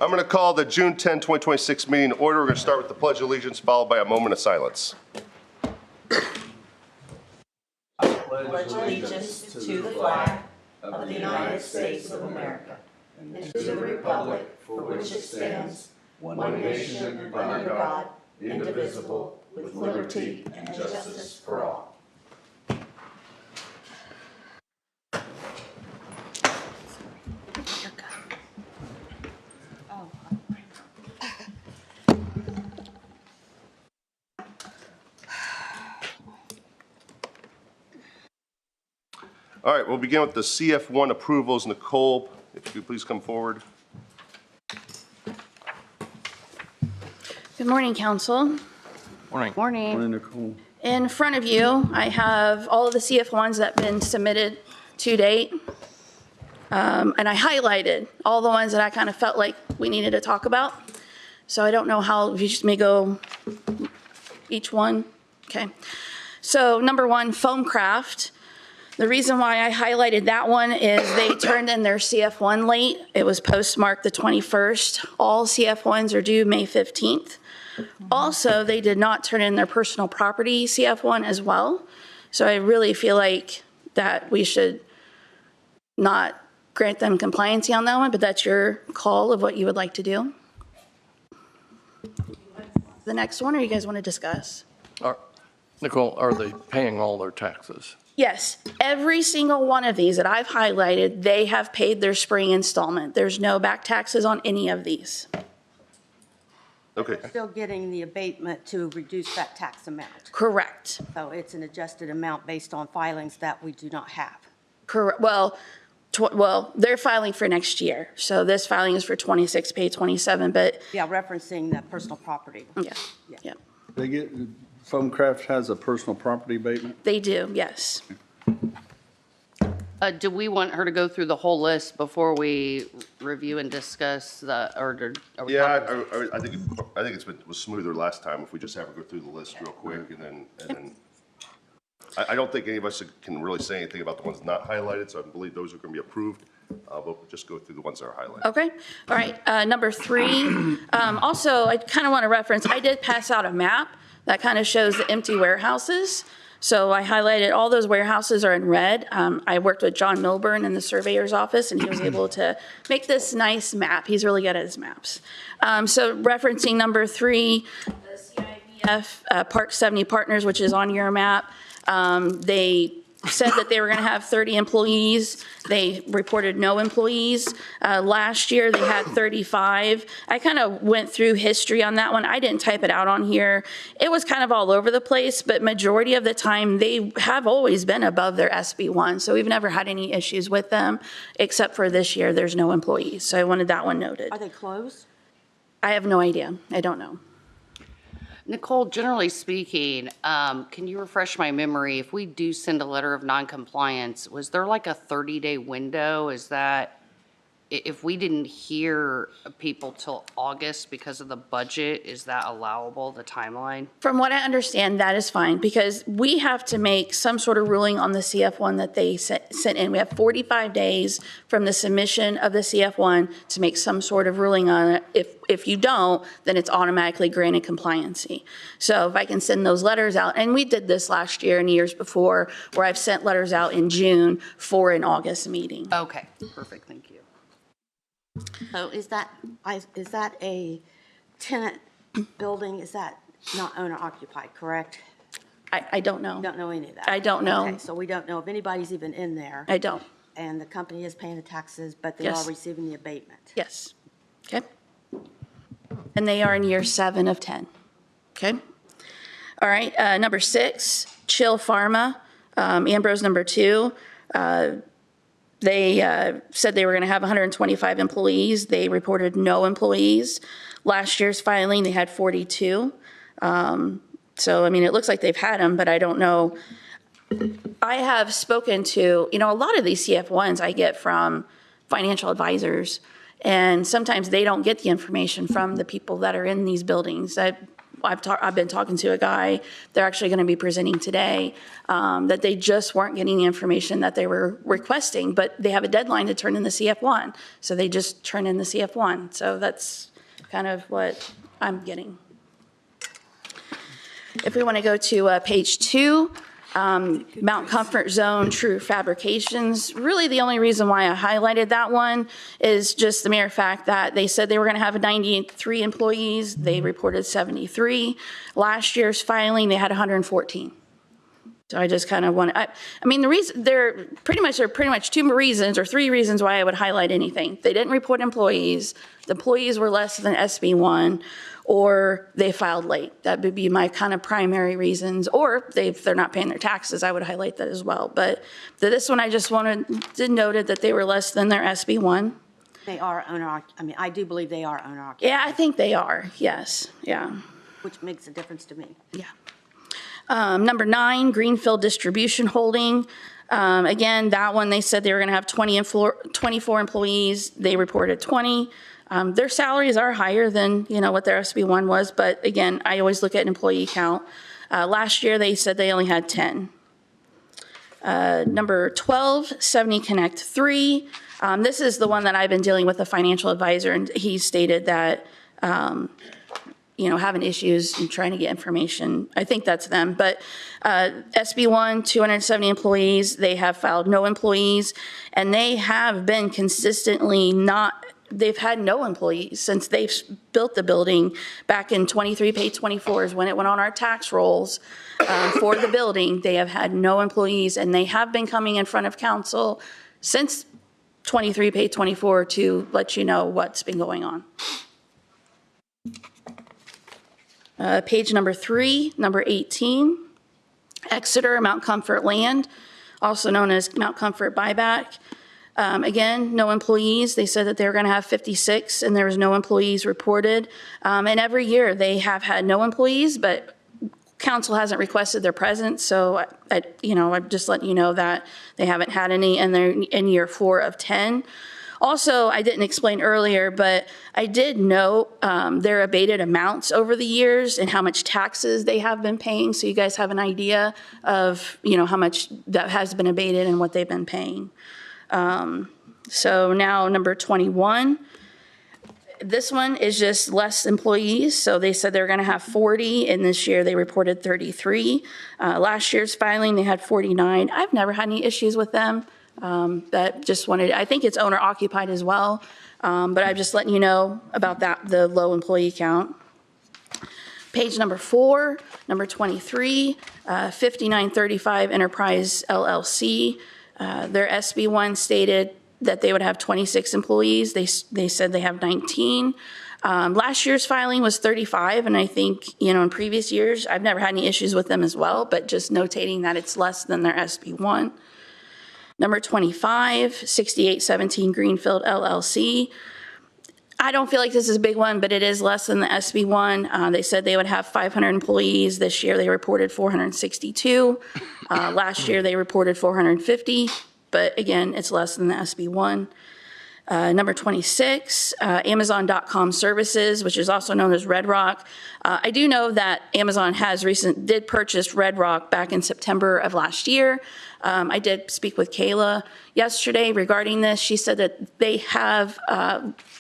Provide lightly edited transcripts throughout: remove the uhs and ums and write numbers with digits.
I'm going to call the June 10, 2026 meeting in order. We're going to start with the Pledge of Allegiance, followed by a moment of silence. I pledge allegiance to the flag of the United States of America and to the republic for which it stands, one nation under God, indivisible, with liberty and justice for all. All right, we'll begin with the CF1 approvals. Nicole, if you could please come forward. Good morning, Council. Morning. Morning. Morning, Nicole. In front of you, I have all of the CF1s that have been submitted to date. And I highlighted all the ones that I kind of felt like we needed to talk about. So I don't know how, if you just may go each one. Okay. So number one, Foamcraft. The reason why I highlighted that one is they turned in their CF1 late. It was postmarked the 21st. All CF1s are due May 15th. Also, they did not turn in their personal property CF1 as well. So I really feel like that we should not grant them compliancy on that one, but that's your call of what you would like to do. The next one, or you guys want to discuss? Nicole, are they paying all their taxes? Yes, every single one of these that I've highlighted, they have paid their spring installment. There's no back taxes on any of these. Okay. Still getting the abatement to reduce that tax amount. Correct. So it's an adjusted amount based on filings that we do not have. Correct. Well, they're filing for next year. So this filing is for 26, pay 27, but Yeah, referencing the personal property. yeah. They get, Foamcraft has a personal property abatement? They do, yes. Do we want her to go through the whole list before we review and discuss the, or are we Yeah, talking- I think it was smoother last time if we just have her go through the list real quick and then I don't think any of us can really say anything about the ones not highlighted, so I believe those are going to be approved. But we'll just go through the ones that are highlighted. Okay, all right. Number three, also, I kind of want to reference, I did pass out a map that kind of shows the empty warehouses. So I highlighted all those warehouses are in red. I worked with John Milburn in the surveyor's office, and he was able to make this nice map. He's really good at his maps. So referencing number three, the CIVF Park 70 Partners, which is on your map, they said that they were going to have 30 employees. They reported no employees. Last year, they had 35. I kind of went through history on that one. I didn't type it out on here. It was kind of all over the place, but majority of the time, they have always been above their SB1. So we've never had any issues with them, except for this year, there's no employees. So I wanted that one noted. Are they closed? I have no idea. I don't know. Nicole, generally speaking, can you refresh my memory? If we do send a letter of noncompliance, was there like a 30-day window? Is that, if we didn't hear people till August because of the budget, is that allowable, the timeline? From what I understand, that is fine, because we have to make some sort of ruling on the CF1 that they sent in. We have 45 days from the submission of the CF1 to make some sort of ruling on it. If you don't, then it's automatically granted compliancy. So if I can send those letters out, and we did this last year and years before, where I've sent letters out in June for an August meeting. Okay, perfect, thank you. So is that a tenant building? Is that not owner occupied, correct? I don't know. You don't know any of that? I don't know. Okay, so we don't know if anybody's even in there. I don't. And the company is paying the taxes, but they Yes. are receiving the abatement. Yes. Okay. And they are in year 7 of 10. Okay. All right. Number 6, Chill Pharma, Ambrose number 2. They said they were going to have 125 employees. They reported no employees. Last year's filing, they had 42. So, I mean, it looks like they've had them, but I don't know. I have spoken to, a lot of these CF1s I get from financial advisors, and sometimes they don't get the information from the people that are in these buildings. I've been talking to a guy, they're actually going to be presenting today, that they just weren't getting the information that they were requesting, but they have a deadline to turn in the CF1. So they just turn in the CF1. So that's kind of what I'm getting. If we want to go to page 2, Mount Comfort Zone True Fabrications. Really, the only reason why I highlighted that one is just the mere fact that they said they were going to have 93 employees. They reported 73. Last year's filing, they had 114. So I just kind of want to, I mean, the reason, there are pretty much 2 reasons or 3 reasons why I would highlight anything. They didn't report employees, the employees were less than SB1, or they filed late. That would be my kind of primary reasons. Or if they're not paying their taxes, I would highlight that as well. But this one, I just wanted to note it that they were less than their SB1. They are I do believe they are owner occupied. Yeah, I think they are, yes, yeah. Which makes a difference to me. Yeah. Number 9, Greenfield Distribution Holding. Again, that one, they said they were going to have 24 employees. They reported 20. Their salaries are higher than, what their SB1 was. But again, I always look at employee count. Last year, they said they only had 10. Number 12, 70 Connect 3. This is the one that I've been dealing with a financial advisor, and he stated that, having issues and trying to get information. I think that's them. But SB1, 270 employees. They have filed no employees, and they have been consistently they've had no employees since they've built the building back in 23, page 24 is when it went on our tax rolls for the building. They have had no employees, and they have been coming in front of council since 23, page 24 to let you know what's been going on. Page number 3, number 18, Exeter Mount Comfort Land, also known as Mount Comfort Buyback. Again, no employees. They said that they were going to have 56, and there was no employees reported. And every year they have had no employees, but council hasn't requested their presence. So, I'm just letting you know that they haven't had any, and they're in year 4 of 10. Also, I didn't explain earlier, but I did note their abated amounts over the years and how much taxes they have been paying. So you guys have an idea of, how much that has been abated and what they've been paying. So now number 21, this one is just less employees. So they said they're going to have 40, and this year they reported 33. Last year's filing, they had 49. I've never had any issues with them. I think it's owner occupied as well. But I'm just letting you know about that, the low employee count. Page number 4, number 23, 5935 Enterprise LLC. Their SB1 stated that they would have 26 employees. They said they have 19. Last year's filing was 35, and I think, in previous years, I've never had any issues with them as well, but just notating that it's less than their SB1. Number 25, 6817 Greenfield LLC. I don't feel like this is a big one, but it is less than the SB1. They said they would have 500 employees. This year they reported 462. Last year they reported 450, but again, it's less than the SB1. Number 26, Amazon.com Services, which is also known as Red Rock. I do know that Amazon did purchase Red Rock back in September of last year. I did speak with Kayla yesterday regarding this. She said that they have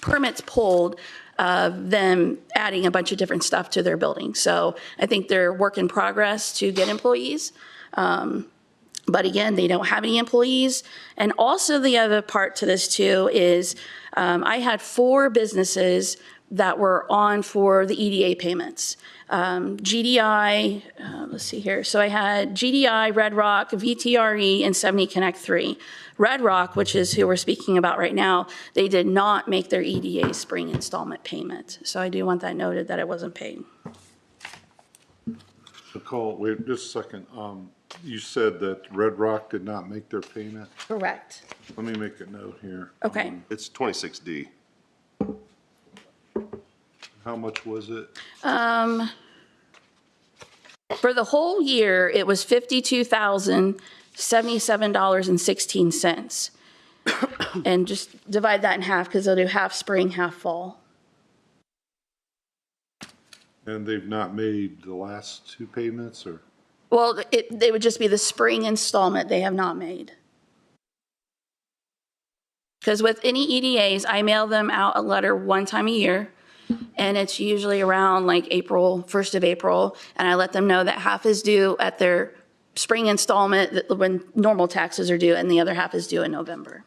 permits pulled of them adding a bunch of different stuff to their building. So I think they're work in progress to get employees. But again, they don't have any employees. And also the other part to this too is I had 4 businesses that were on for the EDA payments. GDI, let's see here. So I had GDI, Red Rock, VTRE, and 70 Connect 3. Red Rock, which is who we're speaking about right now, they did not make their EDA spring installment payment. So I do want that noted that it wasn't paid. Nicole, wait just a second. You said that Red Rock did not make their payment? Correct. Let me make a note here. Okay. It's 26D. How much was it? For the whole year, it was $52,077.16. And just divide that in half because they'll do half spring, half fall. And they've not made the last two payments, or? Well, they would just be the spring installment they have not made. Because with any EDAs, I mail them out a letter one time a year, and it's usually around like April, 1st of April, and I let them know that half is due at their spring installment when normal taxes are due, and the other half is due in November.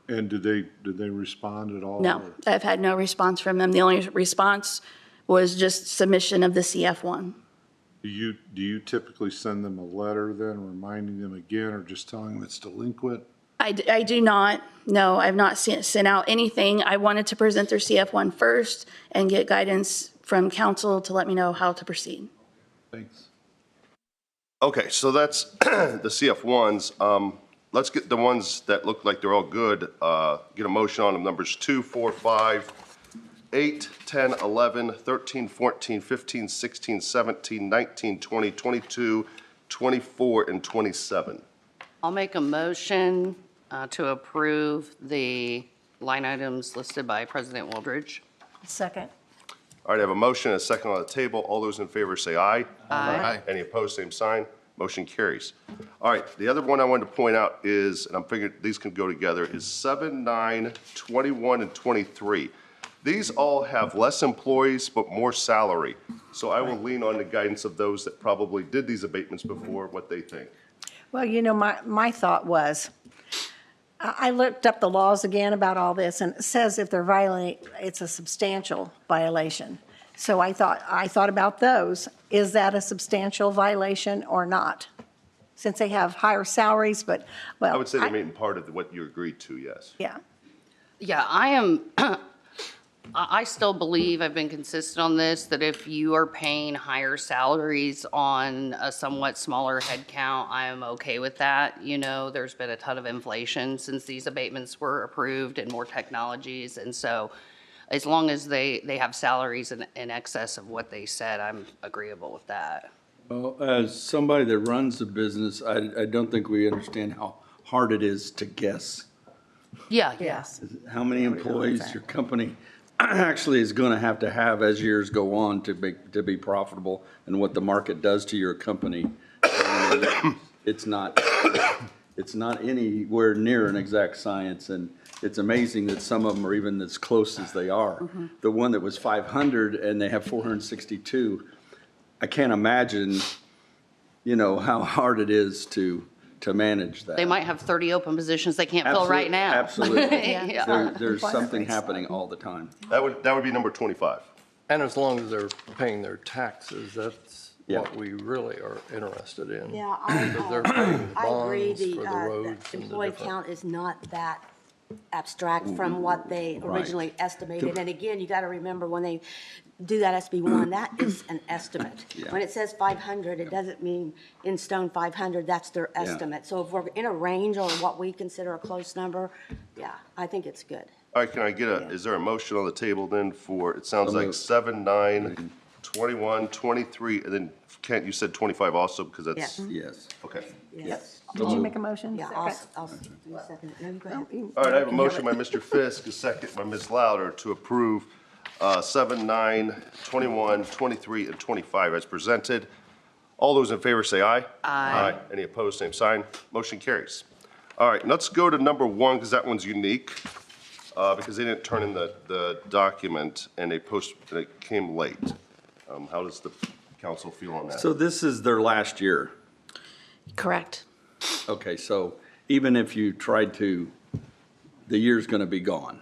And did they respond at all? No, or- I've had no response from them. The only response was just submission of the CF1. Do you typically send them a letter then, reminding them again, or just telling them it's delinquent? I do not. No, I've not sent out anything. I wanted to present their CF1 first and get guidance from council to let me know how to proceed. Thanks. Okay, so that's the CF1s. Let's get the ones that look like they're all good. Get a motion on them, numbers 2, 4, 5, 8, 10, 11, 13, 14, 15, 16, 17, 19, 20, 22, 24, and 27. I'll make a motion to approve the line items listed by President Wildridge. Second. All right, I have a motion and a second on the table. All those in favor say aye. Aye. Any opposed, same sign. Motion carries. All right, the other one I wanted to point out is, and I'm figuring these can go together, is 7, 9, 21, and 23. These all have less employees but more salary. So I will lean on the guidance of those that probably did these abatements before, what they think. Well, you know, my thought was, I looked up the laws again about all this, and it says if they're violating, it's a substantial violation. So I thought about those. Is that a substantial violation or not? Since they have higher salaries, but, well. I would say they're making part of what you agreed to, yes. Yeah. Yeah, I still believe, I've been consistent on this, that if you are paying higher salaries on a somewhat smaller head count, I am okay with that. You know, there's been a ton of inflation since these abatements were approved and more technologies. And so as long as they have salaries in excess of what they said, I'm agreeable with that. Well, as somebody that runs the business, I don't think we understand how hard it is to guess Yeah, Yes. how many employees your company actually is going to have as years go on to be profitable, and what the market does to your company. It's not anywhere near an exact science, and it's amazing that some of them are even as close as they are. Mm-hmm. The one that was 500 and they have 462, I can't imagine, how hard it is to manage that. they might have 30 open positions they can't fill right now. Absolutely. Yeah. There's something happening all the time. That would be number 25. And as long as they're paying their taxes, that's Yeah. what we really are interested in. Yeah, Because they're paying the I agree, bonds for the roads the and the employee different. count is not that abstract from what they originally estimated. And again, you gotta remember, when they do that SB1, that is an estimate. Yeah. When it says 500, it doesn't mean in stone 500, that's their estimate. So if we're in a range or what we consider a close number, yeah, I think it's good. All right, can I get is there a motion on the table then for, it sounds like 7, 9, 21, 23, and then Kent, you said 25 also because that's, Yes. Yes. okay. Yes. Did you make a motion? Yeah, I'll do a second. No, you go ahead. All right, I have a motion by Mr. Fisk, a second by Ms. Louder to approve 7, 9, 21, 23, and 25 as presented. All those in favor say aye. Aye. Any opposed, same sign. Motion carries. All right, let's go to number 1 because that one's unique because they didn't turn in the document and it came late. How does the council feel on that? So this is their last year. Correct. Okay, so even if you tried to, the year's going to be gone.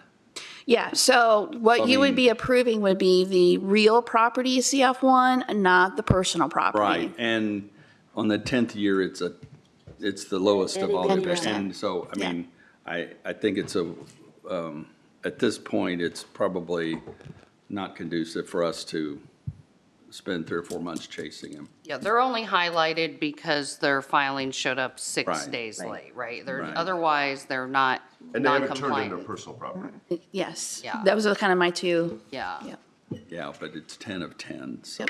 Yeah, so what you would be approving would be the real property CF1, not the personal property. Right, and on the 10th year, it's the lowest of all. 10%. And so, I mean, I think it's at this point, it's probably not conducive for us to spend 3 or 4 months chasing him. Yeah, they're only highlighted because their filing showed up 6 Right. days late, right? They're, Right. otherwise, they're not And they haven't turned in their non-compliant. personal property. Yes. Yeah. That was kind of my two. Yeah. Yeah. Yeah, but it's 10 of 10, so.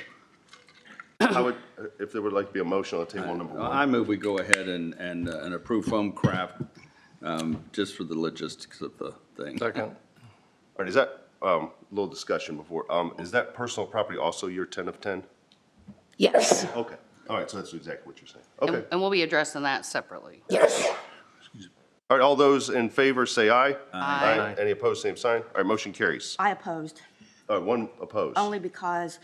Yep. I would, if there would like to be a motion on the table on number 1. I move we go ahead and approve foam craft, just for the logistics of the thing. Second. All right, is that, little discussion before. Is that personal property also your 10 of 10? Yes. Okay, all right, so that's exactly what you're saying. And- Okay. And we'll be addressing that separately. Yes. All right, all those in favor say aye. Aye. Any opposed, same sign. All right, motion carries. I opposed, One opposed. only because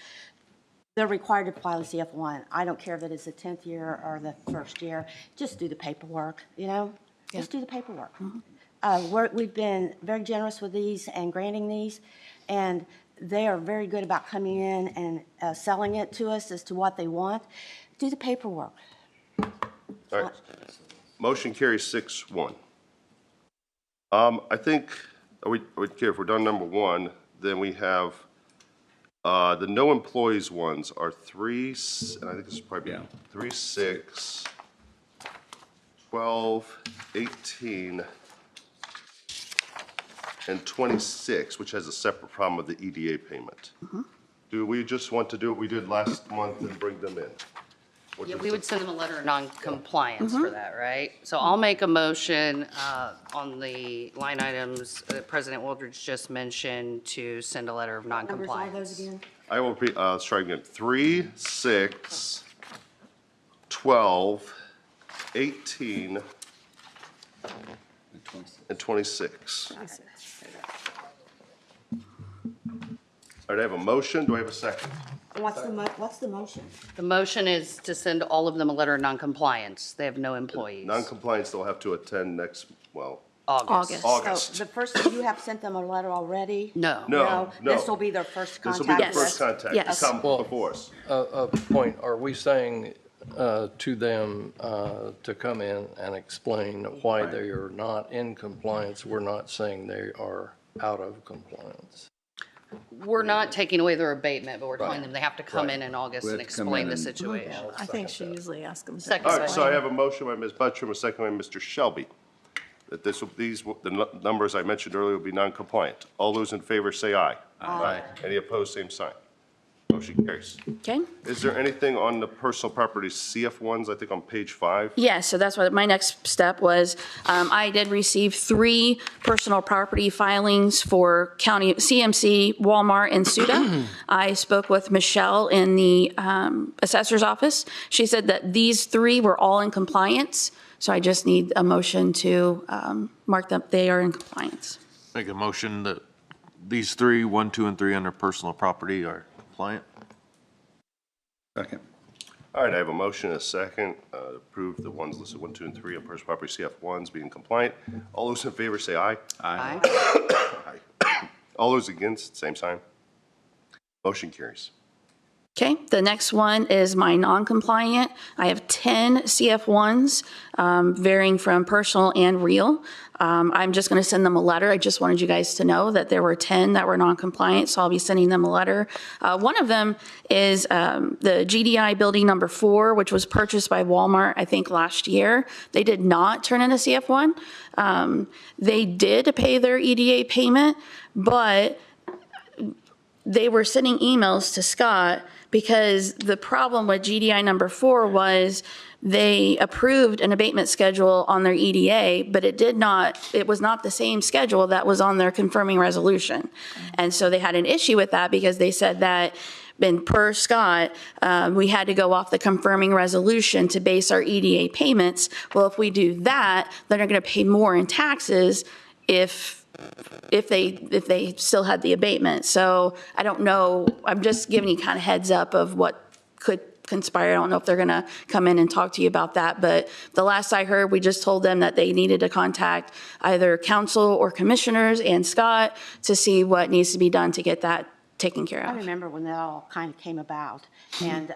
they're required to file a CF1. I don't care if it is the 10th year or the first year, just do the paperwork, you know? Just do the paperwork. We've been very generous with these and granting these, and they are very good about coming in and selling it to us as to what they want. Do the paperwork. All right, motion carries 6-1. I think, if we're done number 1, then we have, the no employees ones are 3, and I think this is probably 3, 6, 12, 18, and 26, which has a separate problem with the EDA payment. Do we just want to do what we did last month and bring them in? Yeah, we would send them a letter of non-compliance for that, right? So I'll make a motion on the line items that President Wildridge just mentioned to send a letter of Numbers, all non-compliance. those again? I will repeat, let's try again. 3, 6, 12, 18, and 26. All right, I have a motion. Do I have a second? What's the motion? The motion is to send all of them a letter of non-compliance. They have no employees. Non-compliance, they'll have to attend next, August. August. So the first, you have sent them a letter already? No. No. This will be their first This contact will be the with first us? contact Yes. to come before us. A point, are we saying to them to come in and explain why they are not in compliance? We're not saying they are out of compliance. We're not taking away their abatement, but we're telling them they have to come in August We and have to come explain in the and- situation. I think she usually asks them. to Second. All right, so I explain. have a motion by Ms. Buttram, a second by Mr. Shelby, that the numbers I mentioned earlier will be non-compliant. All those in favor say aye. Aye. Any opposed, same sign. Motion carries. Okay. Is there anything on the personal property CF ones, I think on page 5? Yes, so that's what my next step was. I did receive 3 personal property filings for county, CMC, Walmart, and Suda. I spoke with Michelle in the assessor's office. She said that these 3 were all in compliance, so I just need a motion to mark that they are in compliance. Make a motion that these 3, 1, 2, and 3 under personal property are compliant. Second. All right, I have a motion and a second to approve the ones listed 1, 2, and 3 on personal property CF ones being compliant. All those in favor say aye. Aye. Aye. All those against, same sign. Motion carries. Okay, the next one is my non-compliant. I have 10 CF1s, varying from personal and real. I'm just going to send them a letter. I just wanted you guys to know that there were 10 that were non-compliant, so I'll be sending them a letter. One of them is the GDI building number 4, which was purchased by Walmart, I think, last year. They did not turn in a CF1. They did pay their EDA payment, but they were sending emails to Scott because the problem with GDI number 4 was they approved an abatement schedule on their EDA, but it was not the same schedule that was on their confirming resolution. And so they had an issue with that because they said that, and per Scott, we had to go off the confirming resolution to base our EDA payments. Well, if we do that, then they're going to pay more in taxes if they still had the abatement. So I don't know, I'm just giving you kind of heads up of what could conspire. I don't know if they're going to come in and talk to you about that, but the last I heard, we just told them that they needed to contact either council or commissioners and Scott to see what needs to be done to get that taken care I of. remember when that all kind of came about, and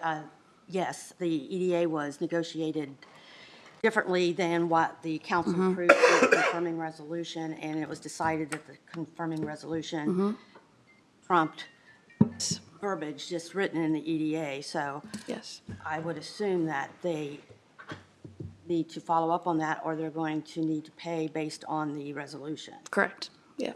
yes, the EDA was negotiated differently than what the council approved for the confirming resolution, and it was decided that the confirming resolution trumped verbiage just written in the EDA, so Yes. I would assume that they need to follow up on that, or they're going to need to pay based on the resolution. Correct. Yeah.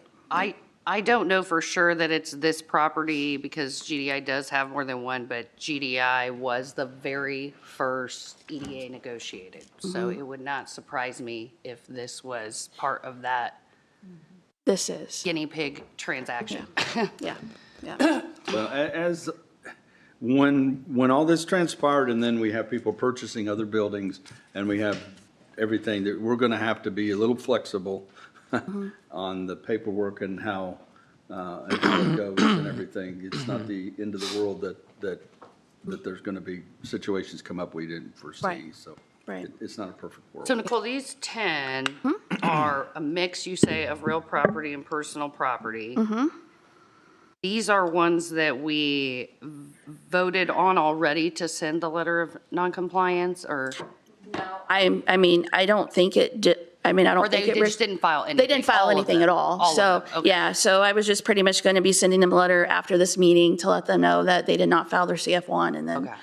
I don't know for sure that it's this property because GDI does have more than one, but GDI was the very first EDA negotiated. So it would not surprise me if this was part of that this is. Guinea pig transaction. Yeah, yeah. Well, when all this transpired, and then we have people purchasing other buildings, and we have everything, that we're gonna have to be a little flexible on the paperwork and how it goes and everything. It's not the end of the world that there's gonna be situations come up we didn't foresee, Right. so. Right. It's not a perfect world. So Nicole, these 10 are a mix, you say, of real property and personal property. These are ones that we voted on already to send the letter of noncompliance, or? I mean, I don't think it I don't Or think they it. just didn't file anything? They didn't file All of anything them? at all. All of So, them, okay. yeah, so I was just pretty much going to be sending them a letter after this meeting to let them know that they did not file their CF1 and then Okay.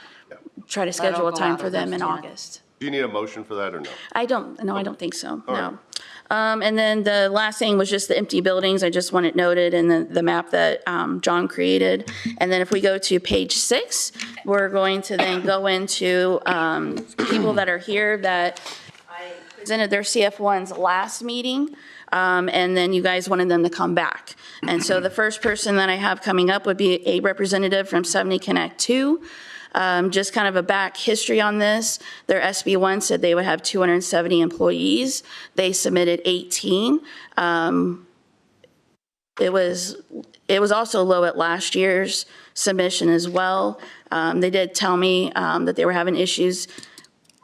try to schedule a go time out for with them those in 10. August. Do you need a motion for that or no? I don't think so, All no. And then the last thing was just the empty buildings. I just want it noted in the map that John created. And then if we go to page 6, we're going to then go into people that are here that I presented their CF1s last meeting. And then you guys wanted them to come back. And so the first person that I have coming up would be a representative from 70 Connect 2. Just kind of a back history on this. Their SB1 said they would have 270 employees. They submitted 18. It was also low at last year's submission as well. They did tell me that they were having issues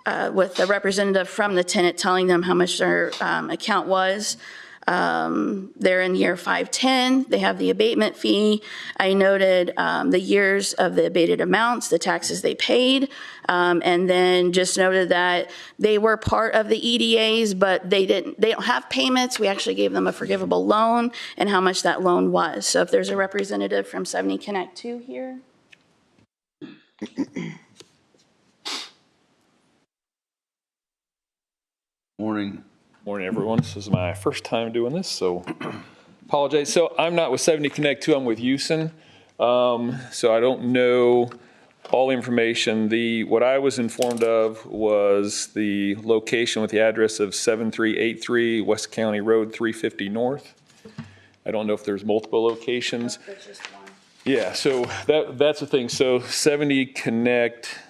with the representative from the tenant telling them how much their account was. They're in year 510. They have the abatement fee. I noted the years of the abated amounts, the taxes they paid, and then just noted that they were part of the EDAs, but they don't have payments. We actually gave them a forgivable loan and how much that loan was. So if there's a representative from 70 Connect 2 here. Morning. Morning, everyone. This is my first time doing this, so apologize. So I'm not with 70 Connect 2, I'm with Houston. So I don't know all the information. What I was informed of was the location with the address of 7383 West County Road 350 North. I don't know if there's multiple locations. There's just one. Yeah, so that's the thing. So 70 Connect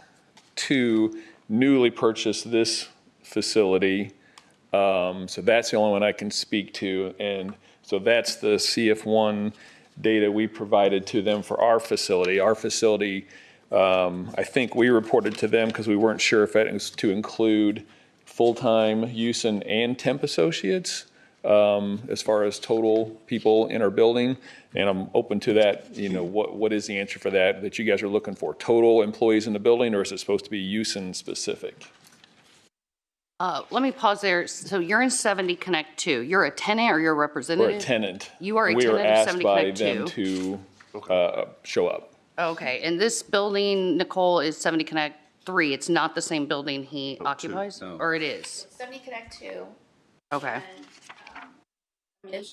2 newly purchased this facility. So that's the only one I can speak to. And so that's the CF1 data we provided to them for our facility. Our facility, I think we reported to them because we weren't sure if it was to include full-time Houston and temp associates as far as total people in our building. And I'm open to that. You know, what is the answer for that you guys are looking for? Total employees in the building, or is it supposed to be Houston specific? Let me pause there. So you're in 70 Connect 2. You're a tenant or you're a representative? We're a tenant. You are a We were tenant of 70 asked by Connect 2. them to show up. Okay, and this building, Nicole, is 70 Connect 3. It's not the same building he occupies? no. Or it is? 70 Connect 2. Okay. And,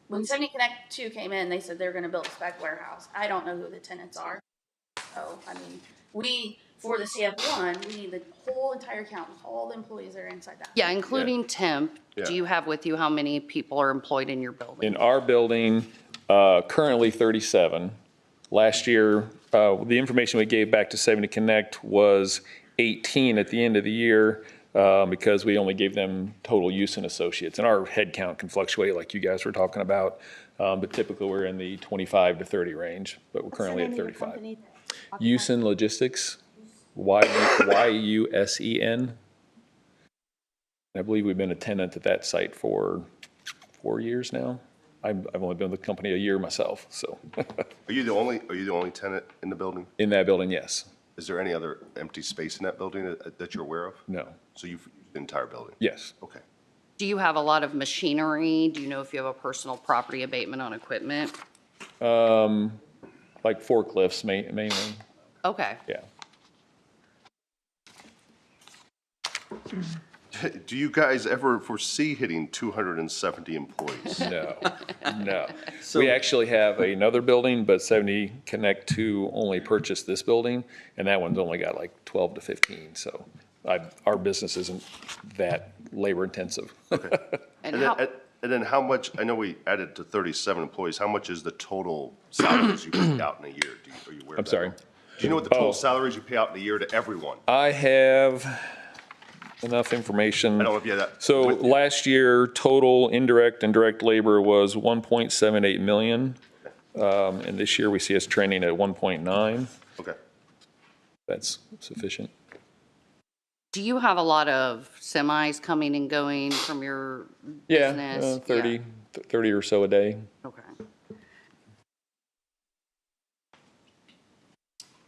when 70 Connect 2 came in, they said they were going to build a spec warehouse. I don't know who the tenants are. So, I mean, for the CF1, we need the whole entire count, all the employees that are inside that. Yeah, including temp. Yeah. Do you have with you how many people are employed in your building? In our building, currently 37. Last year, the information we gave back to 70 Connect was 18 at the end of the year because we only gave them total use and associates. And our head count can fluctuate like you guys were talking about, but typically we're in the 25 to 30 range, but we're currently at 35. Usen Logistics, Yusen. I believe we've been a tenant at that site for 4 years now. I've only been with the company a year myself, so. Are you the only tenant in the building? In that building, yes. Is there any other empty space in that building that you're aware of? No. So you've used the entire building? Yes. Okay. Do you have a lot of machinery? Do you know if you have a personal property abatement on equipment? Like forklifts mainly, Okay. yeah. Do you guys ever foresee hitting 270 employees? No, no. We actually have another building, but 70 Connect 2 only purchased this building, and that one's only got like 12 to 15, so our business isn't that labor intensive. And how, And then how much, I know we added to 37 employees, how much is the total salaries you pay out in a year? Are you aware of I'm that? sorry. Do you know what the total salaries you pay out in a year to everyone? I have enough information. I don't know if you have that. So with you. last year, total indirect and direct labor was 1.78 million. And this year we see us trending at 1.9. Okay. That's sufficient. Do you have a lot of semis coming and going from your business? Yeah, 30 or so a day. Okay.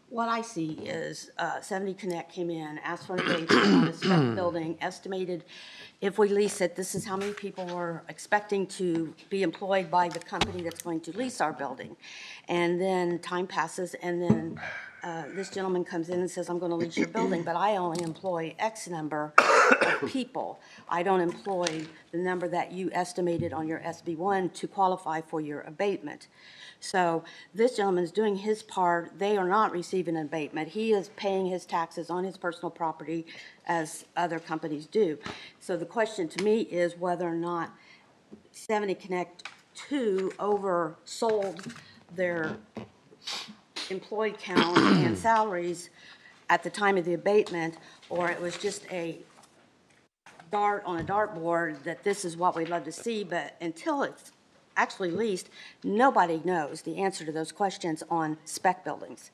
What I see is 70 Connect came in, asked for an abatement on a spec building, estimated if we lease it, this is how many people we're expecting to be employed by the company that's going to lease our building. And then time passes, and then this gentleman comes in and says, I'm going to lease your building, but I only employ X number of people. I don't employ the number that you estimated on your SB1 to qualify for your abatement. So this gentleman's doing his part. They are not receiving an abatement. He is paying his taxes on his personal property as other companies do. So the question to me is whether or not 70 Connect 2 oversold their employee count and salaries at the time of the abatement, or it was just a dart on a dartboard that this is what we'd love to see, but until it's actually leased, nobody knows the answer to those questions on spec buildings.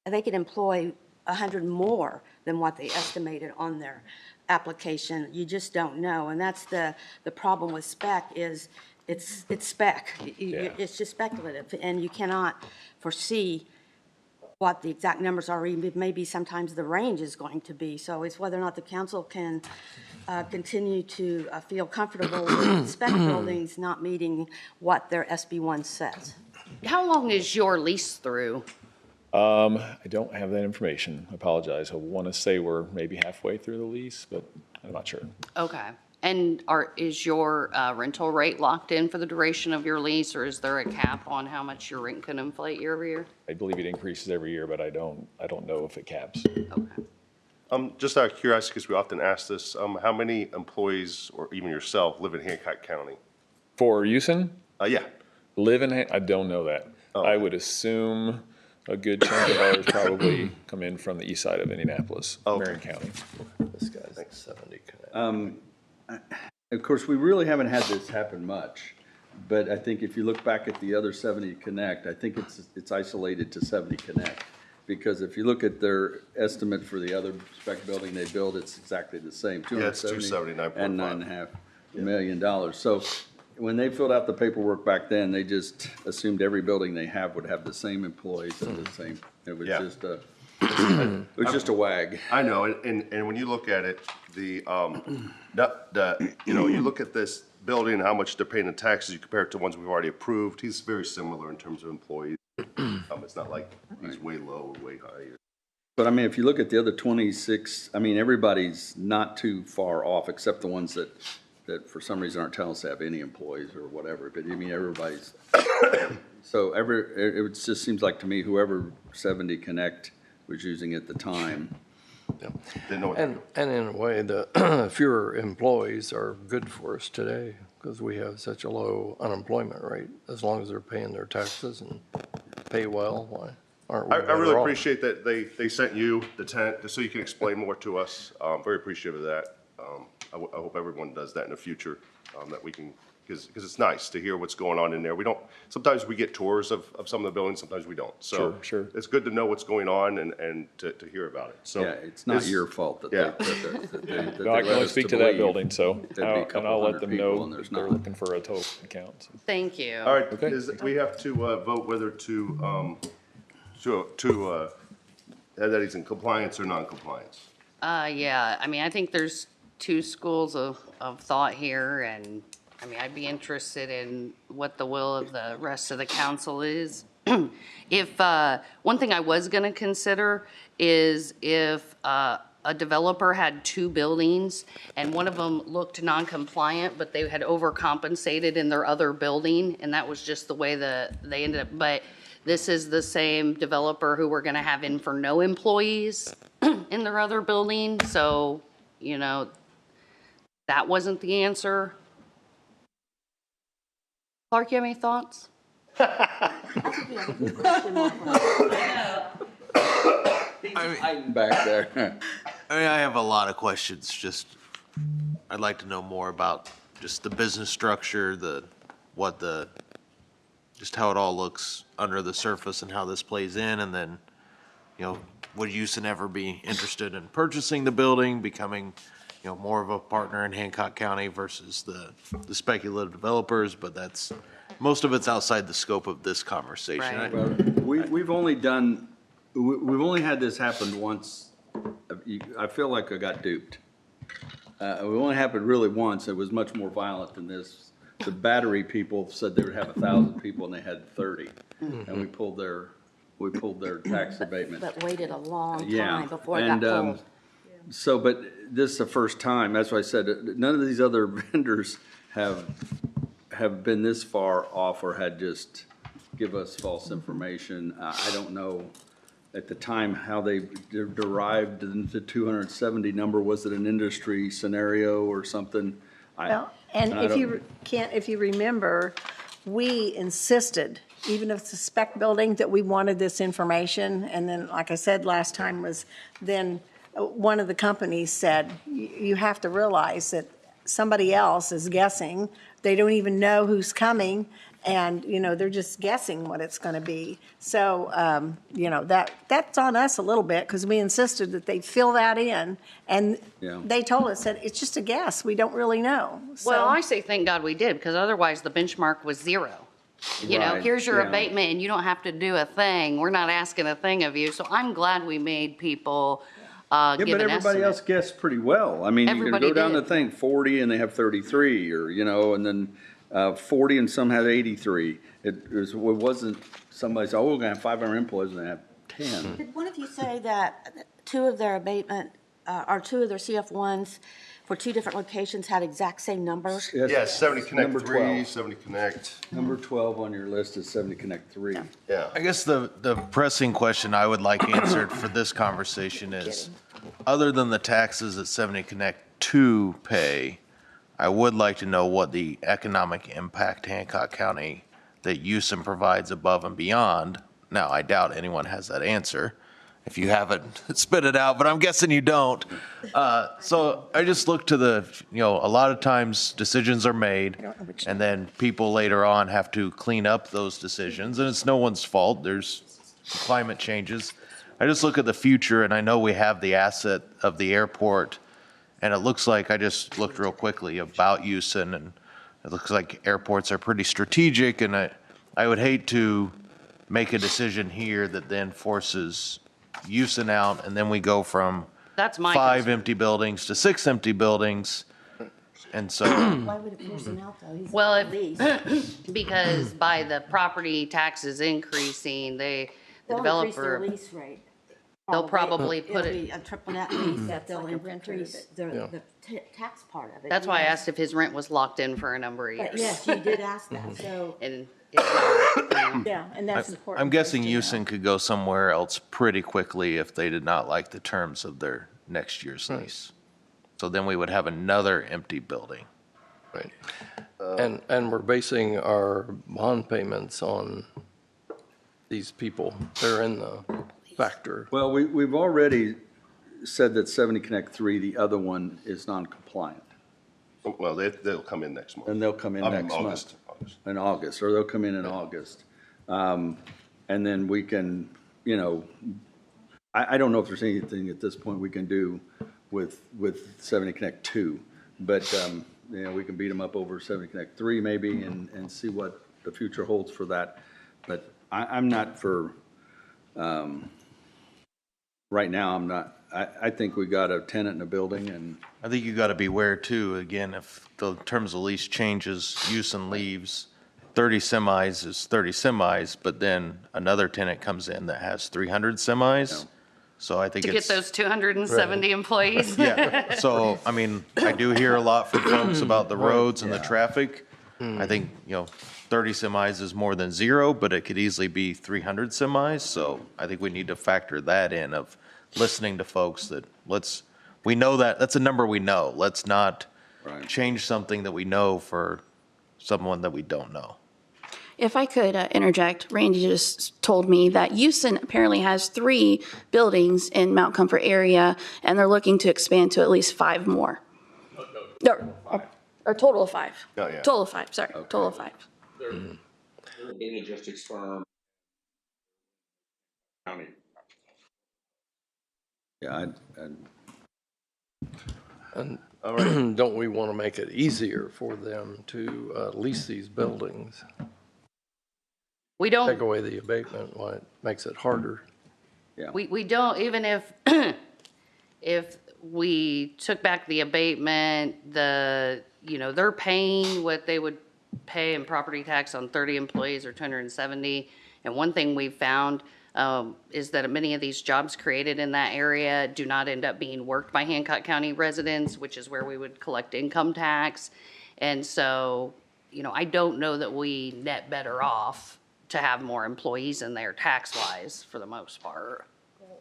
They could employ 100 more than what they estimated on their application. You just don't know, and that's the problem with spec is it's spec. It's just speculative, and you cannot foresee what the exact numbers are, even maybe sometimes the range is going to be. So it's whether or not the council can continue to feel comfortable with spec buildings not meeting what their SB1 says. How long is your lease through? I don't have that information. I apologize. I want to say we're maybe halfway through the lease, but I'm not sure. Okay. And is your rental rate locked in for the duration of your lease, or is there a cap on how much your rent can inflate year over year? I believe it increases every year, but I don't know if it caps. Okay. Just out of curiosity, because we often ask this, how many employees, or even yourself, live in Hancock County? For Houston, Yeah. I don't know that. Oh. I would assume a good chunk of ours probably come in from the east side of Indianapolis, Marion County. This guy's 70 Connect. Of course, we really haven't had this happen much, but I think if you look back at the other 70 Connect, I think it's isolated to 70 Connect. Because if you look at their estimate for the other spec building they built, it's exactly the same, Yeah, it's 279 $279.5. and $9.5 million. So when they filled out the paperwork back then, they just assumed every building they have would have the same employees and the same. It was Yeah. just a wag. I know, and when you look at it, you look at this building and how much they're paying in taxes, you compare it to ones we've already approved, he's very similar in terms of employees. It's not like he's way low or way high. But I mean, if you look at the other 26, I mean, everybody's not too far off, except the ones that for some reason aren't telling us to have any employees or whatever. But I mean, everybody's, so it just seems like to me, whoever 70 Connect was using at the time. They know what And in a way, the fewer employees are good for us today because we have such a low unemployment rate. As long as they're paying their taxes and pay well, why aren't we I better really off? appreciate that they sent you the tent, just so you can explain more to us. Very appreciative of that. I hope everyone does that in the future, that we can, because it's nice to hear what's going on in there. Sometimes we get tours of some of the buildings, sometimes we don't. So Sure. it's good to know what's going on and to hear about it. So Yeah, it's not your fault that Yeah. they No, I can only speak to that believe building, so, there'd be a couple and I'll let hundred them people know and there's if they're not. looking for a total account. So. Thank you. All right, Okay. we have to vote whether to that he's in compliance or non-compliance. Yeah, I mean, I think there's two schools of thought here, and I mean, I'd be interested in what the will of the rest of the council is. If, one thing I was gonna consider is if, a developer had two buildings and one of them looked non-compliant, but they had overcompensated in their other building, and that was just the way they ended up, but this is the same developer who we're gonna have in for no employees in their other building, so, that wasn't the answer. Clark, you have any thoughts? Hiding back there. I mean, I have a lot of questions, just, I'd like to know more about just the business structure, just how it all looks under the surface and how this plays in, and then, would Houston ever be interested in purchasing the building, becoming, more of a partner in Hancock County versus the speculative developers, but most of it's outside the scope of this conversation. Right. Well, we've only had this happen once. I feel like I got duped. It only happened really once. It was much more violent than this. The battery people said they would have 1,000 people and they had 30. And we pulled their tax abatement. But waited a long Yeah. time before it got pulled. So, but this is the first time, that's why I said, none of these other vendors have been this far off or had just give us false information. I don't know at the time how they derived the 270 number. Was it an industry scenario or something? Well, and I if don't- if you remember, we insisted, even if it's a spec building, that we wanted this information. And then, like I said last time, was then one of the companies said, you have to realize that somebody else is guessing. They don't even know who's coming, and, they're just guessing what it's going to be. So, that's on us a little bit, because we insisted that they fill that in, and Yeah. they told us that it's just a guess. We don't really know. So- Well, I say thank God we did, because otherwise the benchmark was 0. Right, Here's your yeah. abatement and you don't have to do a thing. We're not asking a thing of you. So I'm glad we made people Yeah, give but an everybody else estimate. guessed pretty well. I mean, you Everybody go down the did. thing, 40 and they have 33, or, and then 40 and some have 83. It wasn't, somebody said, oh, we're gonna have 500 employees and they have 10. Did one of you say that two of their abatement, or two of their CF1s for two different locations had exact same numbers? Yeah, 70 Connect Number 3, 12. 70 Connect, Number 12 on your list is 70 Connect 3. yeah. I guess the pressing question I would like answered for this conversation is, other than the taxes that 70 Connect 2 pay, I would like to know what the economic impact Hancock County that Houston provides above and beyond. Now, I doubt anyone has that answer. If you haven't, spit it out, but I'm guessing you don't. So I just look to a lot of times decisions are made, and then people later on have to clean up those decisions, and it's no one's fault. There's climate changes. I just look at the future, and I know we have the asset of the airport, and it looks like, I just looked real quickly about Houston, and it looks like airports are pretty strategic, and I would hate to make a decision here that then forces Houston out, and then we go from That's my 5 concern. empty buildings to 6 empty buildings. And so, Why would it force him out, though? He's Well, at least. Because by the property taxes increasing, the They'll increase their developer, lease rate. they'll probably put It'll it, be a triple net lease that they'll like a renter increase the tax part of it. that's why I yes. asked if his rent was locked in for a number of But years. yes, you did ask that, so. And it's not. Yeah, and that's important. I'm guessing for us to know. Houston could go somewhere else pretty quickly if they did not like the terms of their next year's lease. So then we would have another empty building. Right. And we're basing our bond payments on these people. They're in the factor. Well, we've already said that 70 Connect 3, the other one is non-compliant. Well, they'll come in next month. And they'll come in next month. August. In August, or they'll come in August. And then we can, I don't know if there's anything at this point we can do with 70 Connect 2, but, we can beat them up over 70 Connect 3 maybe and see what the future holds for that. But I'm not for, right now, I'm not, I think we got a tenant in a building and, I think you got to beware too, again, if the terms of lease changes, Houston leaves, 30 semis is 30 semis, but then another tenant comes in that has 300 semis. So I think To get it's, those 270 employees. yeah. So, I mean, I do hear a lot from folks about the roads and the traffic. I think, 30 semis is more than 0, but it could easily be 300 semis. So I think we need to factor that in of listening to folks that we know that's a number we know. Let's not Right. change something that we know for someone that we don't know. If I could interject, Randy just told me that Houston apparently has 3 buildings in Mount Comfort area, and they're looking to expand to at least 5 more. No, or total of 5. Oh, yeah. Total of 5, sorry, total of 5. They're a logistics firm. County. Yeah, And don't we want to make it easier for them to lease these buildings? We Take don't, away the abatement, why it makes it harder. we don't, even if, if we took back the abatement, they're paying what they would pay in property tax on 30 employees or 270. And one thing we've found is that many of these jobs created in that area do not end up being worked by Hancock County residents, which is where we would collect income tax. And so, I don't know that we net better off to have more employees in there tax-wise for the most part.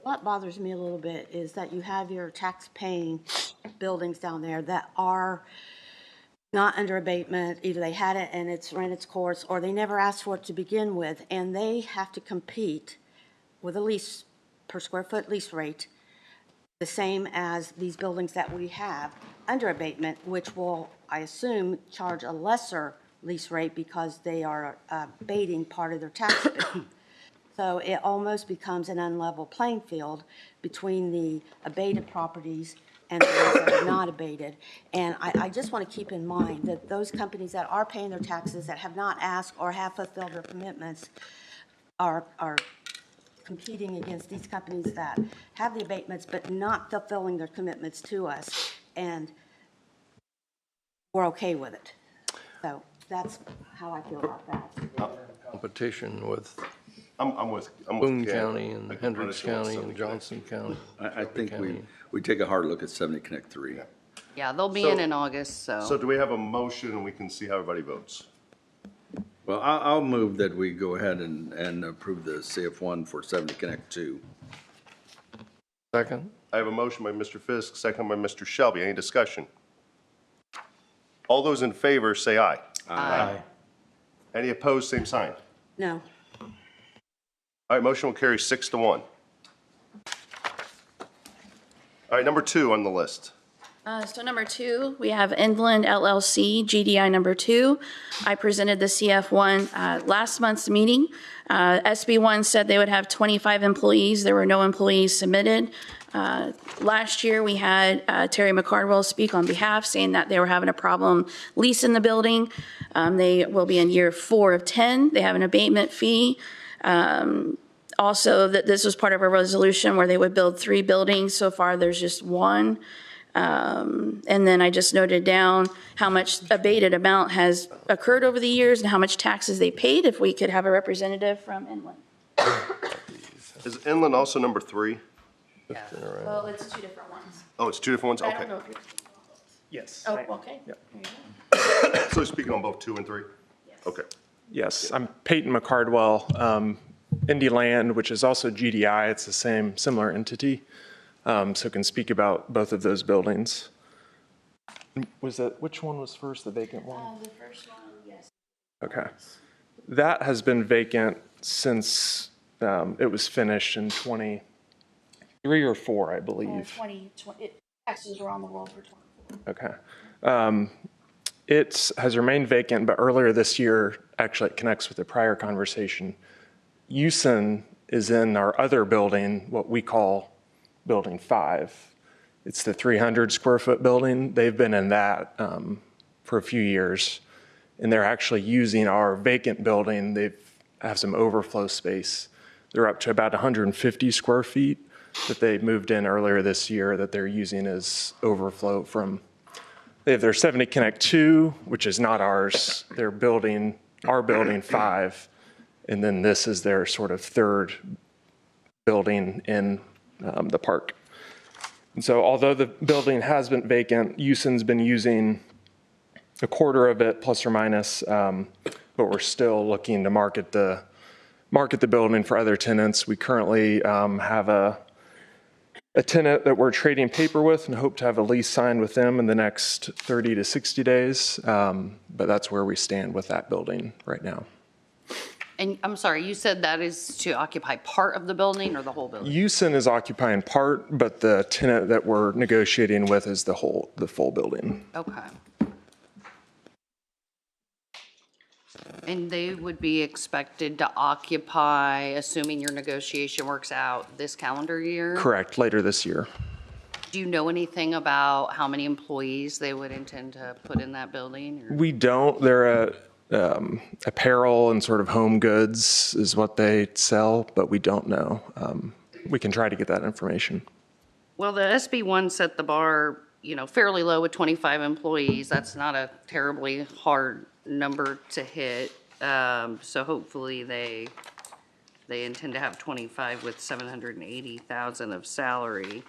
What bothers me a little bit is that you have your tax-paying buildings down there that are not under abatement. Either they had it and it's ran its course, or they never asked for it to begin with, and they have to compete with a lease, per square foot lease rate, the same as these buildings that we have under abatement, which will, I assume, charge a lesser lease rate because they are abating part of their tax bill. So it almost becomes an unlevel playing field between the abated properties and the ones that are not abated. And I just want to keep in mind that those companies that are paying their taxes, that have not asked or have fulfilled their commitments, are competing against these companies that have the abatements but not fulfilling their commitments to us. And we're okay with it. So that's how I feel about that. Competition with I'm with Boone Ken. County and Like Hendricks Brennan County wants and 70 Johnson County. I think County. we take a hard look at 70 Connect 3. Yeah, they'll be So- in August, So do we have a motion and we can see how everybody votes? Well, I'll move that we go ahead and approve the CF1 for 70 Connect 2. Second? I have a motion by Mr. Fisk, second by Mr. Shelby. Any discussion? All those in favor say aye. Aye. Any opposed, same sign. No. All right, motion will carry 6-1. All right, number 2 on the list. So number 2, we have Indhland LLC, GDI number 2. I presented the CF1 last month's meeting. SB1 said they would have 25 employees. There were no employees submitted. Last year, we had Terry McCardwell speak on behalf, saying that they were having a problem leasing the building. They will be in year 4 of 10. They have an abatement fee. Also, that this was part of a resolution where they would build 3 buildings. So far, there's just 1. And then I just noted down how much abated amount has occurred over the years and how much taxes they paid, if we could have a representative from Inland. Is Inland also number 3? Well, it's 2 different ones. Oh, it's 2 different ones? I don't Okay. know if you're. Yes. Oh, okay. There you go. So speaking on both 2 and 3? Okay. Yes, I'm Peyton McCardwell, Indhland, which is also GDI. It's the same, similar entity. So can speak about both of those buildings. Which one was first, the vacant one? The first one, yes. Okay. That has been vacant since it was finished in 23 or 4, I believe. 2020, taxes were on the roll for 24. Okay. It has remained vacant, but earlier this year, actually it connects with the prior conversation. Houston is in our other building, what we call Building 5. It's the 300 square foot building. They've been in that for a few years, and they're actually using our vacant building. They have some overflow space. They're up to about 150 square feet that they moved in earlier this year that they're using as overflow from. They have their 70 Connect 2, which is not ours. They're building our Building 5, and then this is their sort of third building in the park. And so although the building has been vacant, Houston's been using a quarter of it plus or minus, but we're still looking to market the building for other tenants. We currently have a tenant that we're trading paper with and hope to have a lease signed with them in the next 30 to 60 days. But that's where we stand with that building right now. And I'm sorry, you said that is to occupy part of the building or the whole building? USIN is occupying part, but the tenant that we're negotiating with is the full building. Okay. And they would be expected to occupy, assuming your negotiation works out, this calendar year? Correct, later this year. Do you know anything about how many employees they would intend to put in that building? Or? We don't. They're apparel and sort of home goods is what they sell, but we don't know. We can try to get that information. Well, the SB1 set the bar, fairly low with 25 employees. That's not a terribly hard number to hit. So hopefully they intend to have 25 with 780,000 of salary.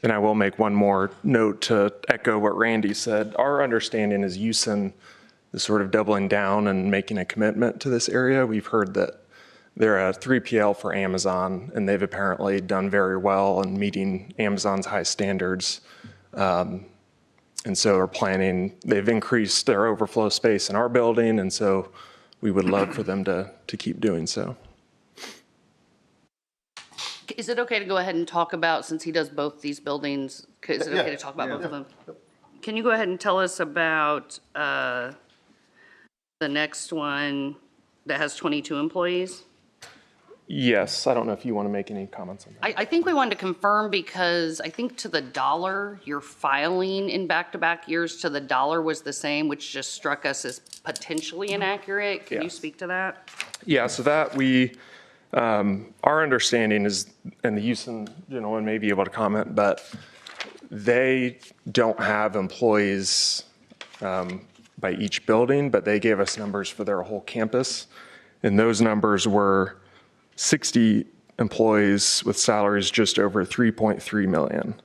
And I will make one more note to echo what Randy said. Our understanding is USIN is sort of doubling down and making a commitment to this area. We've heard that they're a 3PL for Amazon, and they've apparently done very well in meeting Amazon's high standards. And so are planning, they've increased their overflow space in our building, and so we would love for them to keep doing so. Is it okay to go ahead and talk about, since he does both these buildings, is it okay to talk about both of them? Can you go ahead and tell us about the next one that has 22 employees? Yes, I don't know if you want to make any comments on that. I think we wanted to confirm because I think to the dollar, your filing in back-to-back years to the dollar was the same, which just struck us as potentially inaccurate. Can you speak to that? Yeah, so that our understanding is, and the USIN gentleman may be able to comment, but they don't have employees by each building, but they gave us numbers for their whole campus. And those numbers were 60 employees with salaries just over $3.3 million.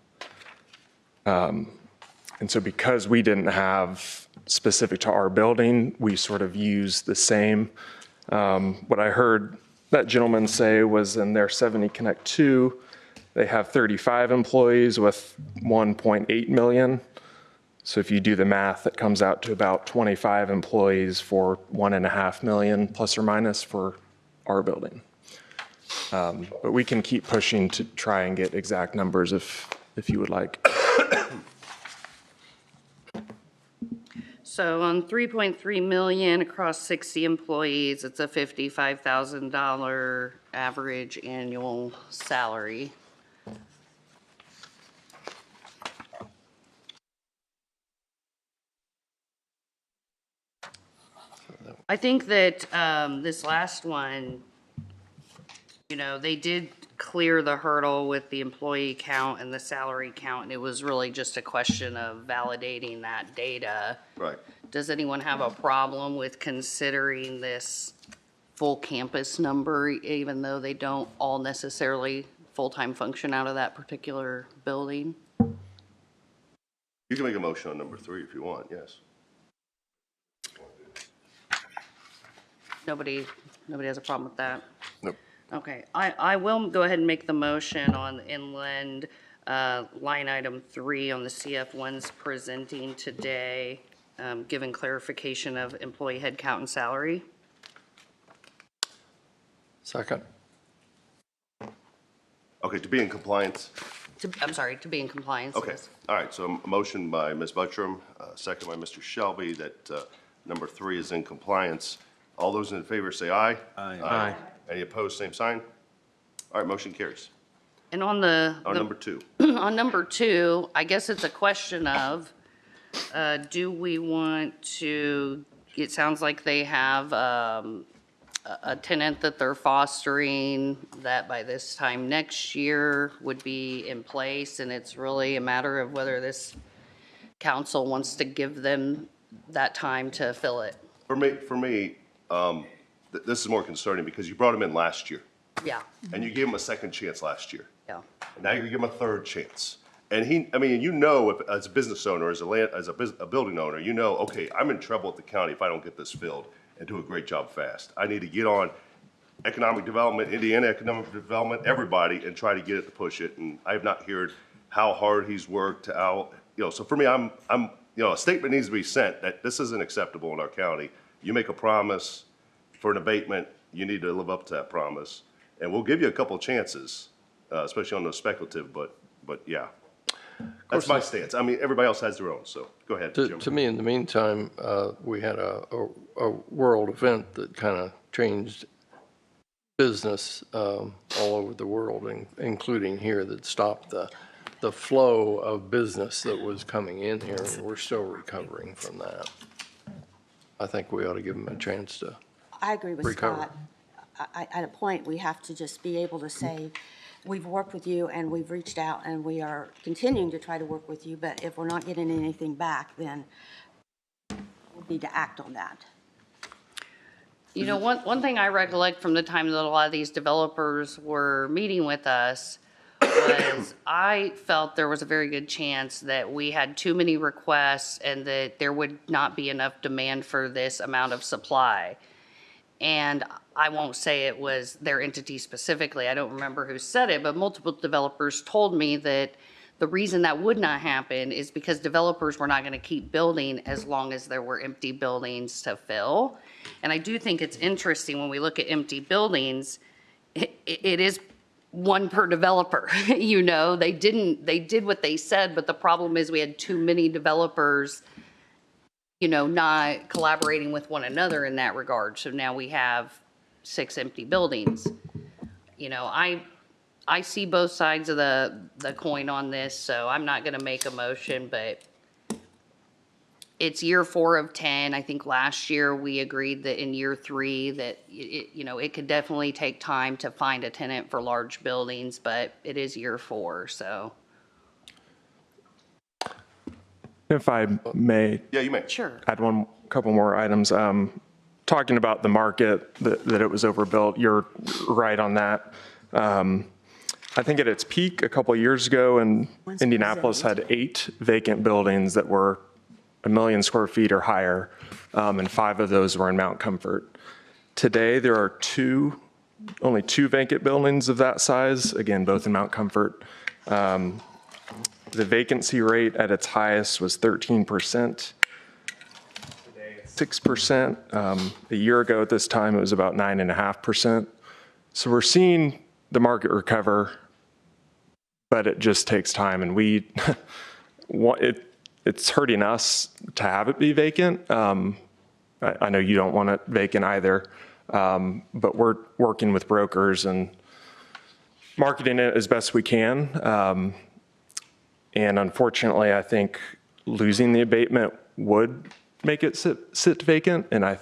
And so because we didn't have specific to our building, we sort of used the same. What I heard that gentleman say was in their 70 Connect 2, they have 35 employees with 1.8 million. So if you do the math, it comes out to about 25 employees for 1.5 million plus or minus for our building. But we can keep pushing to try and get exact numbers if you would like. So on 3.3 million across 60 employees, it's a $55,000 average annual salary. I think that this last one, they did clear the hurdle with the employee count and the salary count, and it was really just a question of validating that data. Right. Does anyone have a problem with considering this full campus number, even though they don't all necessarily full-time function out of that particular building? You can make a motion on number 3 if you want, yes. Nobody has a problem with that? Nope. Okay, I will go ahead and make the motion on Inland, line item 3 on the CF1s presenting today, given clarification of employee headcount and salary. Second. Okay, to be in compliance. To be in compliance. Okay, Yes. all right, so a motion by Ms. Buttram, second by Mr. Shelby, that number 3 is in compliance. All those in favor say aye. Aye. Any opposed, same sign? All right, motion carries. And on Number 2. on number 2, I guess it's a question of, do we want to, it sounds like they have a tenant that they're fostering that by this time next year would be in place, and it's really a matter of whether this council wants to give them that time to fill it. For me, this is more concerning because you brought him in last year Yeah, and you gave him a second chance last year. yeah. And now you're gonna give him a third chance. And if, as a business owner, as a building owner, okay, I'm in trouble at the county if I don't get this filled and do a great job fast. I need to get on economic development, Indiana economic development, everybody, and try to get it to push it. And I have not heard how hard he's worked out, so for me, I'm a statement needs to be sent that this isn't acceptable in our county. You make a promise for an abatement, you need to live up to that promise. And we'll give you a couple chances, especially on the speculative, but yeah. That's my stance. I mean, everybody else has their own, so go ahead, Jim. To me, in the meantime, we had a world event that kind of changed business all over the world, including here, that stopped the flow of business that was coming in here, and we're still recovering from that. I think we ought to give them a chance to I agree with recover. Scott. At a point, we have to just be able to say, we've worked with you and we've reached out and we are continuing to try to work with you, but if we're not getting anything back, then we need to act on that. You know, one thing I recollect from the time that a lot of these developers were meeting with us was I felt there was a very good chance that we had too many requests and that there would not be enough demand for this amount of supply. And I won't say it was their entity specifically, I don't remember who said it, but multiple developers told me that the reason that would not happen is because developers were not going to keep building as long as there were empty buildings to fill. And I do think it's interesting when we look at empty buildings, it is one per developer. You know, they did what they said, but the problem is we had too many developers, you know, not collaborating with one another in that regard. So now we have 6 empty buildings. You know, I see both sides of the coin on this, so I'm not going to make a motion, but it's year 4 of 10. I think last year we agreed that in year 3 that it could definitely take time to find a tenant for large buildings, but it is year 4, so. If I may. Yeah, you may. Sure. Add couple more items. Talking about the market, that it was overbuilt, you're right on that. I think at its peak a couple of years ago, Indianapolis had 8 vacant buildings that were 1 million square feet or higher, and 5 of those were in Mount Comfort. Today, there are only 2 vacant buildings of that size, again, both in Mount Comfort. The vacancy rate at its highest was 13%. Today, it's 6%. A year ago at this time, it was about 9.5%. So we're seeing the market recover, but it just takes time, and it's hurting us to have it be vacant. I know you don't want it vacant either, but we're working with brokers and marketing it as best we can. And unfortunately, I think losing the abatement would make it sit vacant. And I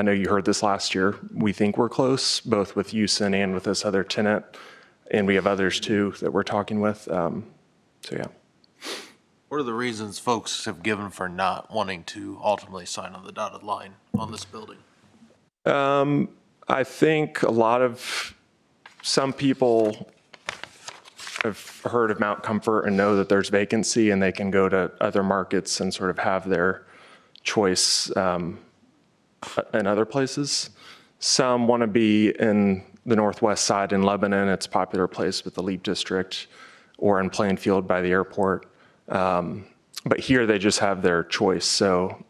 know you heard this last year. We think we're close, both with Houston and with this other tenant. And we have others too that we're talking with. So yeah. What are the reasons folks have given for not wanting to ultimately sign on the dotted line on this building? I think some people have heard of Mount Comfort and know that there's vacancy and they can go to other markets and sort of have their choice in other places. Some want to be in the Northwest Side in Lebanon. It's a popular place with the Leap District, or in Plainfield by the airport. But here they just have their choice. So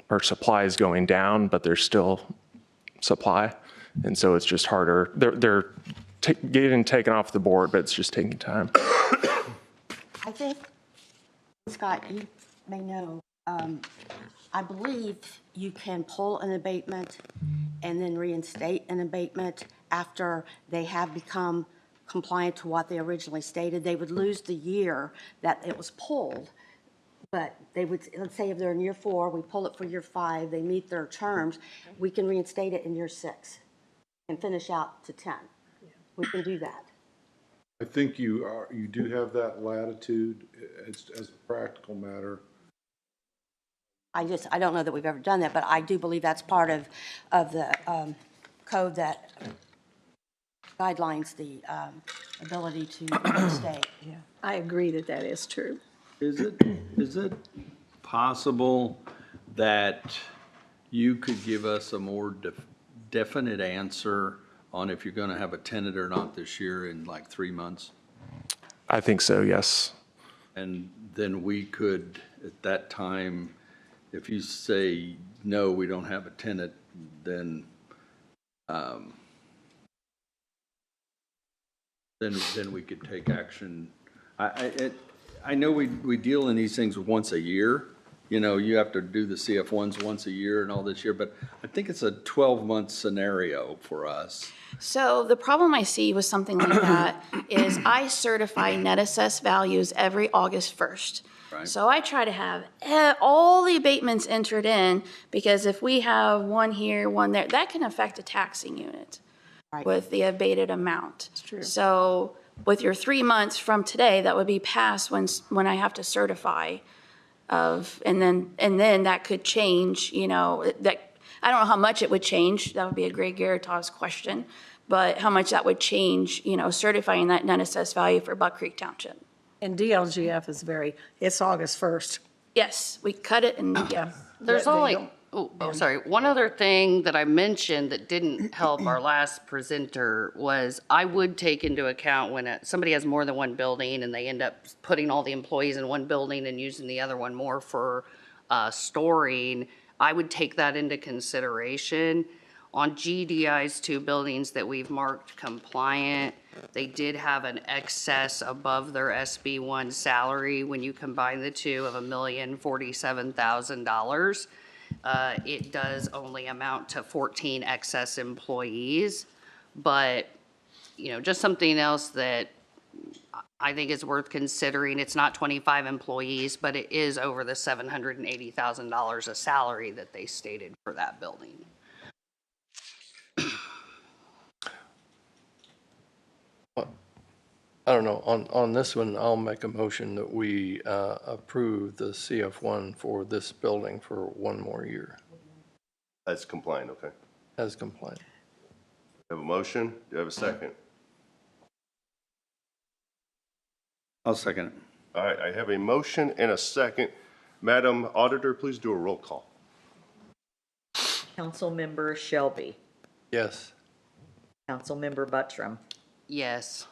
our supply is going down, but there's still supply. And so it's just harder. They're getting taken off the board, but it's just taking time. I think, Scott, you may know, I believe you can pull an abatement and then reinstate an abatement after they have become compliant to what they originally stated. They would lose the year that it was pulled, but they would, let's say if they're in year 4, we pull it for year 5, they meet their terms, we can reinstate it in year 6 and finish out to 10. We can do that. I think you do have that latitude as a practical matter. I don't know that we've ever done that, but I do believe that's part of the code that guidelines the ability to reinstate. Yeah, I agree that that is true. Is it possible that you could give us a more definite answer on if you're going to have a tenant or not this year in like 3 months? I think so, yes. And then we could at that time, if you say, no, we don't have a tenant, then we could take action. I know we deal in these things once a year. You know, you have to do the CF1s once a year and all this year, but I think it's a 12-month scenario for us. So the problem I see with something like that is I certify net assessed values every August 1st. Right. So I try to have all the abatements entered in, because if we have one here, one there, that can affect a taxing unit with the abated amount. That's true. So with your 3 months from today, that would be past when I have to certify and then that could change, you know, that I don't know how much it would change. That would be a Greg Garato's question, but how much that would change, you know, certifying that net assessed value for Buck Creek Township. And DLGF is it's August 1st. Yes, we cut it and yeah. There's only, sorry. One other thing that I mentioned that didn't help our last presenter was I would take into account when somebody has more than one building and they end up putting all the employees in one building and using the other one more for storing, I would take that into consideration. On GDI's 2 buildings that we've marked compliant, they did have an excess above their SB1 salary when you combine the two of $1,047,000. It does only amount to 14 excess employees, but, you know, just something else that I think is worth considering. It's not 25 employees, but it is over the $780,000 of salary that they stated for that building. I don't know, on this one, I'll make a motion that we approve the CF1 for this building for 1 more year That's compliant, okay. as compliant. You have a motion? Do you have a second? I'll second it. All right, I have a motion and a second. Madam Auditor, please do a roll call. Councilmember Shelby, Yes. Councilmember Buttram, Yes.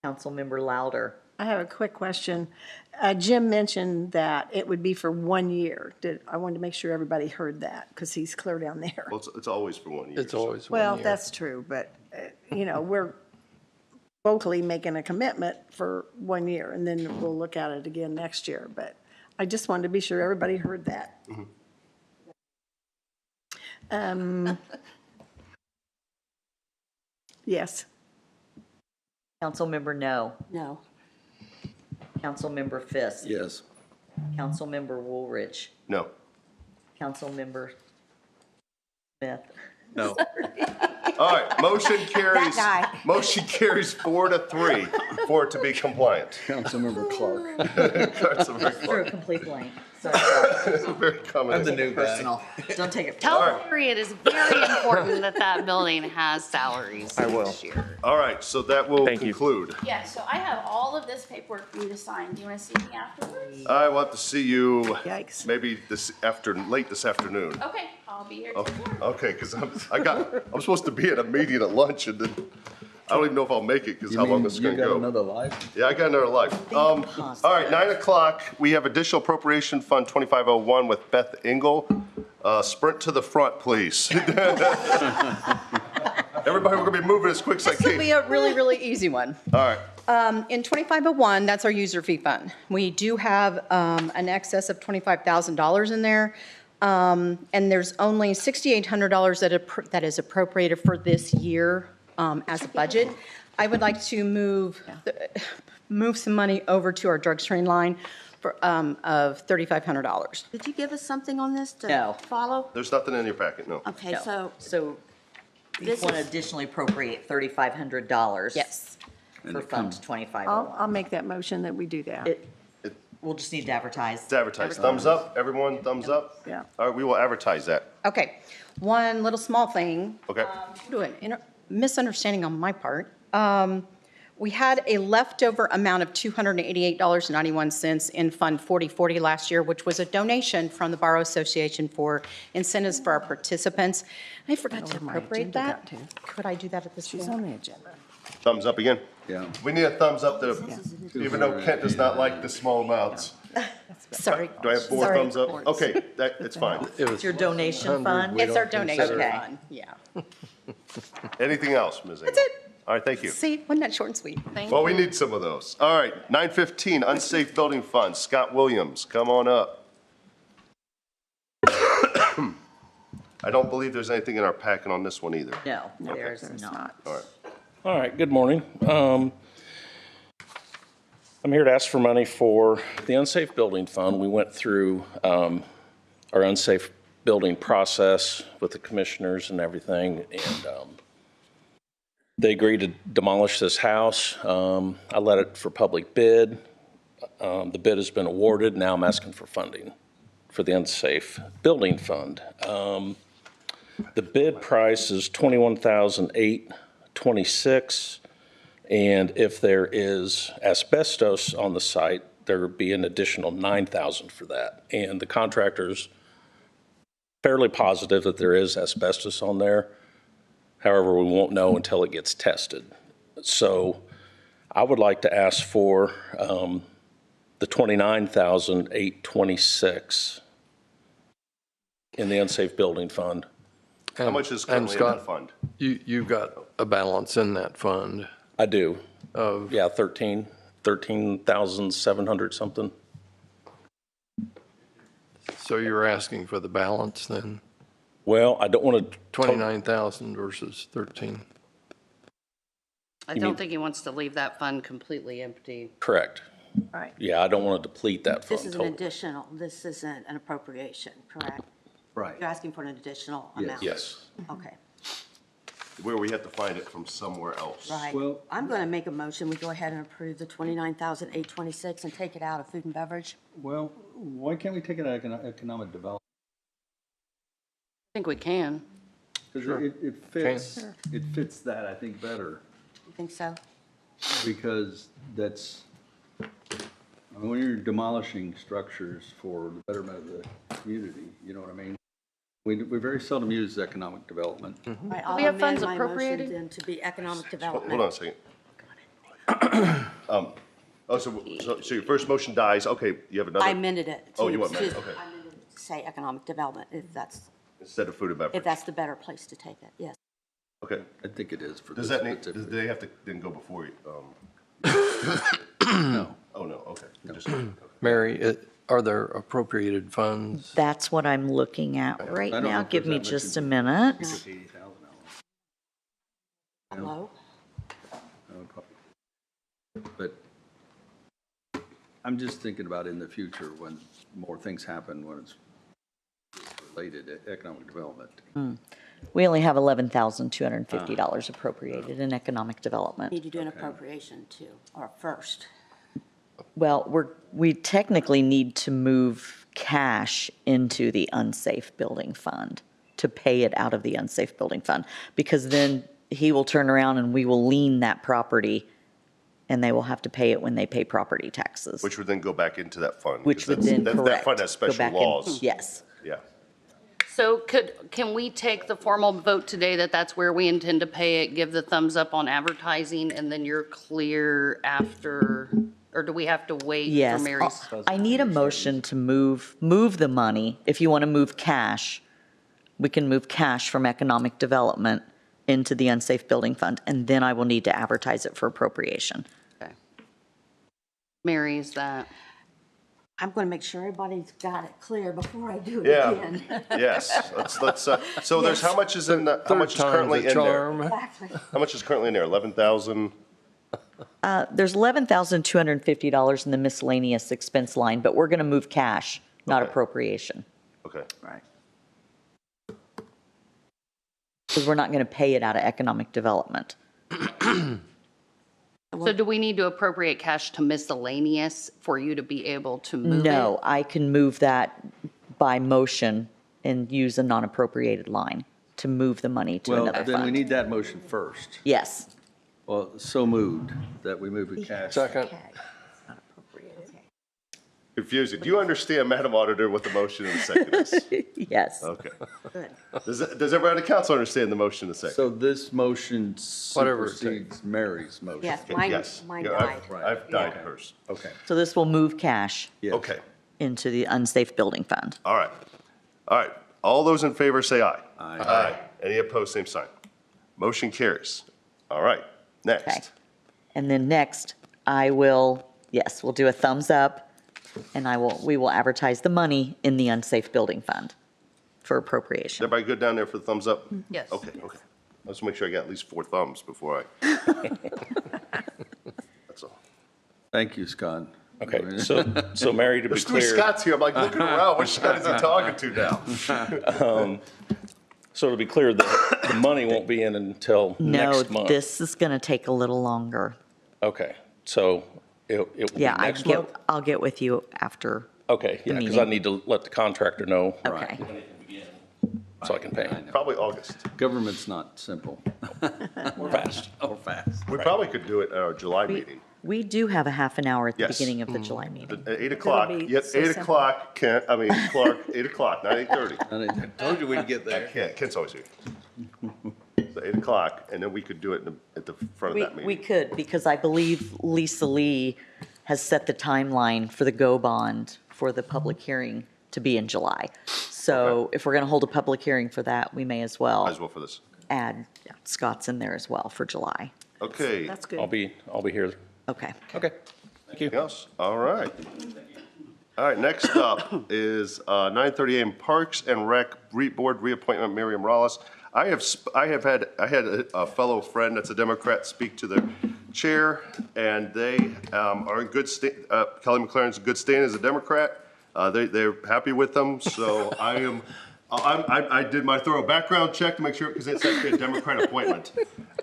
Councilmember Louder. I have a quick question. Jim mentioned that it would be for 1 year. I wanted to make sure everybody heard that, because he's clear down there. Well, it's always for 1 year. It's always 1 Well, year. that's true, but, you know, we're vocally making a commitment for 1 year, and then we'll look at it again next year. But I just wanted to be sure everybody heard that. Yes. Councilmember No. No. Councilmember Fisk. Yes. Councilmember Woolridge. No. Councilmember Smith. No. All right, motion carries. guy. Motion carries 4-3 for it to be compliant. Councilmember Clark. Councilmember Drew Clark. a complete blank. Sorry. Very common. Personal. Don't take it. Tell Lori it is very important that building has salaries I will. this year. All right, so that will Thank you. conclude. Yeah, so I have all of this paperwork for you to sign. Do you want to see me afterwards? I want to see you Yikes. maybe late this afternoon. Okay, I'll be here. Okay, because I'm supposed to be at a meeting at lunch, and then I don't even know if I'll make it, because how long this is going to You got go. another life? Yeah, I got another life. All right, 9 o'clock, we have additional appropriation fund 2501 with Beth Ingle. Sprint to the front, please. Everybody, we're going to be moving as quick as I This will be can. a really, really easy one. All right, In 2501, that's our user fee fund. We do have an excess of $25,000 in there. And there's only $6,800 that is appropriated for this year as a budget. I would like to move some money over to our drug screen line for, of $3,500. Did you give us something on this to No. follow? there's nothing in your packet, no. Okay, No. so So you This want to is- additionally appropriate $3,500. Yes. For Fund 2501. I'll make that motion that we do that. We'll just need to advertise. It's advertised. Thumbs up, everyone, thumbs up? Yeah. All right, we will advertise that. Okay. One little small thing. Okay. Misunderstanding on my part. We had a leftover amount of $288.91 in Fund 4040 last year, which was a donation from the Bar Association for incentives for our participants. I forgot to my appropriate agenda that. got to. Could I do that at this She's point? on the agenda. Thumbs up again? Yeah. We need a thumbs up, even though Kent does not like the small amounts. Sorry. Do I have 4 Sorry. thumbs up? Okay, it's fine. It's your donation fund? It's our donation fund, yeah. Anything else, Ms. Ingle? That's it. All right, thank you. See, wasn't that short and sweet? Well, we need some of those. All right, 9:15, Unsafe Building Fund, Scott Williams, come on up. I don't believe there's anything in our packet on this one either. No, there's not. All right. All right, good morning. I'm here to ask for money for the Unsafe Building Fund. We went through our unsafe building process with the commissioners and everything, and they agreed to demolish this house. I let it for public bid. The bid has been awarded. Now I'm asking for funding for the Unsafe Building Fund. The bid price is $21,826, and if there is asbestos on the site, there would be an additional $9,000 for that. And the contractor's fairly positive that there is asbestos on there. However, we won't know until it gets tested. So I would like to ask for the $29,826 in the Unsafe Building Fund. How much is currently in that fund? You've got a balance in that fund I do. of, Yeah, 13,700 something. so you're asking for the balance then? Well, I don't want to. 29,000 versus 13. I don't think he wants to leave that fund completely empty. Correct. Right. Yeah, I don't want to deplete that fund This is an totally. additional, this isn't an appropriation, correct? Right. You're asking for an additional Yes. amount? Yes. Okay, Where we have to find it from somewhere else. right. Well- I'm going to make a motion, we go ahead and approve the $29,826 and take it out of food and beverage. Well, why can't we take it out of economic development? I think we can. Because it fits that, I think, better. You think so? Because that's, I mean, when you're demolishing structures for the betterment of the community, you know what I mean? We very seldom use economic development. All right, I'll we have amend funds my motion appropriated? then to be economic Hold development. on a second. So your first motion dies, okay, you have another? I amended it. Oh, to- you amended, to- okay. I amended it to say economic development, Instead of food and beverage? if that's the better place to take it, yes. Okay. I think it is for Does this that need, specific- do they have to then go before you? No. Oh, no, okay. Okay. Mary, are there appropriated funds? That's what I'm looking at right I don't know now. if Give there's me that much just a in- minute. We took 80,000 out. Hello? But I'm just thinking about in the future when more things happen, when it's related to economic development. We only have $11,250 appropriated in economic development. Need to do an appropriation too, or first. Well, we technically need to move cash into the unsafe building fund to pay it out of the unsafe building fund, because then he will turn around and we will lien that property and they will have to pay it when they pay property taxes. Which would then go back into that fund? Which would because then, that correct. fund has go special back in- laws. Yes. Yeah. So can we take the formal vote today that that's where we intend to pay it, give the thumbs up on advertising, and then you're clear after, or do we have to wait for Yes. Mary's? I need a motion to move the money. If you want to move cash, we can move cash from economic development into the unsafe building fund, and then I will need to advertise it for appropriation. Okay. Mary, is that? I'm going to make sure everybody's got it clear before I do it Yeah. again. Yes, let's, so there's, how much is in the, how much is currently in there? Charm. Exactly. How much is currently in there? 11,000? There's $11,250 in the miscellaneous expense line, but we're going to move cash, not Okay. appropriation, Okay. Right. because we're not going to pay it out of economic development. So do we need to appropriate cash to miscellaneous for you to be able to move it? No, I can move that by motion and use a non-appropriated line to move the money to Well, another then we fund. need that motion first. Yes. Well, so moved that we move the cash. Second. Okay. Not appropriated. Confusing. Do you understand, Madam Auditor, what the motion and the second is? Yes. Okay. Good. Does everybody on the council understand the motion and the second? So this motion Whatever it supersedes Mary's motion? Yes, Yes. mine Yeah, died. I've died hers. Okay. So this will move cash Yes. Okay. into the unsafe building fund. All right. All right. All those in favor say aye. Aye. Any opposed, same sign. Motion carries. All right. Okay. Next. And then next, we'll do a thumbs up, and we will advertise the money in the unsafe building fund for appropriation. Everybody good down there for the thumbs up? Yes. Okay. Let's make sure I got at least 4 thumbs before I. That's all. Thank you, Scott. Okay, so Mary, to be There's 3 clear. Scotts here. I'm like looking around. Which Scott is he talking to now? So to be clear, the money won't be in until No, next month. this is going to take a little longer. Okay, so it will be Yeah, next month? I'll get with you after. Okay, yeah, because I meeting. need to let the contractor know. Okay. So I can pay. Probably August. Government's not simple. We're fast. Or fast. We probably could do it at our July meeting. We do have a half an hour at the Yes. beginning of the July meeting. At 8 o'clock. be Yep, so 8 simple. o'clock, Clark, 8 o'clock, not 8:30. I told you we'd get there. Kent's always here. So 8 o'clock, and then we could do it at the front of that meeting. We could, because I believe Lisa Lee has set the timeline for the GO bond for the public hearing to be in July. So if we're going to hold a public hearing for that, we may as Might well as well for this. add Scott's in there as well for July. Okay. That's good. I'll be here. Okay. Okay, thank you. Anything else? All right. All right, next up is 9:30 a.m. Parks and Rec Board reappointment, Miriam Rollis. I had a fellow friend that's a Democrat speak to the chair, and they are in good Kelly McLaren's in good standing as a Democrat. They're happy with them, so I did my thorough background check to make sure, because it's actually a Democrat appointment.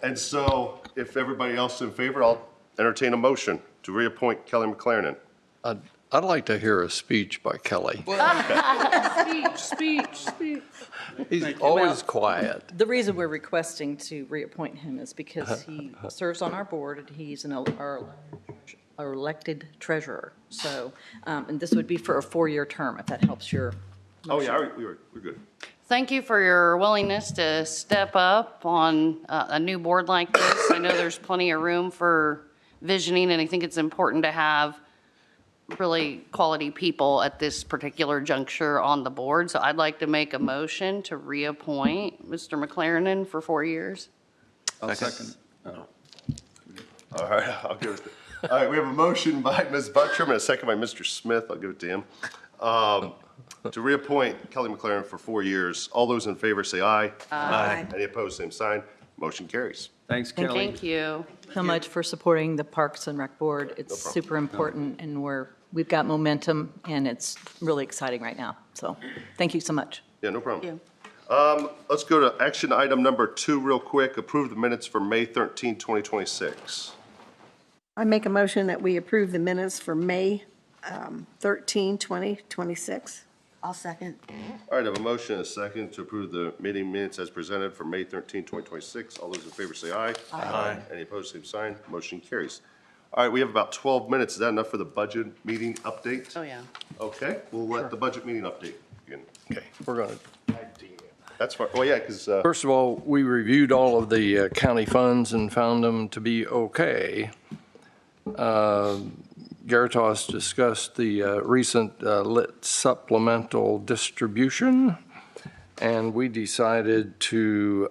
And so if everybody else is in favor, I'll entertain a motion to reappoint Kelly McLaren. I'd like to hear a speech by Kelly. Speech. He's always quiet. The reason we're requesting to reappoint him is because he serves on our board and he's our elected treasurer. So, and this would be for a 4-year term, if that helps your. Oh, yeah, we're good. Thank you for your willingness to step up on a new board like this. I know there's plenty of room for visioning, and I think it's important to have really quality people at this particular juncture on the board. So I'd like to make a motion to reappoint Mr. McLaren for 4 years. I'll second. All right, I'll give it. All right, we have a motion by Ms. Buttram and a second by Mr. Smith. I'll give it to him. To reappoint Kelly McLaren for 4 years. All those in favor say aye. Aye. Any opposed, same sign. Motion carries. Thanks, And Kelly. thank you. So much for supporting the Parks and Rec Board. It's super important, and we've got momentum, and it's really exciting right now. So, thank you so much. Yeah, no problem. Thank Let's go to action item number 2 real quick. Approve the minutes for May 13, 2026. I make a motion that we approve the minutes for May 13, 2026. I'll second. All right, I have a motion and a second to approve the meeting minutes as presented for May 13, 2026. All those in favor say aye. Aye. Any opposed, same sign. Motion carries. All right, we have about 12 minutes. Is that enough for the budget meeting update? Oh, yeah. Okay, we'll let the budget meeting update begin. Okay, we're going to. That's fine. Oh, yeah, because, First of all, we reviewed all of the county funds and found them to be okay. Garitos discussed the recent lit supplemental distribution, and we decided to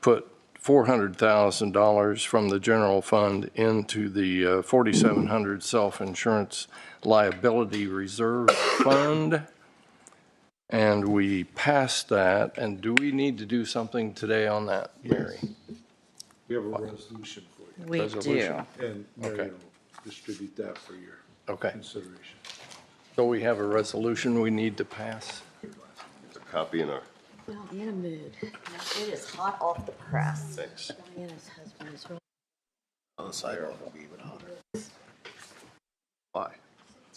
put $400,000 from the general fund into the 4,700 self-insurance liability reserve fund. And we passed that. And do we need to do something today on that, Mary? We have a resolution for you. We do. Resolution. And Mary Okay. will distribute that for your Okay. consideration. So we have a resolution we need to pass. there's a copy in our, Well, in a mood. It is hot off the press. thanks. Diana's husband is really, On the sidewalk will be even hotter. Why?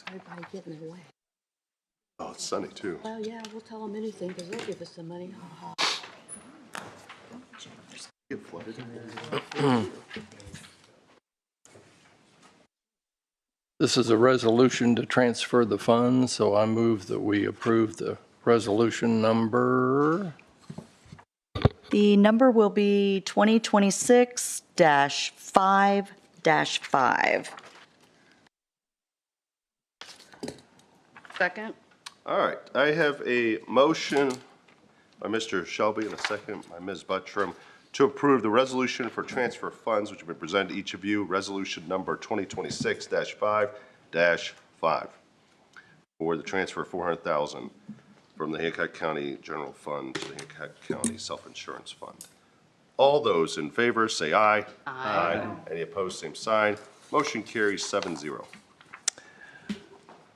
everybody getting their way. Oh, it's sunny, too. Well, yeah, we'll tell them anything because they'll give us the money. Ha, ha. Get flooded in there. This is a resolution to transfer the funds, so I move that we approve the resolution number. The number will be 2026-5-5. Second? All right, I have a motion by Mr. Shelby and a second by Ms. Buttram to approve the resolution for transfer of funds, which have been presented to each of you, resolution number 2026-5-5, for the transfer of $400,000 from the Hancock County General Fund to the Hancock County Self-Insurance Fund. All those in favor say aye. Aye. Any opposed, same sign. Motion carries 7-0.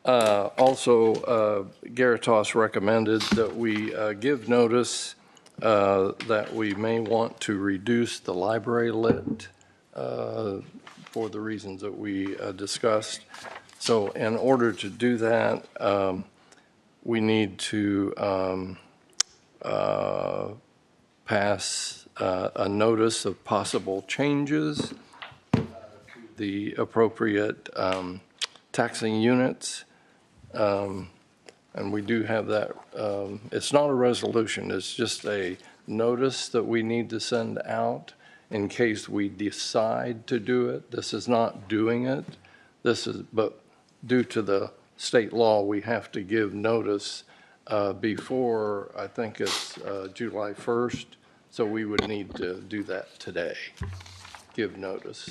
Also, Garitas recommended that we give notice that we may want to reduce the library lit for the reasons that we discussed. So in order to do that, we need to pass a notice of possible changes to the appropriate taxing units. And we do have that. It's not a resolution, it's just a notice that we need to send out in case we decide to do it. This is not doing it. But due to the state law, we have to give notice before, I think it's July 1st. So we would need to do that today, give notice.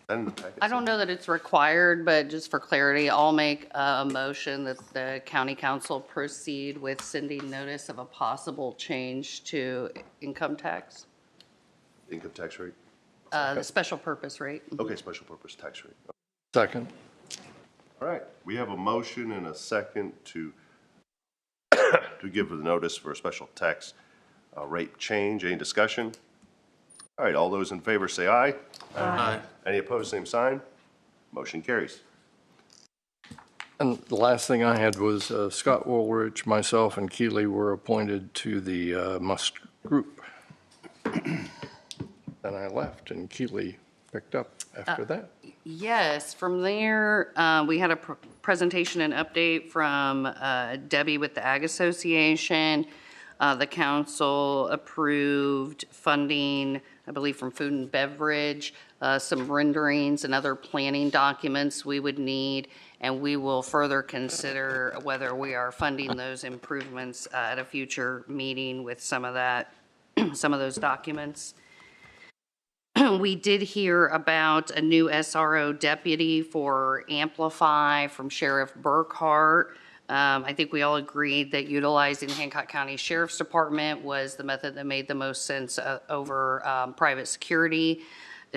I don't know that it's required, but just for clarity, I'll make a motion that the county council proceed with sending notice of a possible change to income tax, Income tax rate? the special purpose rate. Okay, special purpose tax rate. Second. All right, we have a motion and a second to give the notice for a special tax rate change. Any discussion? All right, all those in favor say aye. Aye. Any opposed, same sign. Motion carries. And the last thing I had was Scott Woolrich, myself, and Keeley were appointed to the Musk group. And I left, and Keeley picked up after that. Yes, from there, we had a presentation and update from Debbie with the Ag Association. The council approved funding, I believe, from food and beverage, some renderings and other planning documents we would need, and we will further consider whether we are funding those improvements at a future meeting with some of that, some of those documents. We did hear about a new SRO deputy for Amplify from Sheriff Burkhart. I think we all agreed that utilizing Hancock County Sheriff's Department was the method that made the most sense over private security.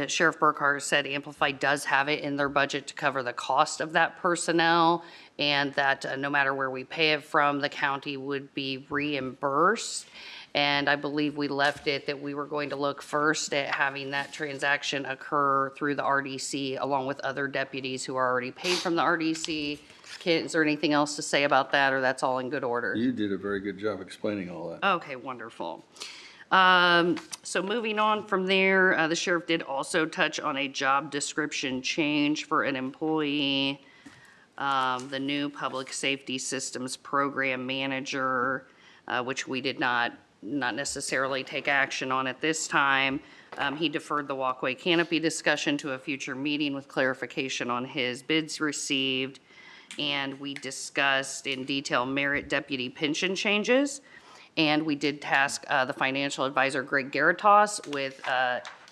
Sheriff Burkhart said Amplify does have it in their budget to cover the cost of that personnel, and that no matter where we pay it from, the county would be reimbursed. And I believe we left it that we were going to look first at having that transaction occur through the RDC along with other deputies who are already paid from the RDC. Kent, is there anything else to say about that, or that's all in good order? You did a very good job explaining all that. Okay, wonderful. So moving on from there, the sheriff did also touch on a job description change for an employee, the new public safety systems program manager, which we did not necessarily take action on at this time. He deferred the walkway canopy discussion to a future meeting with clarification on his bids received. And we discussed in detail merit deputy pension changes. And we did task the financial advisor, Greg Garitas, with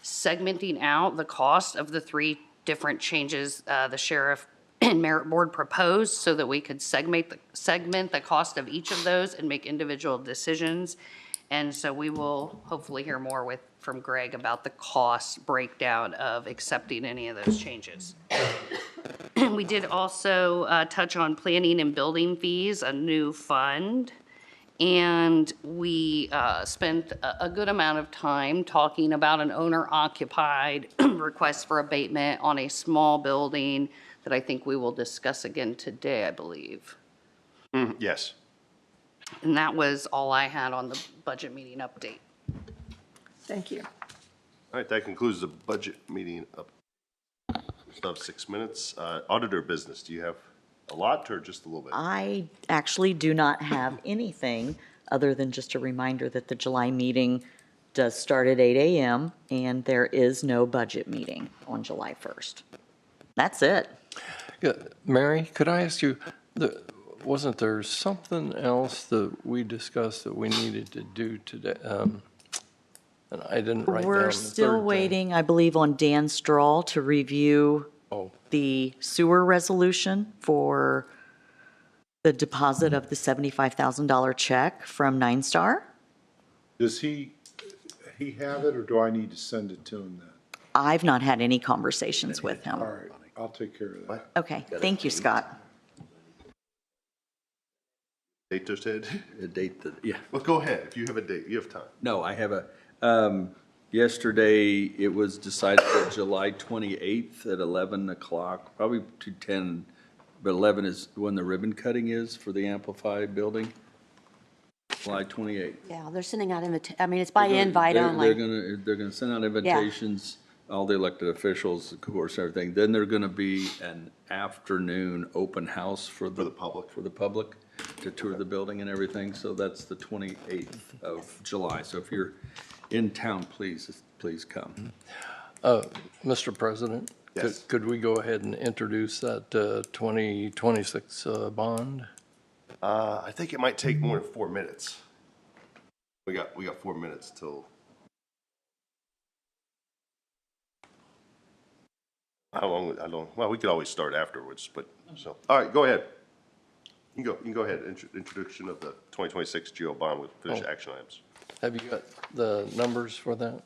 segmenting out the cost of the 3 different changes the sheriff and merit board proposed so that we could segment the cost of each of those and make individual decisions. And so we will hopefully hear more from Greg about the cost breakdown of accepting any of those changes. We did also touch on planning and building fees, a new fund. And we spent a good amount of time talking about an owner-occupied request for abatement on a small building that I think we will discuss again today, I believe. Yes. And that was all I had on the budget meeting update. Thank you. All right, that concludes the budget meeting still have 6 minutes. Auditor business, do you have a lot or just a little bit? I actually do not have anything other than just a reminder that the July meeting does start at 8 a.m. and there is no budget meeting on July 1st. That's it. Yeah, Mary, could I ask you, wasn't there something else that we discussed that we needed to do today? And I didn't write down the We're third still thing. waiting, I believe, on Dan Strahl to review the sewer resolution for the deposit of the $75,000 check from Nine Star. Does he have it, or do I need to send it to him then? I've not had any conversations with him. All right, I'll take care of that. Okay, thank you, Scott. Date just hit? A date that, yeah. Well, go ahead. If you have a date, you have time. No, I have yesterday, it was decided that July 28th at 11 o'clock, probably to 10, but 11 is when the ribbon cutting is for the Amplify building. July 28th. Yeah, they're sending out it's by invite only. They're gonna send out invitations, all the elected officials, of course, everything. Then they're gonna be an afternoon open house for the public to tour the building and everything. So that's the 28th of July. So if you're in town, please come. Mr. President, Yes. could we go ahead and introduce that 2026 bond? I think it might take more than 4 minutes. We got 4 minutes till. How long? Well, we could always start afterwards, but so. All right, go ahead. You can go ahead. Introduction of the 2026 GO bond with finished action items. Have you got the numbers for that?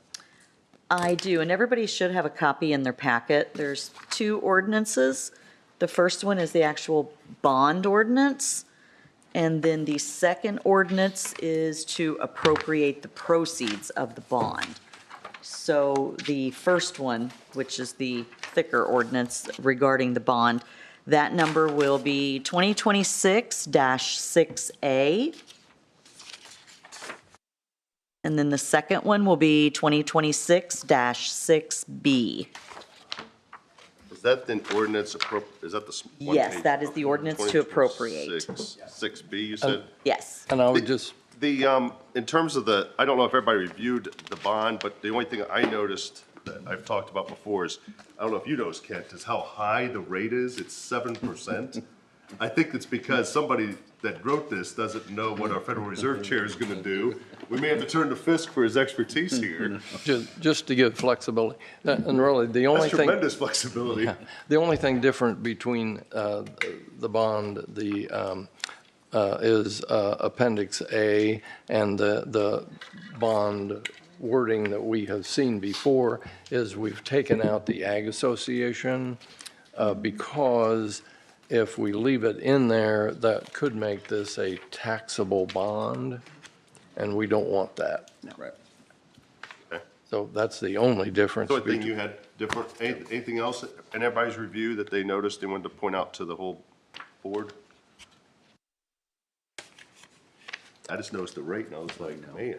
I do, and everybody should have a copy in their packet. There's two ordinances. The first one is the actual bond ordinance, and then the second ordinance is to appropriate the proceeds of the bond. So the first one, which is the thicker ordinance regarding the bond, that number will be 2026-6A. And then the second one will be 2026-6B. Is that the ordinance, is that the one Yes, page? that is the ordinance to appropriate. 6B, you said? Yes. And I would just, in terms of I don't know if everybody reviewed the bond, but the only thing I noticed that I've talked about before is, I don't know if you noticed, Kent, is how high the rate is. It's 7%. I think it's because somebody that wrote this doesn't know what our Federal Reserve Chair is going to do. We may have to turn to Fisk for his expertise here. just to give flexibility. And really, the only That's thing. tremendous flexibility. The only thing different between the bond, is Appendix A and the bond wording that we have seen before is we've taken out the Ag Association because if we leave it in there, that could make this a taxable bond, and we don't want that. Right. Okay. So that's the only difference. So I think you had different, anything else in everybody's review that they noticed they wanted to point out to the whole board? I just noticed the rate and I was like, man,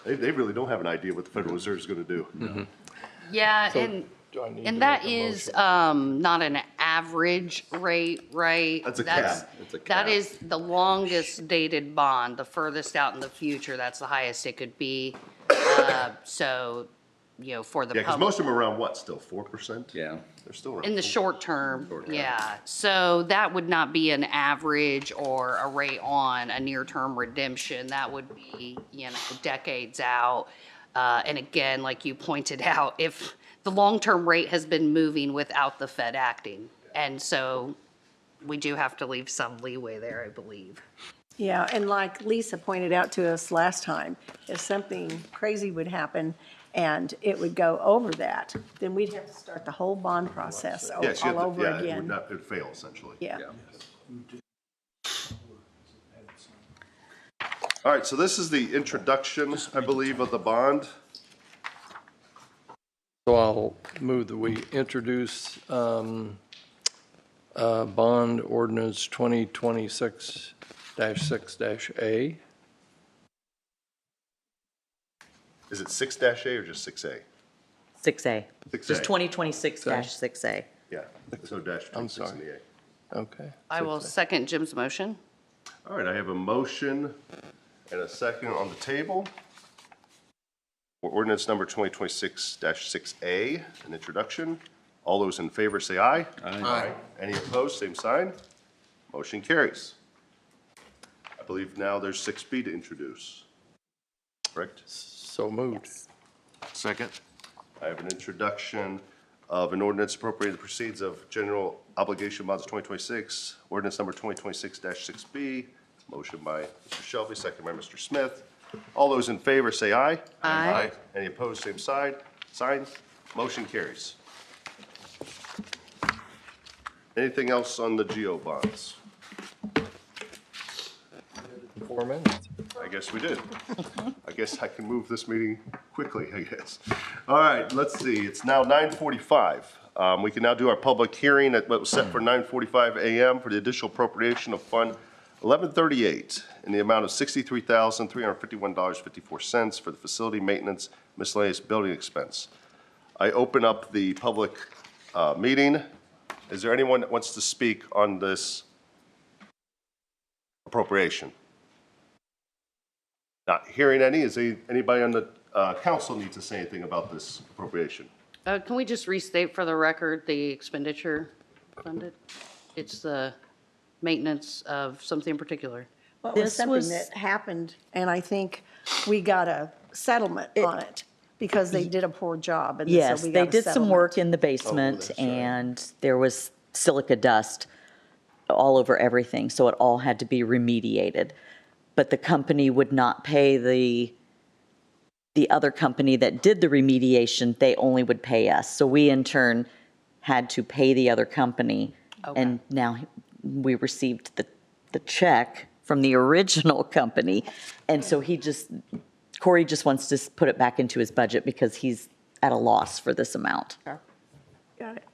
they really don't have an idea what the Federal Reserve is going to do. Mm-hmm. Yeah, Do I need to and that make a is motion? not an average rate, right? That's a cap. It's a cap. That is the longest dated bond, the furthest out in the future, that's the highest it could be. So, for the Yeah, because public. most of them are around what, still 4%? Yeah. They're still around. In the 4%. short term, yeah. So that would not be an average or a rate on a near-term redemption. That would be, decades out. And again, like you pointed out, if the long-term rate has been moving without the Fed acting. And so we do have to leave some leeway there, I believe. Yeah, and like Lisa pointed out to us last time, if something crazy would happen and it would go over that, then we'd have to start the whole bond process all over It again. would fail essentially. Yeah. All right, so this is the introduction, I believe, of the bond. So I'll move that we introduce bond ordinance 2026-6-A. Is it 6-A or just 6A? 6A. 6A. Just 2026-6A. Yeah, there's no dash between 6 and the A. Okay. I will second Jim's motion. All right, I have a motion and a second on the table for ordinance number 2026-6A, an introduction. All those in favor say aye. Aye. Any opposed, same sign. Motion carries. I believe now there's 6B to introduce. Correct? So moved. Second. I have an introduction of an ordinance appropriating the proceeds of general obligation bonds of 2026, ordinance number 2026-6B. Motion by Mr. Shelby, second by Mr. Smith. All those in favor say aye. Aye. Any opposed, same side. Sign. Motion carries. Anything else on the GO bonds? 4 minutes. I guess we did. I guess I can move this meeting quickly, I guess. All right, let's see, it's now 9:45. We can now do our public hearing at what was set for 9:45 a.m. for the additional appropriation of Fund 1138 in the amount of $63,351.54 for the facility maintenance miscellaneous building expense. I open up the public meeting. Is there anyone that wants to speak on this appropriation? Not hearing any. Is anybody on the council need to say anything about this appropriation? Can we just restate for the record the expenditure funded? It's the maintenance of something in particular. Well, it was This something was- that happened, and I think we got a settlement on it because they did a poor job. And so Yes, we they got a did some settlement. work in the basement, and there was silica dust all over everything, so it all had to be remediated. But the company would not pay the other company that did the remediation, they only would pay us. So we in turn had to pay the other company. And now we received the check from the original company. And so Corey just wants to put it back into his budget because he's at a loss for this amount. Got it.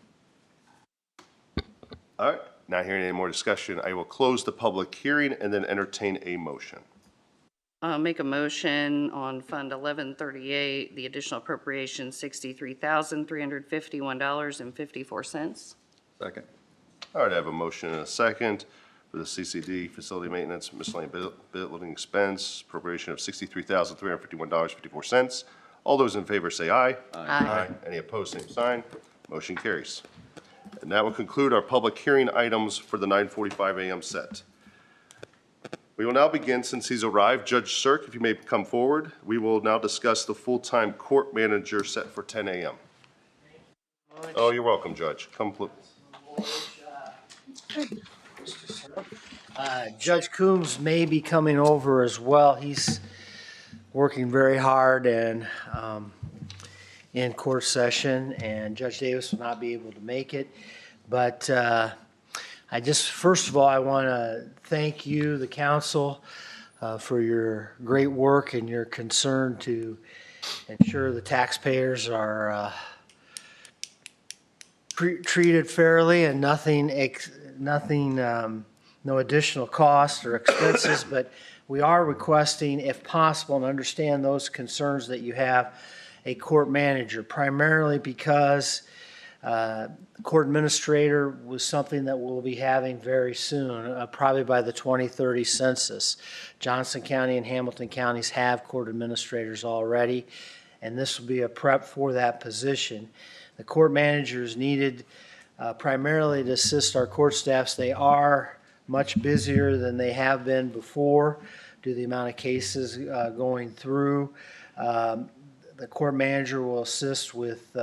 All right, not hearing any more discussion, I will close the public hearing and then entertain a motion. Make a motion on Fund 1138, the additional appropriation, $63,351.54. Second. All right, I have a motion and a second for the CCD facility maintenance miscellaneous building expense appropriation of $63,351.54. All those in favor say aye. Aye. Any opposed, same sign. Motion carries. And that will conclude our public hearing items for the 9:45 a.m. set. We will now begin, since he's arrived, Judge Sirk, if you may come forward. We will now discuss the full-time court manager set for 10 a.m. Oh, you're welcome, Judge. Come, please. Judge Coombs may be coming over as well. He's working very hard and in court session, and Judge Davis will not be able to make it. But first of all, I want to thank you, the council, for your great work and your concern to ensure the taxpayers are treated fairly and no additional costs or expenses. But we are requesting, if possible, and understand those concerns that you have, a court manager, primarily because court administrator was something that we'll be having very soon, probably by the 2030 census. Johnson County and Hamilton counties have court administrators already, and this will be a prep for that position. The court manager is needed primarily to assist our court staffs. They are much busier than they have been before due to the amount of cases going through. The court manager will assist with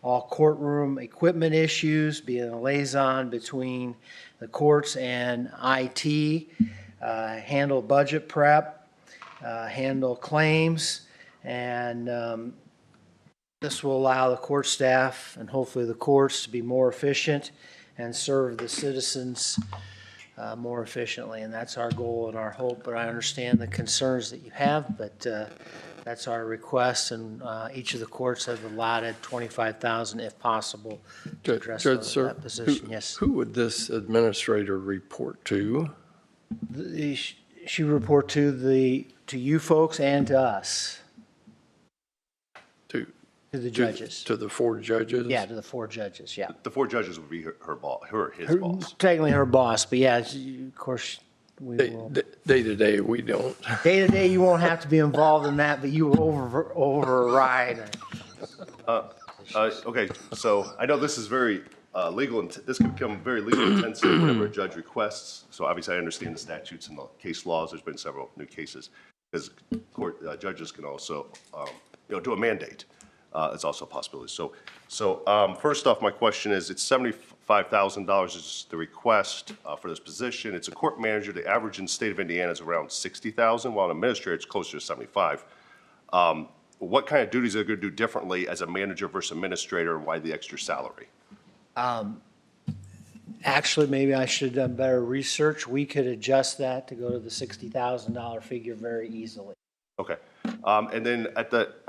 all courtroom equipment issues, being a liaison between the courts and IT, handle budget prep, handle claims, and this will allow the court staff and hopefully the courts to be more efficient and serve the citizens more efficiently. And that's our goal and our hope. But I understand the concerns that you have, but that's our request, and each of the courts have allotted $25,000 if possible to address that position. Yes. Who would this administrator report to? She would report to you folks and to us. To the judges. To the 4 judges? Yeah, to the 4 judges, yeah. The 4 judges would be his boss. Technically her boss, but yeah, of course, we will. Day to day, we don't. Day to day, you won't have to be involved in that, but you will override. Okay, so I know this is very legal, and this can become very legal intensive whenever a judge requests. So obviously, I understand the statutes and the case laws. There's been several new cases because judges can also, do a mandate. It's also a possibility. So first off, my question is: it's $75,000 is the request for this position. It's a court manager. The average in the state of Indiana is around $60,000, while an administrator it's closer to $75,000. What kind of duties are they going to do differently as a manager versus administrator, and why the extra salary? Actually, maybe I should have done better research. We could adjust that to go to the $60,000 figure very easily. Okay. And then I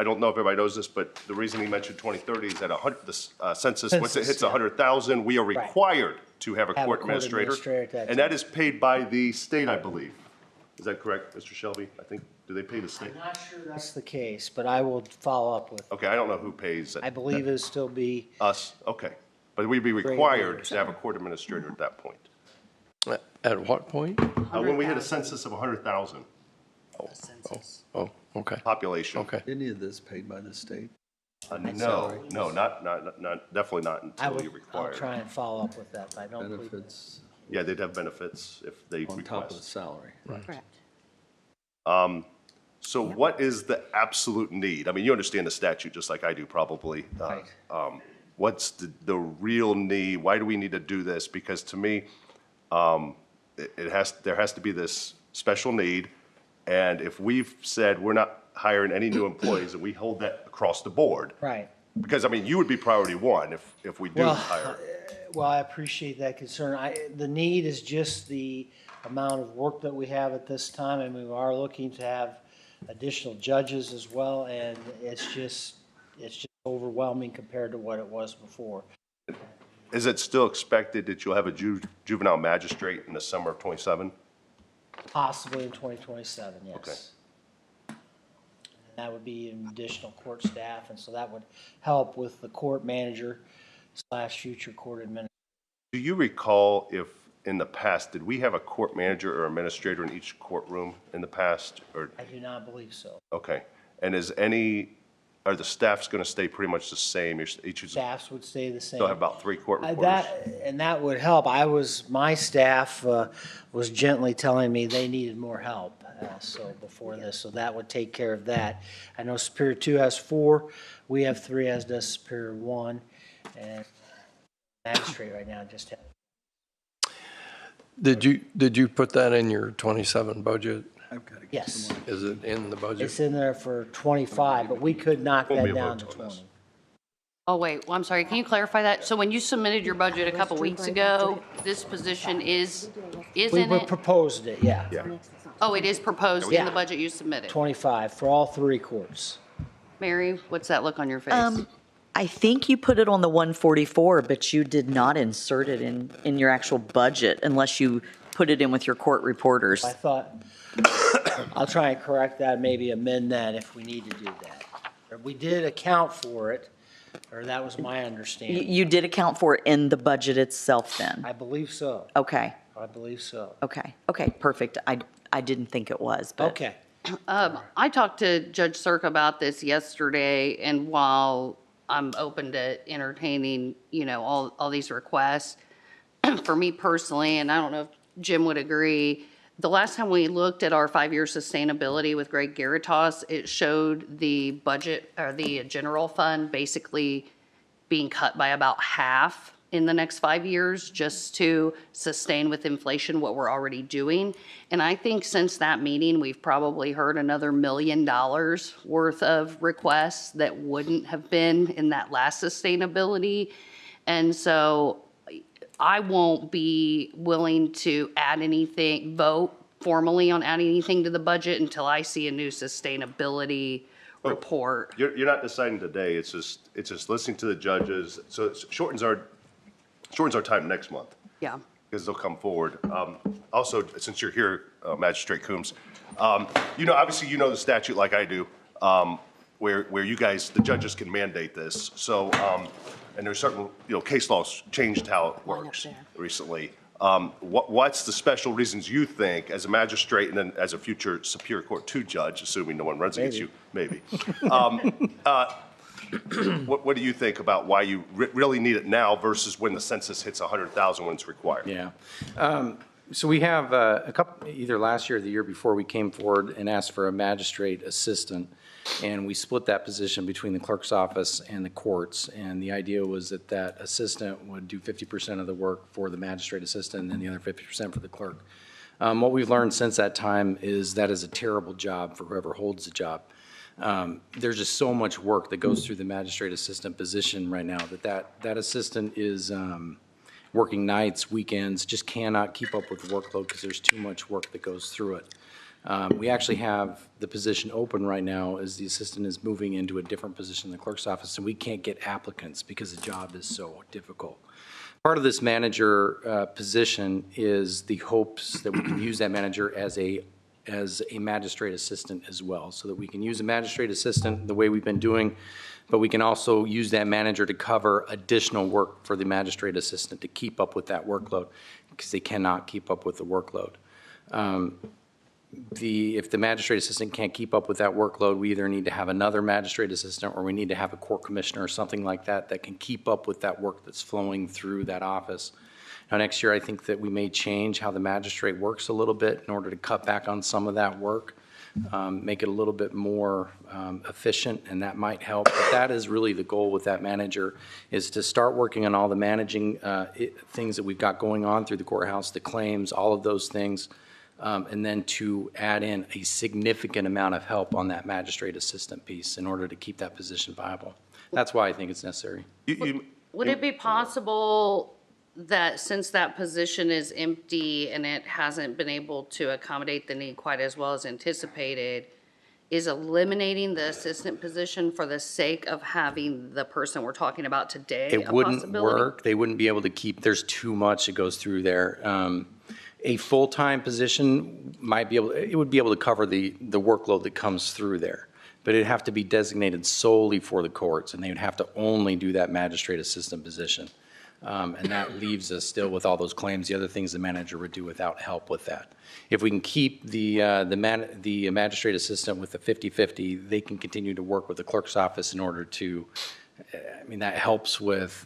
don't know if everybody knows this, but the reason he mentioned 2030 is that the census, once it hits 100,000, we are required to have a court administrator. And that is paid by the state, I believe. Is that correct, Mr. Shelby? I think, do they pay the state? I'm not sure that's the case, but I will follow up with. Okay, I don't know who pays it. I believe it'll still be. Us, okay. But we'd be required to have a court administrator at that point. At what point? When we hit a census of 100,000. Oh, okay. Population. Okay. Any of this paid by the state? No, not, definitely not until you're I'll required. try and follow up with that, but I don't believe. Benefits Yeah, they'd have benefits if they on top of the request. salary. Correct. So what is the absolute need? I mean, you understand the statute just like I do probably. Right. What's the real need? Why do we need to do this? Because to me, there has to be this special need. And if we've said we're not hiring any new employees, and we hold that across the board. Right. Because, I mean, you would be priority one if we do hire. Well, I appreciate that concern. The need is just the amount of work that we have at this time, and we are looking to have additional judges as well, and it's just overwhelming compared to what it was before. Is it still expected that you'll have a juvenile magistrate in the summer of /27? Possibly in 2027, yes. Okay. And that would be an additional court staff, and so that would help with the court manager / future court administrator. Do you recall if in the past, did we have a court manager or administrator in each courtroom in the past? Or I do not believe so. okay. And are the staffs going to stay pretty much the same? Staffs would stay the same. They'll have about 3 court reporters. That would help. My staff was gently telling me they needed more help. So before this, so that would take care of that. I know Superior 2 has 4. We have 3, as does Superior 1. And magistrate right now just has. Did you put that in your 27 budget? I've got to get Yes. some more. Is it in the budget? It's in there for 25, but we could knock Won't be that a down to vote on this. 20. Oh, wait, well, I'm sorry, can you clarify that? So when you submitted your budget a couple weeks ago, this position is We in it? proposed it, yeah. Oh, it is proposed in Yeah. the budget you submitted? 25 for all 3 courts. Mary, what's that look on your face? I think you put it on the 144, but you did not insert it in your actual budget unless you put it in with your court reporters. I thought, I'll try and correct that, maybe amend that if we need to do that. Or we did account for it, or that was my understanding. You did account for it in the budget itself then? I believe so. Okay, I believe so. okay, perfect. I didn't think it was, but. Okay. I talked to Judge Sirk about this yesterday, and while I'm open to entertaining, all these requests, for me personally, and I don't know if Jim would agree, the last time we looked at our 5-year sustainability with Greg Garitas, it showed the budget, or the general fund, basically being cut by about half in the next 5 years, just to sustain with inflation what we're already doing. And I think since that meeting, we've probably heard another $1 million worth of requests that wouldn't have been in that last sustainability. And so I won't be willing to vote formally on adding anything to the budget until I see a new sustainability report. You're not deciding today. It's just listening to the judges. So it shortens our time next month. Yeah. Because they'll come forward. Also, since you're here, Magistrate Coombs, obviously you know the statute like I do. where you guys, the judges can mandate this. So, and there's certain, case laws changed how it works recently. What's the special reasons you think, as a magistrate and then as a future Superior Court 2 judge, assuming no one runs against you, maybe. What do you think about why you really need it now versus when the census hits 100,000 when it's required? Yeah. So we have a couple, either last year or the year before, we came forward and asked for a magistrate assistant, and we split that position between the clerk's office and the courts. And the idea was that that assistant would do 50% of the work for the magistrate assistant and then the other 50% for the clerk. What we've learned since that time is that is a terrible job for whoever holds the job. There's just so much work that goes through the magistrate assistant position right now that assistant is working nights, weekends, just cannot keep up with the workload because there's too much work that goes through it. We actually have the position open right now as the assistant is moving into a different position in the clerk's office, and we can't get applicants because the job is so difficult. Part of this manager position is the hopes that we can use that manager as a magistrate assistant as well, so that we can use a magistrate assistant the way we've been doing, but we can also use that manager to cover additional work for the magistrate assistant to keep up with that workload, because they cannot keep up with the workload. If the magistrate assistant can't keep up with that workload, we either need to have another magistrate assistant or we need to have a court commissioner or something like that that can keep up with that work that's flowing through that office. Now, next year, I think that we may change how the magistrate works a little bit in order to cut back on some of that work, make it a little bit more efficient, and that might help. But that is really the goal with that manager, is to start working on all the managing things that we've got going on through the courthouse, the claims, all of those things, and then to add in a significant amount of help on that magistrate assistant piece in order to keep that position viable. That's why I think it's necessary. Would it be possible that since that position is empty and it hasn't been able to accommodate the need quite as well as anticipated, is eliminating the assistant position for the sake of having the person we're talking about today a It wouldn't possibility? work. They wouldn't be able to keep, there's too much that goes through there. A full-time position might be able, it would be able to cover the workload that comes through there, but it'd have to be designated solely for the courts, and they would have to only do that magistrate assistant position. And that leaves us still with all those claims, the other things the manager would do without help with that. If we can keep the magistrate assistant with the 50-50, they can continue to work with the clerk's office in order to, I mean, that helps with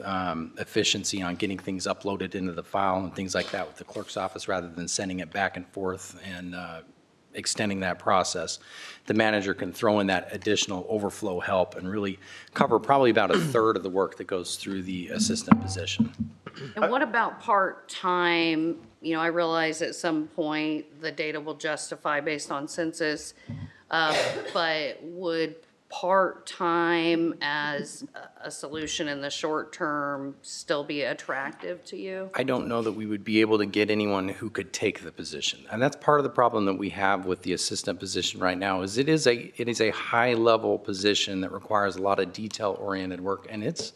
efficiency on getting things uploaded into the file and things like that with the clerk's office rather than sending it back and forth and extending that process. The manager can throw in that additional overflow help and really cover probably about a third of the work that goes through the assistant position. And what about part-time? You know, I realize at some point the data will justify based on census, but would part-time as a solution in the short term still be attractive to you? I don't know that we would be able to get anyone who could take the position. And that's part of the problem that we have with the assistant position right now, is it is a high-level position that requires a lot of detail-oriented work, and it's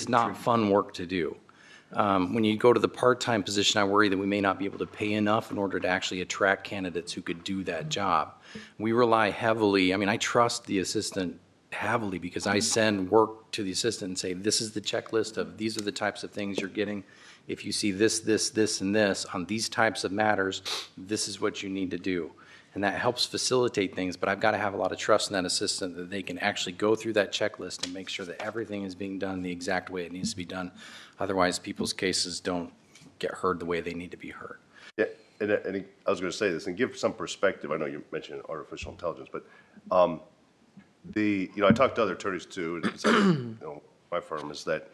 not fun work to do. When you go to the part-time position, I worry that we may not be able to pay enough in order to actually attract candidates who could do that job. We rely heavily, I mean, I trust the assistant heavily because I send work to the assistant and say, this is the checklist of these are the types of things you're getting. If you see this, this, this, and this on these types of matters, this is what you need to do. And that helps facilitate things, but I've got to have a lot of trust in that assistant that they can actually go through that checklist and make sure that everything is being done the exact way it needs to be done. Otherwise, people's cases don't get heard the way they need to be heard. Yeah, and I was going to say this and give some perspective. I know you mentioned artificial intelligence, but I talked to other attorneys too, and my firm is that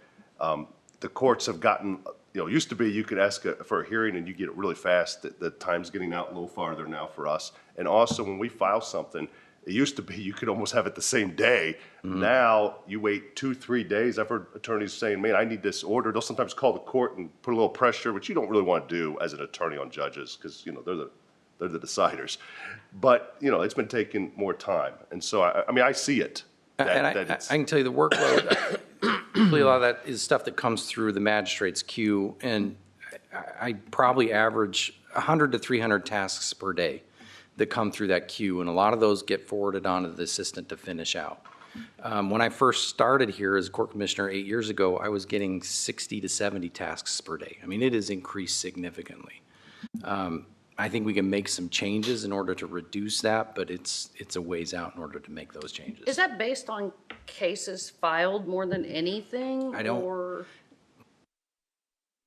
the courts have gotten, used to be you could ask for a hearing and you get it really fast. The time's getting out a little farther now for us. And also when we file something, it used to be you could almost have it the same day. Mm-hmm. Now you wait 2-3 days. I've heard attorneys saying, man, I need this order. They'll sometimes call the court and put a little pressure, which you don't really want to do as an attorney on judges because, they're the deciders. But, it's been taking more time. And so, I see it. I can tell you the workload, really a lot of that is stuff that comes through the magistrate's queue, and I probably average 100 to 300 tasks per day that come through that queue, and a lot of those get forwarded on to the assistant to finish out. When I first started here as court commissioner 8 years ago, I was getting 60 to 70 tasks per day. I mean, it has increased significantly. I think we can make some changes in order to reduce that, but it's a ways out in order to make those changes. Is that based on cases filed more than anything? I don't- Or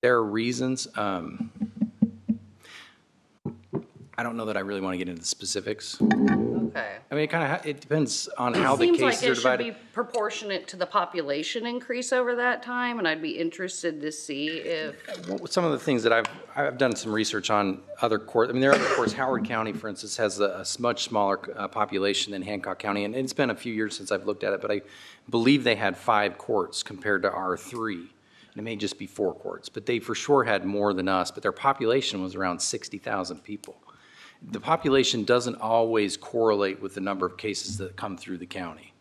There are reasons. I don't know that I really want to get into the specifics. okay. I mean, it depends on how the Seems like cases are it should divided. be proportionate to the population increase over that time, and I'd be interested to see if, Some of the things that I've done some research on other courts. I mean, there are other courts. Howard County, for instance, has a much smaller population than Hancock County, and it's been a few years since I've looked at it, but I believe they had 5 courts compared to our 3. And it may just be 4 courts, but they for sure had more than us, but their population was around 60,000 people. The population doesn't always correlate with the number of cases that come through the county.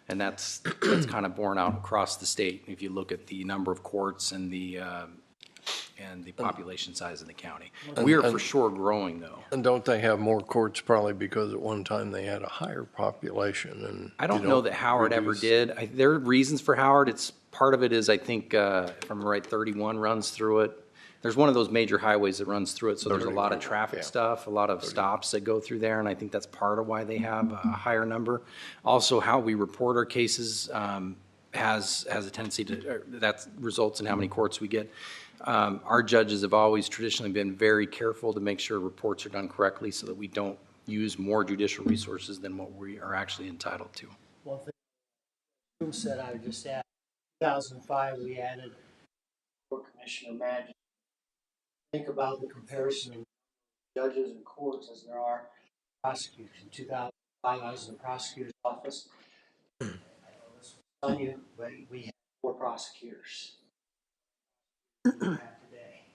And that's kind of borne out across the state if you look at the number of courts and the population size in the county. We are for sure growing, though. And don't they have more courts probably because at one time they had a higher population and? I don't know that Howard ever did. There are reasons for Howard. Part of it is, I think, if I'm right, 31 runs through it. There's one of those major highways that runs through it, so there's a lot of traffic stuff, a lot of stops that go through there, and I think that's part of why they have a higher number. Also, how we report our cases has a tendency to, that results in how many courts we get. Our judges have always traditionally been very careful to make sure reports are done correctly so that we don't use more judicial resources than what we are actually entitled to. One thing Jim said, I would just add, 2005, we added court commissioner magistrate. Think about the comparison of judges and courts as there are prosecutors. In 2005, I was in the prosecutor's office. I know this was on you, but we had 4 prosecutors. We have today.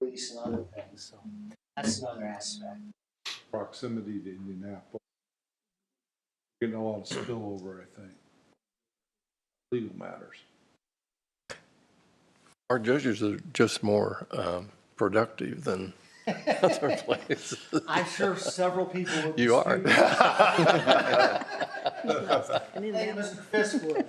Police and other things, so that's another aspect. Proximity to Indianapolis. Getting a lot of spillover, I think. Legal matters. Our judges are just more productive than other places. I'm sure several people would. You are. Hey, Mr. Fiskwood.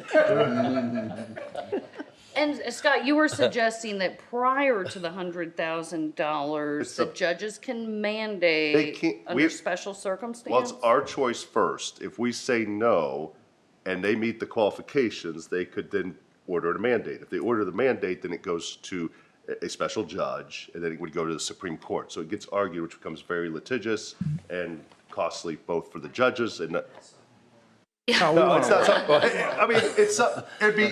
and Scott, you were suggesting that prior to the $100,000, the judges can mandate under special circumstances? Well, it's our choice first. If we say no and they meet the qualifications, they could then order a mandate. If they order the mandate, then it goes to a special judge, and then it would go to the Supreme Court. So it gets argued, which becomes very litigious and costly both for the judges and. No, it's not. I mean,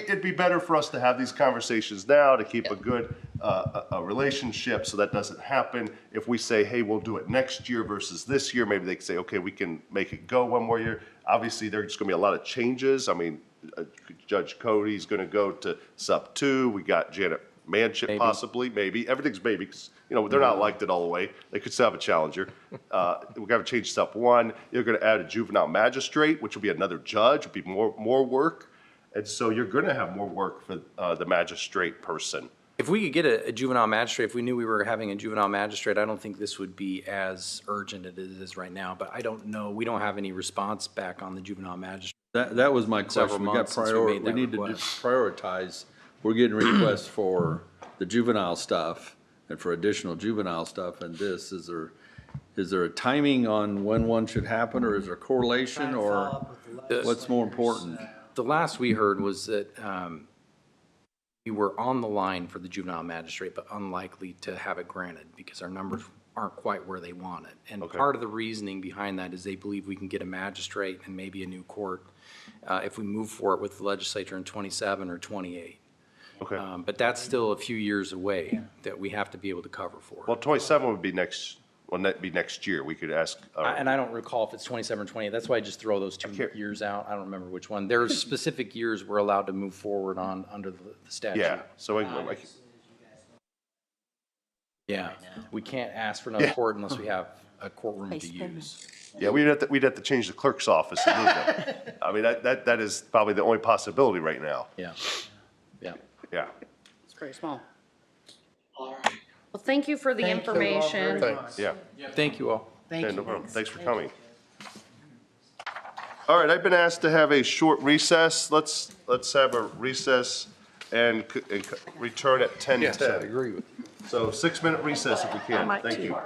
it'd be better for us to have these conversations now to keep a good a relationship, so that doesn't happen. If we say, hey, we'll do it next year versus this year, maybe they can say, okay, we can make it go one more year. Obviously, there's going to be a lot of changes. I mean, Judge Cody's going to go to sub 2. We got Janet Manship possibly, maybe. Everything's maybe, because, they're not elected all the way. They could still have a challenger. We're going to change sub 1. You're going to add a juvenile magistrate, which will be another judge, will be more work. And so you're going to have more work for the magistrate person. If we could get a juvenile magistrate, if we knew we were having a juvenile magistrate, I don't think this would be as urgent as it is right now. But I don't know. We don't have any response back on the juvenile magistrate. That was my question. We got we need to just prioritize. We're getting requests for the juvenile stuff and for additional juvenile stuff. And this, is there a timing on when one should happen, or is there a correlation, or what's more important? The last we heard was that we were on the line for the juvenile magistrate, but unlikely to have it granted because our numbers aren't quite where they want it. And part of the reasoning behind that is they believe we can get a magistrate and maybe a new court if we move for it with the legislature in 27 or 28. Okay. But that's still a few years away that we have to be able to cover for. Well, 27 would be next year. We could ask. And I don't recall if it's 27 or 28. That's why I just throw those 2 years out. I don't remember which one. There's specific years we're allowed to move forward on under the statute. Yeah. So we can't ask for another court unless we have a courtroom to use. Yeah, we'd have to change the clerk's office and move them. I mean, that is probably the only possibility right now. Yeah. Yeah. It's pretty small. All right. Well, thank you for the Thank you all very information. much. Yeah. Thank you all. Thank Yeah, you. no problem. Thanks for coming. All right, I've been asked to have a short recess. Let's have a recess and return at 10:10. Yes, I agree with you. So 6-minute recess if we can. might Thank too. you.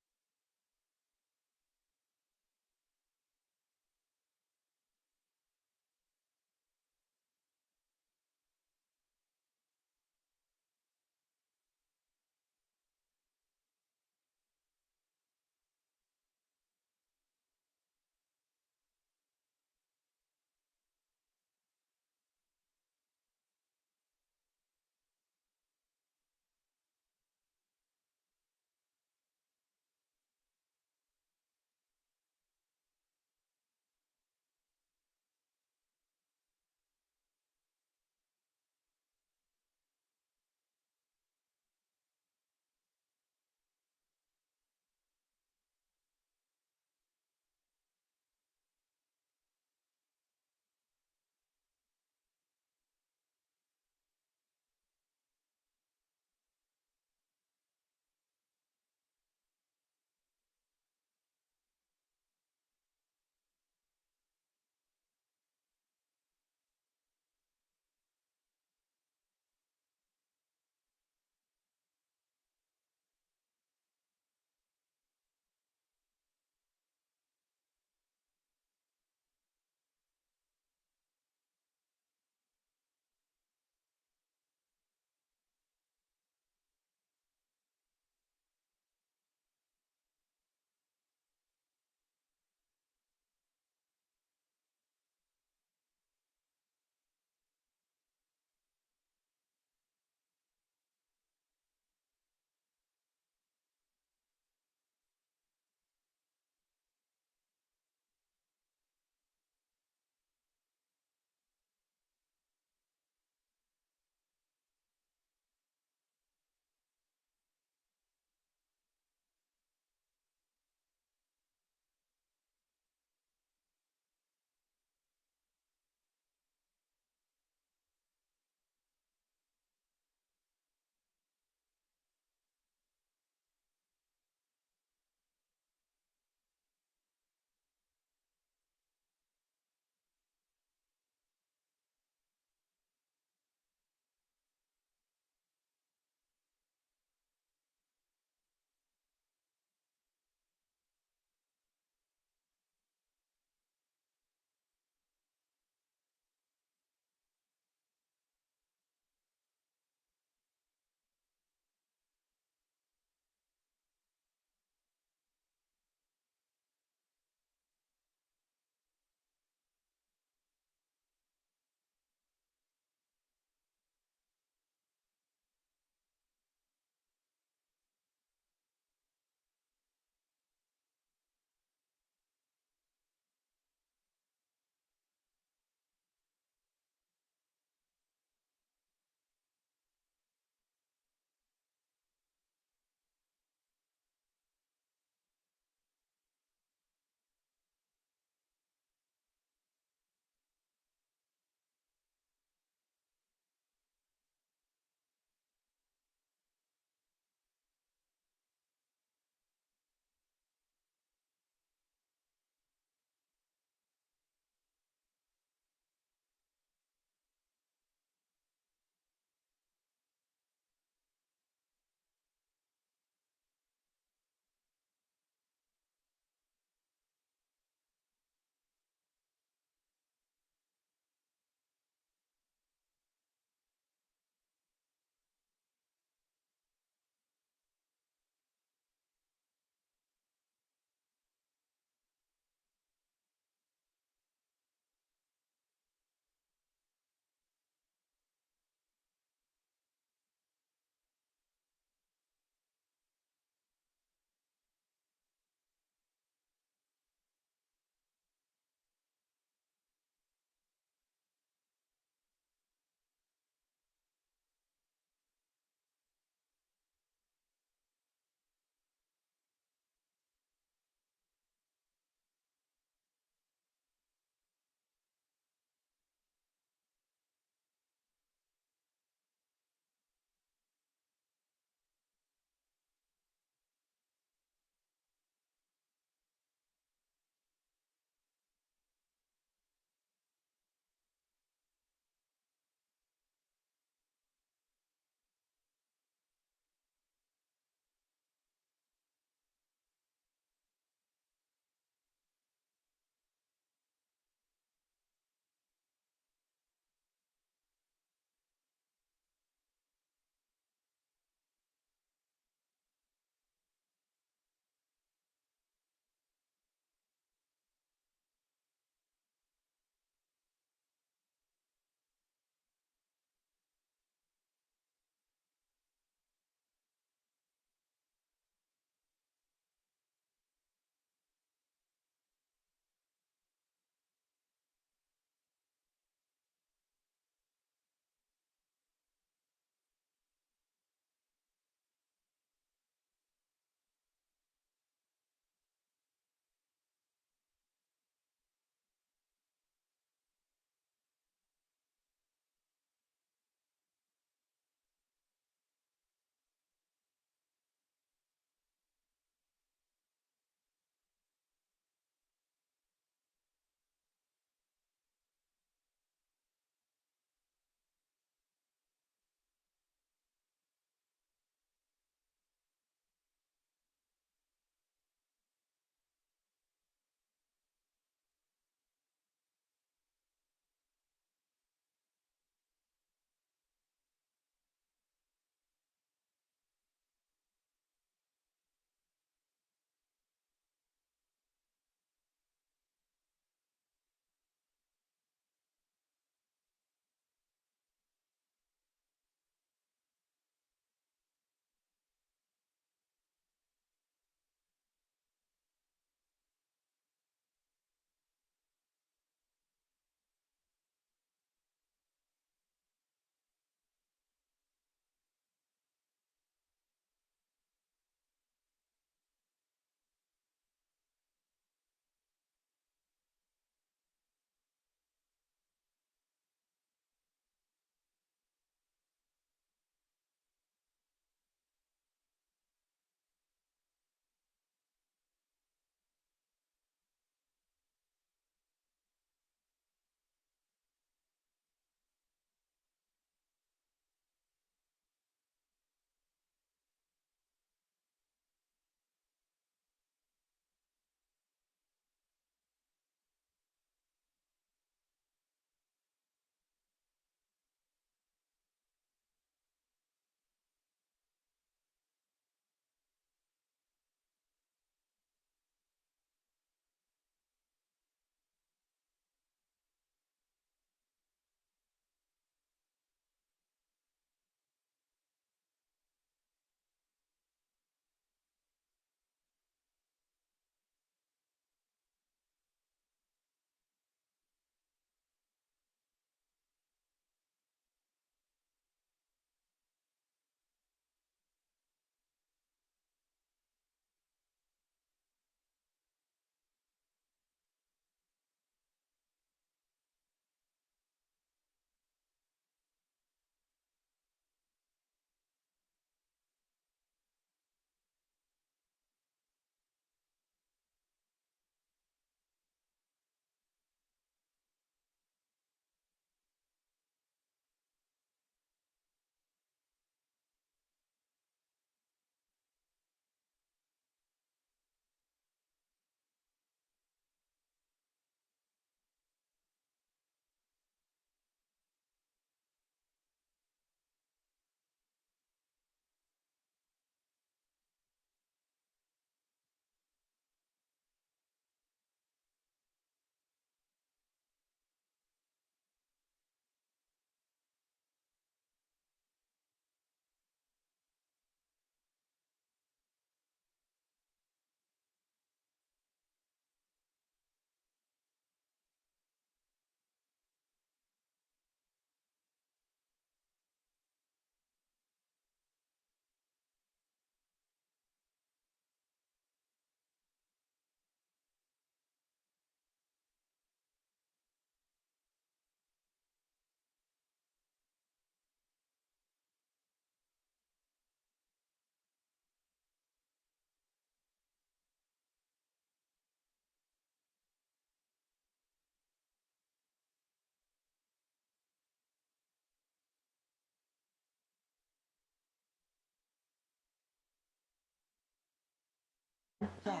All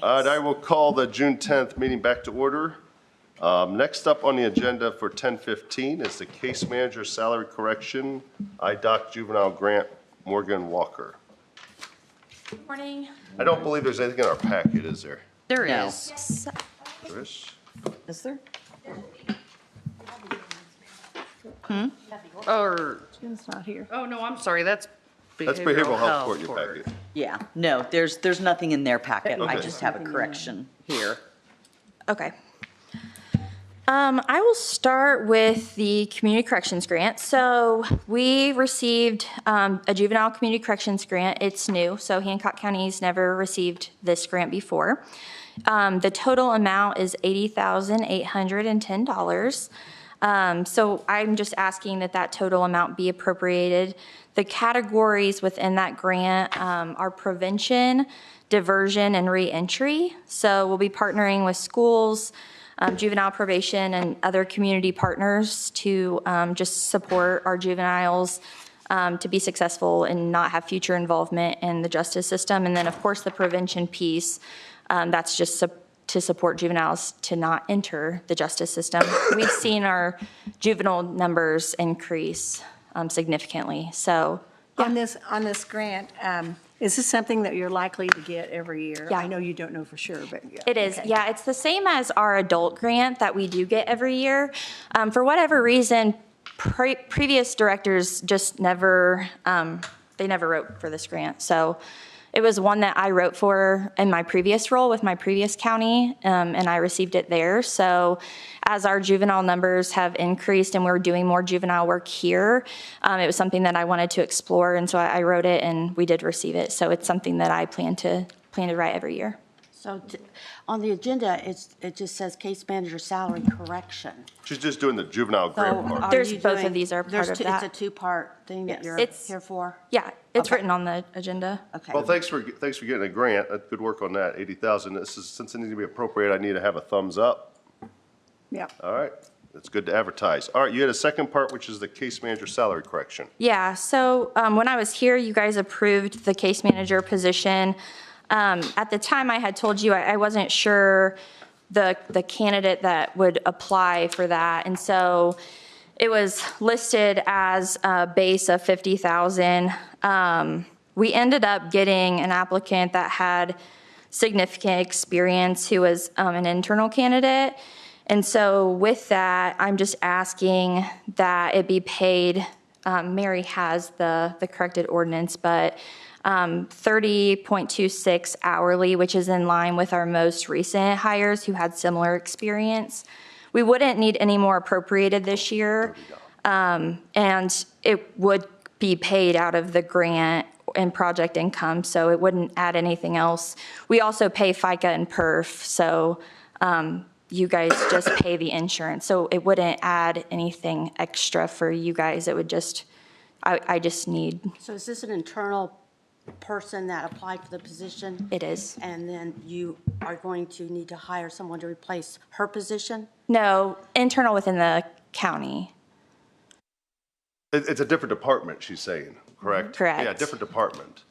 right, I will call the June 10th meeting back to order. Next up on the agenda for 10:15 is the case manager salary correction, IDOC juvenile grant, Morgan Walker. Good morning. I don't believe there's anything in our packet, is there? There No. is. Yes. There is? Is there? Or, Jen's not here. oh, no, I'm sorry, that's That's behavioral health court in your packet. Yeah, no, there's nothing in their packet. I Okay. just have a correction here. Okay. I will start with the community corrections grant. So we received a juvenile community corrections grant. It's new, so Hancock County's never received this grant before. The total amount is $80,810. So I'm just asking that total amount be appropriated. The categories within that grant are prevention, diversion, and reentry. So we'll be partnering with schools, juvenile probation, and other community partners to just support our juveniles to be successful and not have future involvement in the justice system. And then, of course, the prevention piece, that's just to support juveniles to not enter the justice system. We've seen our juvenile numbers increase significantly. So On this grant, is this something that you're likely to get every year? Yeah. I know you don't know for sure, but yeah. it is. Okay. Yeah, it's the same as our adult grant that we do get every year. For whatever reason, previous directors just never, they never wrote for this grant. So it was one that I wrote for in my previous role with my previous county, and I received it there. So as our juvenile numbers have increased and we're doing more juvenile work here, it was something that I wanted to explore, and so I wrote it, and we did receive it. So it's something that I plan to write every year. So on the agenda, it just says case manager salary correction. She's just doing the juvenile grant part. There's both of these are part of that. It's a two-part thing that you're It's- here for? Yeah, it's Okay. written on the agenda. Okay. Well, thanks for getting a grant. Good work on that, 80,000. This is, since it needs to be appropriate, I need to have a thumbs up. Yeah. All right, that's good to advertise. All right, you had a second part, which is the case manager salary correction. Yeah, so when I was here, you guys approved the case manager position. At the time, I had told you I wasn't sure the candidate that would apply for that. And so it was listed as a base of 50,000. We ended up getting an applicant that had significant experience who was an internal candidate. And so with that, I'm just asking that it be paid. Mary has the corrected ordinance, but 30.26 hourly, which is in line with our most recent hires who had similar experience. We wouldn't need any more appropriated this year, and it would be paid out of the grant and project income, so it wouldn't add anything else. We also pay FICA and PERF, so you guys just pay the insurance, so it wouldn't add anything extra for you guys. It would just, I just need. So is this an internal person that applied for the position? It is. And then you are going to need to hire someone to replace her position? No, internal within the county. It's a different department, she's saying, correct? Correct. Yeah, different department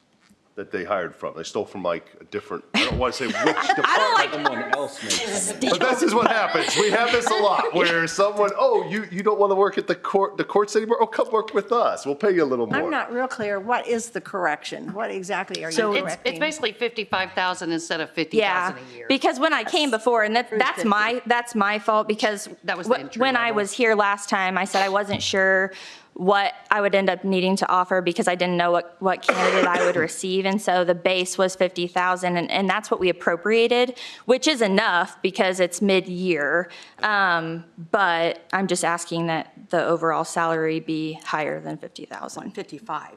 that they hired from. They stole from like a different, I don't want to say which department. Someone else makes it. But this is what happens. We have this a lot where someone, oh, you don't want to work at the courts anymore? Oh, come work with us. We'll pay you a little more. I'm not real clear. What is the correction? What exactly are you So correcting? it's basically 55,000 instead of 50,000 Yeah, a year. because when I came before, and that's my fault, because That was the entry when I level. was here last time, I said I wasn't sure what I would end up needing to offer because I didn't know what candidate I would receive, and so the base was 50,000, and that's what we appropriated, which is enough because it's mid-year. But I'm just asking that the overall salary be higher than 50,000. 55.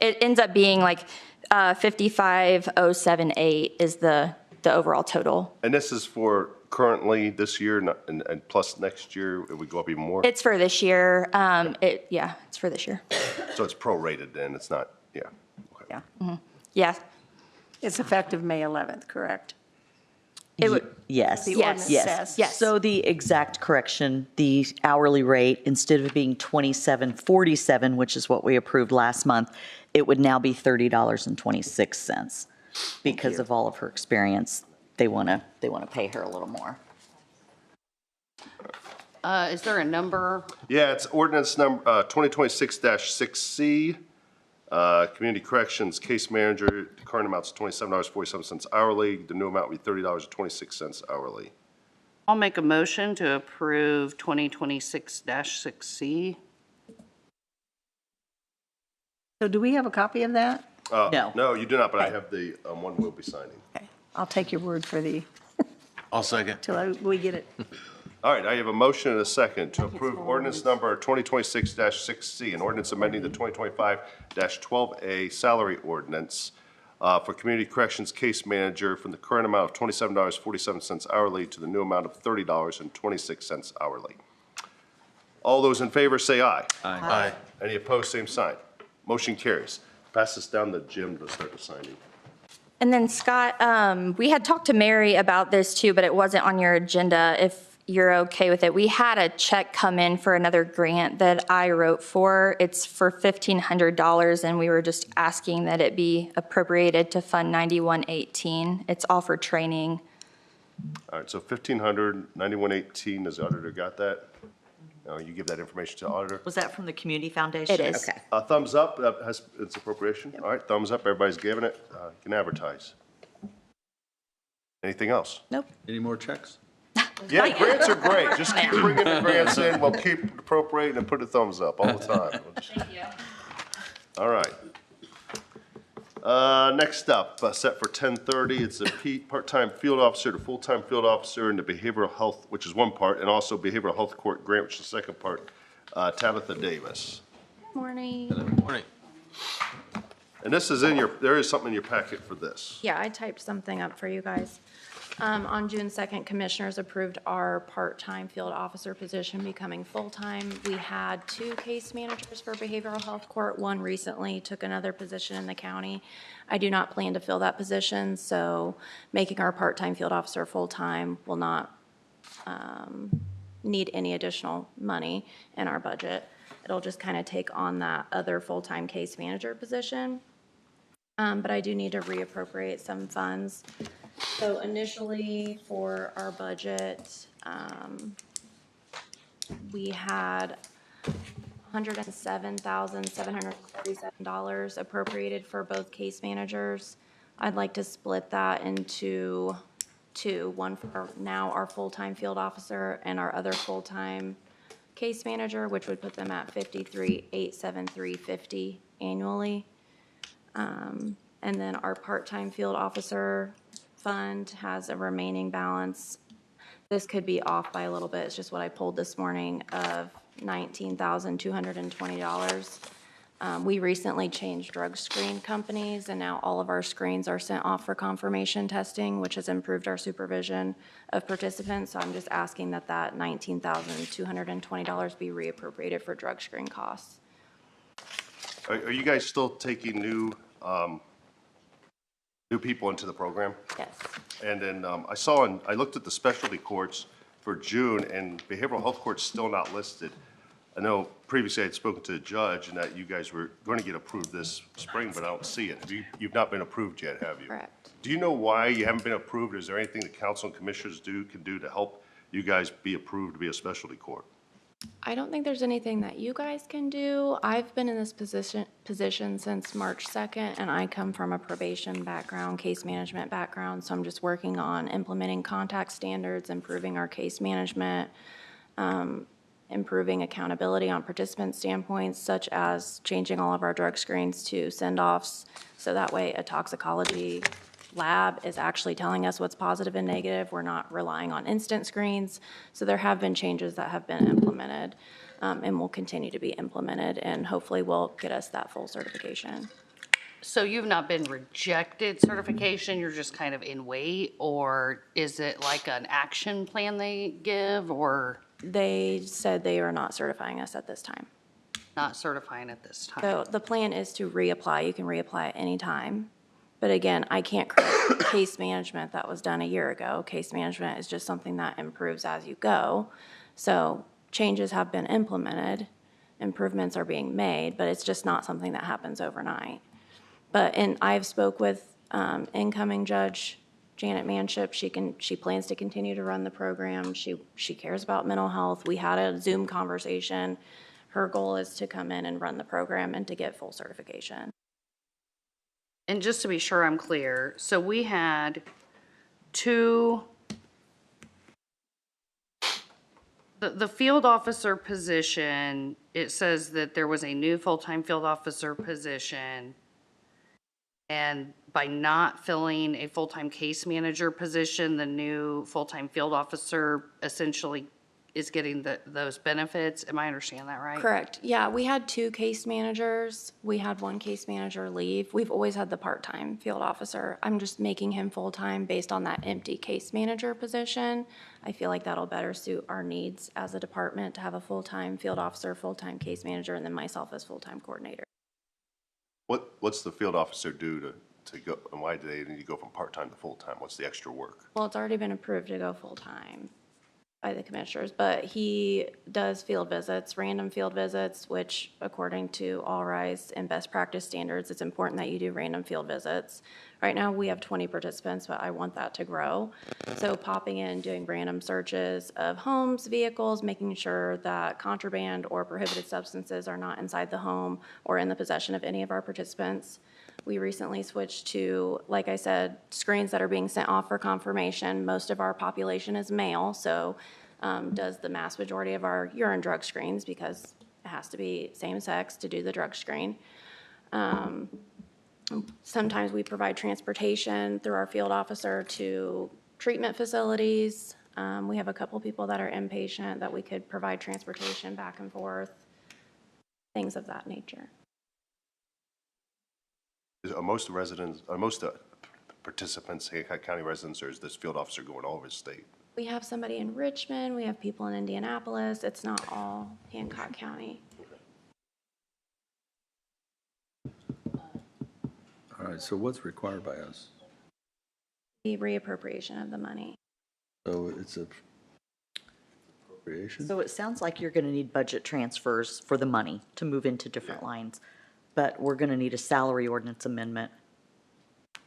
It ends up being like 55,078 is the overall total. And this is for currently this year and plus next year, it would go up even more? It's for this year. It's for this year. So it's prorated then, it's not, yeah. Yeah. It's effective May 11th, correct? It would, yes. The ordinance says. Yes. So the exact correction, the hourly rate, instead of being $27.47, which is what we approved last month, it would now be $30.26. Because of all of her experience, they want to pay her a little more. Is there a number? Yeah, it's ordinance number 2026-6C. Community Corrections Case Manager, the current amount's $27.47 hourly. The new amount would be $30.26 hourly. I'll make a motion to approve 2026-6C. So do we have a copy of that? No. No, you do not, but I have the one we'll be signing. Okay, I'll take your word for the, I'll second. till we get it. All right, I have a motion and a second to approve ordinance number 2026-6C, an ordinance amending the 2025-12A salary ordinance for Community Corrections Case Manager from the current amount of $27.47 hourly to the new amount of $30.26 hourly. All those in favor say aye. Aye. Any opposed, same sign. Motion carries. Pass this down to Jim to start the signing. And then Scott, we had talked to Mary about this too, but it wasn't on your agenda. If you're okay with it, we had a check come in for another grant that I wrote for. It's for $1,500, and we were just asking that it be appropriated to Fund 9118. It's all for training. All right, so $1,500, 9118, has the auditor got that? You give that information to the auditor? Was that from the Community Foundation? It is. Okay. Thumbs up, that has its appropriation. All right, thumbs up, everybody's giving it. You can advertise. Anything else? Nope. Any more checks? Yeah, grants are great. Just keep bringing the grants in. We'll keep appropriating and put a thumbs up all the time. Thank you. All right. Next up, set for 10:30, it's a part-time field officer to full-time field officer in the behavioral health, which is one part, and also behavioral health court grant, which is the second part. Tabitha Davis. Morning. Good morning. And this is in there is something in your packet for this. Yeah, I typed something up for you guys. On June 2nd, commissioners approved our part-time field officer position becoming full-time. We had 2 case managers for behavioral health court. One recently took another position in the county. I do not plan to fill that position, so making our part-time field officer full-time will not need any additional money in our budget. It'll just kind of take on that other full-time case manager position. But I do need to reappropriate some funds. So initially for our budget, we had $107,737 appropriated for both case managers. I'd like to split that into 2, one for now our full-time field officer and our other full-time case manager, which would put them at $53,873.50 annually. And then our part-time field officer fund has a remaining balance. This could be off by a little bit. It's just what I pulled this morning of $19,220. We recently changed drug screen companies, and now all of our screens are sent off for confirmation testing, which has improved our supervision of participants. So I'm just asking that that $19,220 be reappropriated for drug screen costs. Are you guys still taking new people into the program? Yes. And then I looked at the specialty courts for June, and behavioral health court's still not listed. I know previously I had spoken to the judge and that you guys were going to get approved this spring, but I don't see it. You've not been approved yet, have you? Correct. Do you know why you haven't been approved? Is there anything the council and commissioners can do to help you guys be approved to be a specialty court? I don't think there's anything that you guys can do. I've been in this position since March 2nd, and I come from a probation background, case management background, so I'm just working on implementing contact standards, improving our case management, improving accountability on participant standpoints, such as changing all of our drug screens to send-offs, so that way a toxicology lab is actually telling us what's positive and negative. We're not relying on instant screens. So there have been changes that have been implemented and will continue to be implemented, and hopefully will get us that full certification. So you've not been rejected certification, you're just kind of in wait, or is it like an action plan they give, or? They said they are not certifying us at this time. Not certifying at this time. So the plan is to reapply. You can reapply at any time. But again, I can't correct case management that was done a year ago. Case management is just something that improves as you go. So changes have been implemented, improvements are being made, but it's just not something that happens overnight. And I've spoke with incoming Judge Janet Manship. She plans to continue to run the program. She cares about mental health. We had a Zoom conversation. Her goal is to come in and run the program and to get full certification. And just to be sure I'm clear, so we had the field officer position, it says that there was a new full-time field officer position. And by not filling a full-time case manager position, the new full-time field officer essentially is getting those benefits. Am I understanding that right? Correct. Yeah, we had 2 case managers. We had 1 case manager leave. We've always had the part-time field officer. I'm just making him full-time based on that empty case manager position. I feel like that'll better suit our needs as a department to have a full-time field officer, full-time case manager, and then myself as full-time coordinator. What's the field officer do to go, and why do they need to go from part-time to full-time? What's the extra work? Well, it's already been approved to go full-time by the commissioners, but he does field visits, random field visits, which according to All Rise and best practice standards, it's important that you do random field visits. Right now we have 20 participants, but I want that to grow. So popping in, doing random searches of homes, vehicles, making sure that contraband or prohibited substances are not inside the home or in the possession of any of our participants. We recently switched to, like I said, screens that are being sent off for confirmation. Most of our population is male, so does the mass majority of our urine drug screens because it has to be same sex to do the drug screen. Sometimes we provide transportation through our field officer to treatment facilities. We have a couple people that are inpatient that we could provide transportation back and forth, things of that nature. Are most residents, are most participants Hancock County residents, or is this field officer going all over the state? We have somebody in Richmond, we have people in Indianapolis. It's not all Hancock County. All right, so what's required by us? The reappropriation of the money. So it's a appropriation? So it sounds like you're going to need budget transfers for the money to move into different lines. But we're going to need a salary ordinance amendment,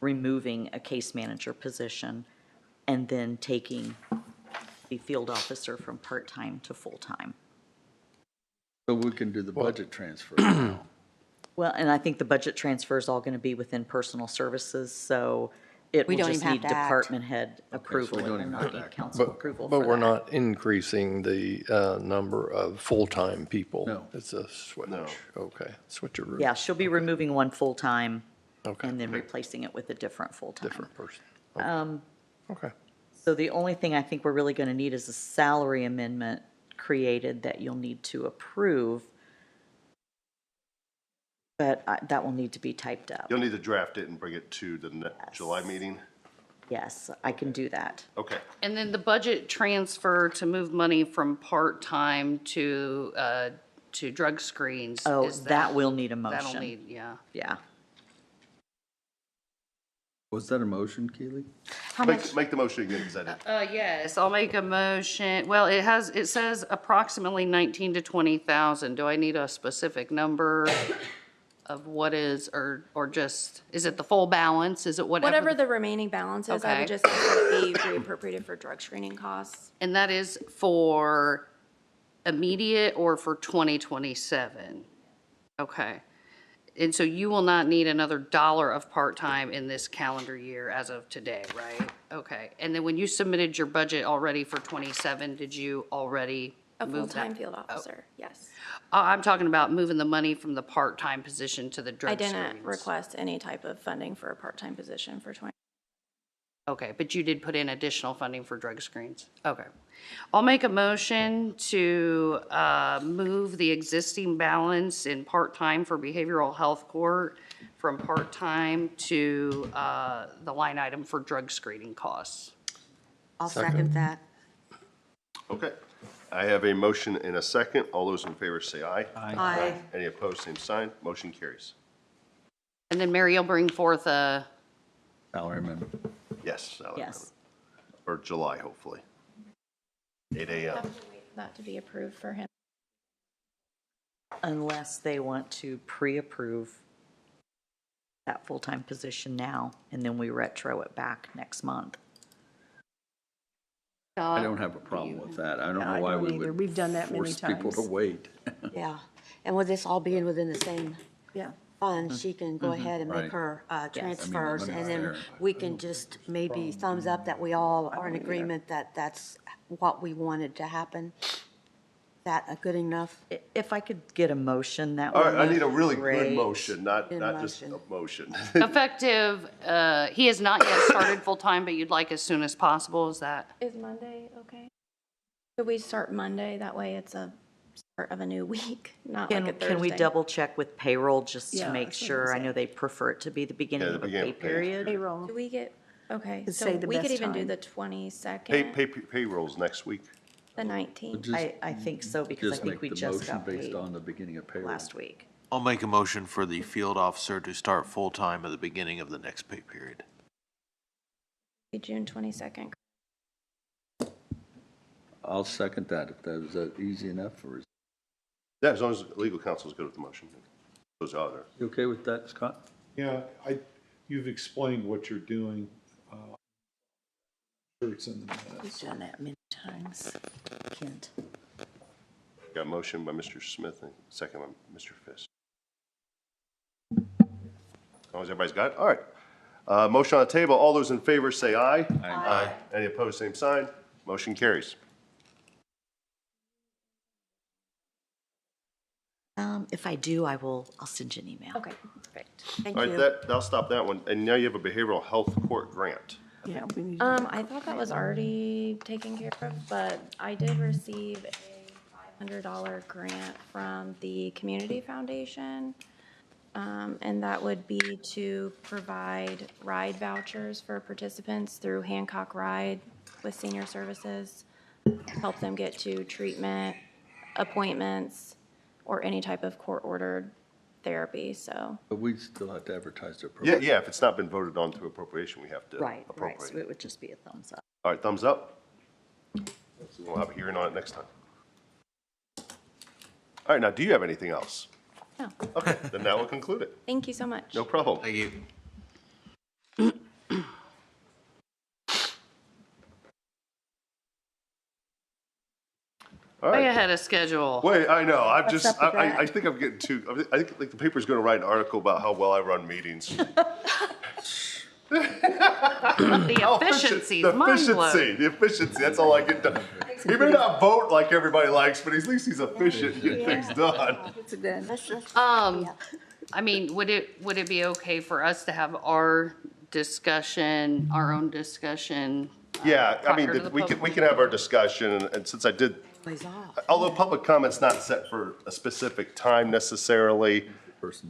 removing a case manager position, and then taking the field officer from part-time to full-time. So we can do the budget transfer now. Well, and I think the budget transfer is all going to be within personal services, so it We will don't just even need have to act. department head approval. we don't It will even not have to need act. council approval for But we're that. not increasing the number of full-time people. No. It's a switch. No. Okay, switcheroo. Yeah, she'll be removing one full-time Okay. and then replacing it with a different full-time. Different person. Okay. So the only thing I think we're really going to need is a salary amendment created that you'll need to approve. But that will need to be typed up. You'll need to draft it and bring it to the July meeting? Yes, I can do that. Okay. And then the budget transfer to move money from part-time to drug screens. Oh, is that will need a That'll motion. need, yeah. Yeah. Was that a motion, Keely? Make the motion again, because I didn't. Yes, I'll make a motion. Well, it says approximately 19 to 20,000. Do I need a specific number of what is, or just, is it the full balance? Is it Whatever the remaining balance is, I Okay. would just ask that it be reappropriated for drug screening costs. And that is for immediate or for 2027? Okay. And so you will not need another dollar of part-time in this calendar year as of today, right? Okay. And then when you submitted your budget already for 27, did you already A move full-time that? field officer, yes. I'm talking about moving the money from the part-time position to the I drug didn't screens. request any type of funding for a part-time position for 20. Okay, but you did put in additional funding for drug screens. Okay. I'll make a motion to move the existing balance in part-time for behavioral health court from part-time to the line item for drug screening costs. I'll second that. Okay. I have a motion and a second. All those in favor say aye. Aye. Any opposed, same sign. Motion carries. And then Mary will bring forth Salary amendment. Yes. salary Yes. amendment. For July, hopefully. 8 a.m. Have to wait for that to be approved for him. Unless they want to pre-approve that full-time position now, and then we retro it back next month. I don't have a problem with that. I don't know why we would We've done that many force people to times. wait. Yeah, and with this all being within the same Yeah. fund, she can go ahead and make Right. her transfers, money's and then there. we can just maybe thumbs up that we all are in agreement that that's what we wanted to happen. Is that a good enough? If I could get a motion, that All would right, I be need a really good great. motion, not Good just a motion. Effective, he has not yet started full-time, but you'd like as soon as possible, is that? Is Monday okay? Could we start Monday? That way it's a start of a new week, not like a Thursday. Can we double check with payroll just Yeah, to make that's what sure? I'm I know they prefer it to be the beginning Yeah, the of a pay beginning of pay period. Payroll. Do we get, okay, Could so say the we could best even do time. the 22nd, Payrolls next week. the 19th. Just- I think so, because I Just think make we the just motion got based paid on the beginning of payroll. last week. I'll make a motion for the field officer to start full-time at the beginning of the next pay period. June 22nd. I'll second that if that was easy enough for. Yeah, as long as legal counsel is good with the motion. Goes out there. You okay with that, Scott? Yeah, you've explained what you're doing. Sure it's in the We've minutes. done that many times. Kent. Got a motion by Mr. Smith and second by Mr. Fisk. As long as everybody's got it? All right. Motion on the table. All those in favor say aye. Aye. Any opposed, same sign. Motion carries. If I do, I'll send you an email. Okay, perfect. Thank All right, you. that'll stop that one. And now you have a behavioral health court grant. Yeah, we need. I thought that was already taken care of, but I did receive a $500 grant from the Community Foundation. And that would be to provide ride vouchers for participants through Hancock Ride with Senior Services. Help them get to treatment, appointments, or any type of court-ordered therapy, so. But we still have to advertise the Yeah, appropriate. yeah, if it's not been voted on through appropriation, we have to Right, appropriate. so it would just be a thumbs up. All right, thumbs up. So we'll have a hearing on it next time. All right, now, do you have anything else? No. Okay, then that will conclude it. Thank you so much. No problem. Thank you. All Way right. ahead of schedule. Wait, I know, I'm What's just, up with I think I'm getting too, I think like the paper's gonna write an article about how well I run meetings. The efficiency's mind blowing. The efficiency, that's all I get done. He may not vote like everybody likes, but at least he's efficient and get things done. It's done. I mean, would it be okay for us to have our discussion, our own discussion? Yeah, I mean, prior to the we public? can have our discussion, and since I did, although public comment's not set for a specific time necessarily,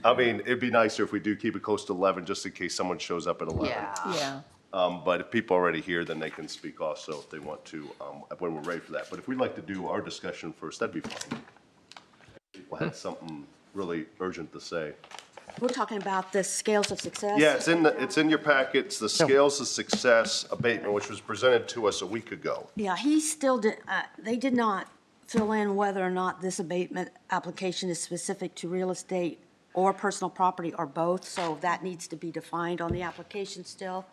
I mean, it'd be nicer if we do keep it close to 11, just in case someone shows up at 11. Yeah. Yeah. But if people are already here, then they can speak also if they want to, when we're ready for that. But if we'd like to do our discussion first, that'd be fine. People had something really urgent to say. We're talking about the scales of success. Yeah, it's in your packets, the Scales of Success Abatement, which was presented to us a week ago. Yeah, he still did, they did not fill in whether or not this abatement application is specific to real estate or personal property or both, so that needs to be defined on the application still.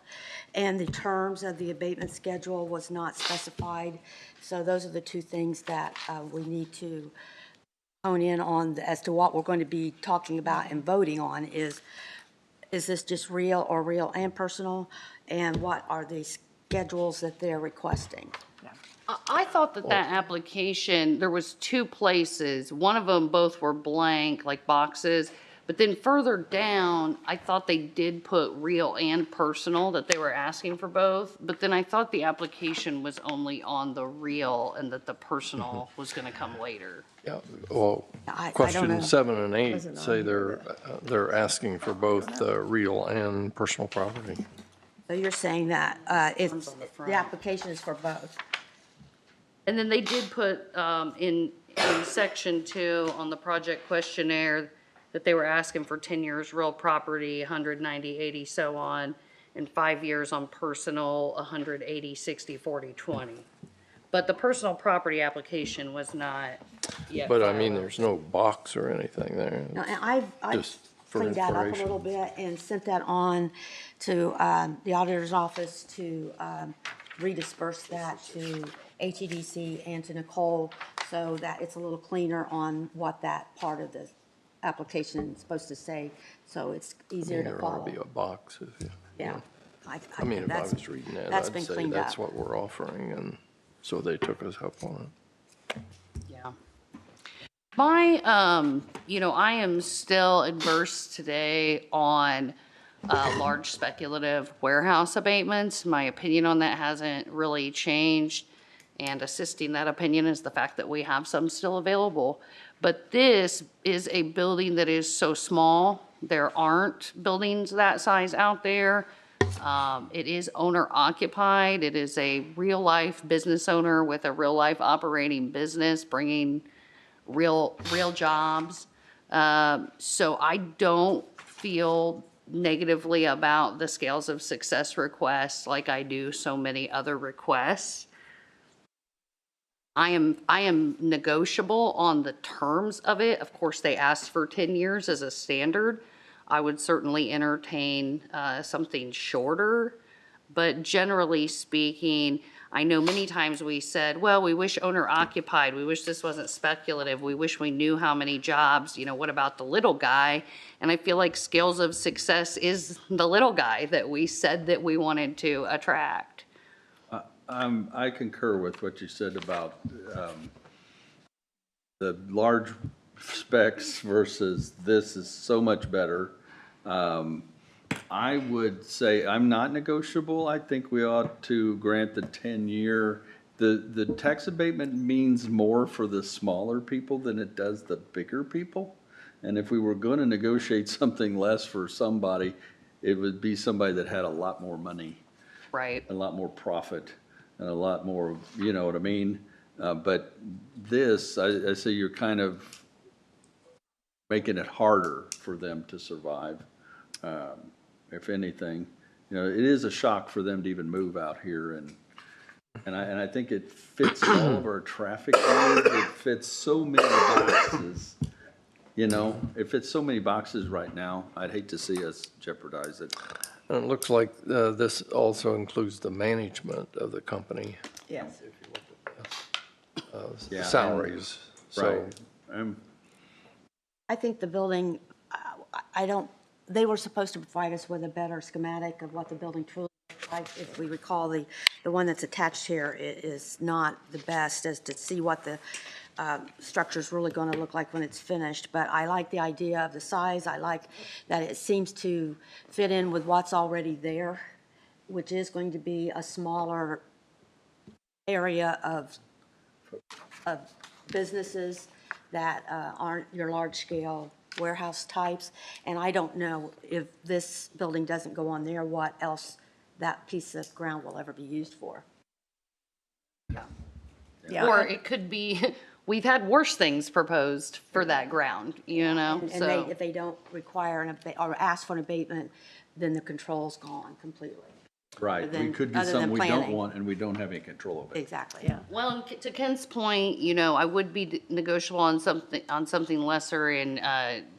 And the terms of the abatement schedule was not specified, so those are the two things that we need to hone in on as to what we're going to be talking about and voting on is this just real or real and personal, and what are the schedules that they're requesting? I thought that application, there was two places. One of them, both were blank, like boxes. But then further down, I thought they did put real and personal, that they were asking for both. But then I thought the application was only on the real and that the personal was gonna come later. Yeah, well, I don't know. question 7 and 8 Wasn't say on they're asking for both real and personal property. So you're saying that the application is for both? And then they did put in section 2 on the project questionnaire that they were asking for 10 years real property, 190, 80, so on. and 5 years on personal, 180, 60, 40, 20. But the personal property application was not yet But I mean, filed. there's no box or anything there. No, and I've Just for cleaned that up a information. little bit and sent that on to the auditor's office to redisperse that to HEDC and to Nicole so that it's a little cleaner on what that part of the application is supposed to say, so it's easier to There ought follow. to be a box if you. Yeah. I mean, if I that's- was reading that, that's I'd been say cleaned that's up. what we're offering, and so they took us up on it. Yeah. My, I am still adverse today on large speculative warehouse abatements. My opinion on that hasn't really changed. And assisting that opinion is the fact that we have some still available. But this is a building that is so small. There aren't buildings that size out there. It is owner occupied. It is a real life business owner with a real life operating business, bringing real jobs. So I don't feel negatively about the scales of success requests like I do so many other requests. I am negotiable on the terms of it. Of course, they asked for 10 years as a standard. I would certainly entertain something shorter. But generally speaking, I know many times we said, well, we wish owner occupied. We wish this wasn't speculative. We wish we knew how many jobs, what about the little guy? And I feel like scales of success is the little guy that we said that we wanted to attract. I concur with what you said about the large specs versus this is so much better. I would say I'm not negotiable. I think we ought to grant the 10-year. The tax abatement means more for the smaller people than it does the bigger people. And if we were going to negotiate something less for somebody, it would be somebody that had a lot more money. Right. A lot more profit and a lot more, you know what I mean? But this, I say you're kind of making it harder for them to survive. If anything, it is a shock for them to even move out here, and I think it fits all of our traffic needs. It fits so many boxes. It fits so many boxes right now. I'd hate to see us jeopardize it. And it looks like this also includes the management of the company. Yes. Yeah, Salaries, so. Right. I think the building, they were supposed to provide us with a better schematic of what the building truly looks like. If we recall, the one that's attached here is not the best as to see what the structure's really going to look like when it's finished. But I like the idea of the size. I like that it seems to fit in with what's already there, which is going to be a smaller area of businesses that aren't your large-scale warehouse types. And I don't know if this building doesn't go on there, what else that piece of ground will ever be used for. Yeah. Or it could be, we've had worse things proposed for that ground, And so. if they don't require or ask for an abatement, then the control's gone completely. Right, Other we than- could do other than something we don't planning. want, and we don't have any control of it. Exactly. Yeah. Well, and to Ken's point, I would be negotiable on something lesser in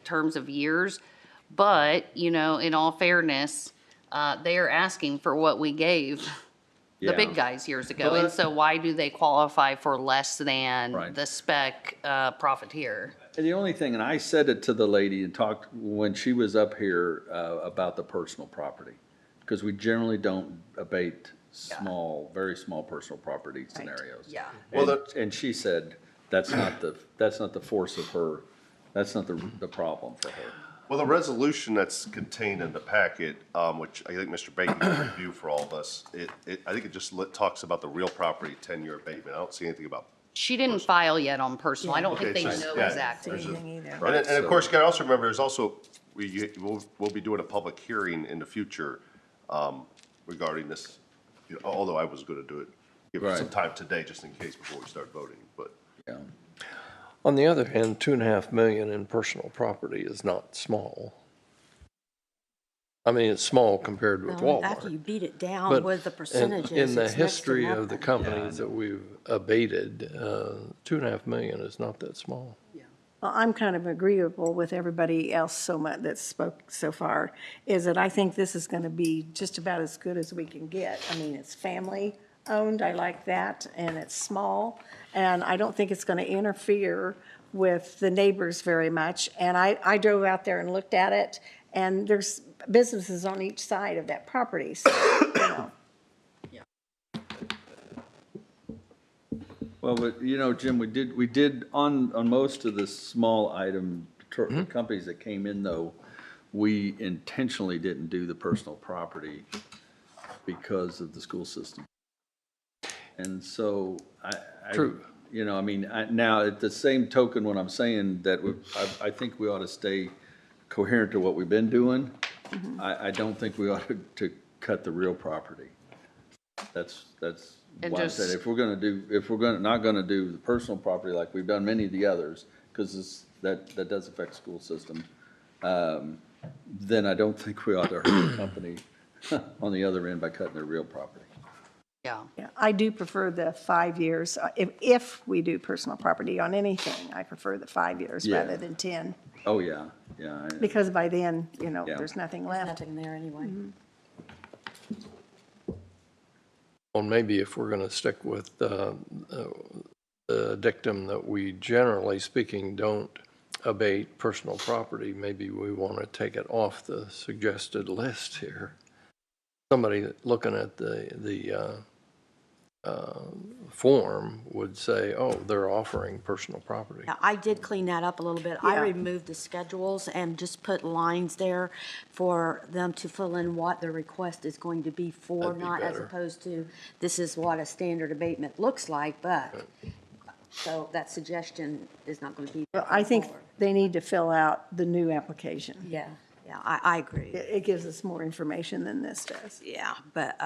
terms of years. But, in all fairness, they are asking for what we gave the Yeah. big guys years ago. But- And so why do they qualify for less than Right. the spec profiteer? And the only thing, and I said it to the lady and talked when she was up here about the personal property, because we generally don't abate very small personal property scenarios. Yeah. And she said that's not the force of her. That's not the problem for her. Well, the resolution that's contained in the packet, which I think Mr. Bacon can review for all of us, I think it just talks about the real property 10-year abatement. I don't see anything about. She didn't file yet on personal. I don't think they Okay, so- know yeah, exactly. there's a- Anything either. And of course, you gotta also remember, there's also, we'll be doing a public hearing in the future regarding this, although I was gonna do it, give it some Right. time today, just in case before we start voting, but. Yeah. On the other hand, $2.5 million in personal property is not small. I mean, it's small compared with Well, Walmart. after you beat it down But with the in- percentages, In the it's next to history of the nothing. companies that we've abated, 2.5 million is not that small. Well, I'm kind of agreeable with everybody else so much that spoke so far, is that I think this is going to be just about as good as we can get. I mean, it's family-owned, I like that, and it's small, and I don't think it's going to interfere with the neighbors very much. And I drove out there and looked at it, and there's businesses on each side of that property, so, you know. Well, but, you know, Jim, we did on most of the small item companies that came in, though, we intentionally didn't do the personal property because of the school system. And so True. You know, I mean, now at the same token, when I'm saying that I think we ought to stay coherent to what we've been doing, I don't think we ought to cut the real property. That's And why I said, if we're not gonna do the personal property like we've done many of the others, because that does affect school system, then I don't think we ought to hurt the company on the other end by cutting their real property. Yeah. Yeah, I do prefer the 5 years. If we do personal property on anything, I prefer the 5 years Yeah. rather than 10. Oh, yeah, yeah. Because by then, you know, Yeah. there's nothing There's left. nothing there anyway. Well, maybe if we're going to stick with the dictum that we generally speaking don't abate personal property, maybe we want to take it off the suggested list here. Somebody looking at the form would say, oh, they're offering personal property. Yeah, I did clean that up a little bit. I Yeah. removed the schedules and just put lines there for them to fill in what their request is going to be for, That'd be not as better. opposed to, this is what a standard abatement looks like, but, so that suggestion is not going to be. Well, I think they need to fill out the new application. Yeah, yeah, I agree. It gives us more information than this does. Yeah, but,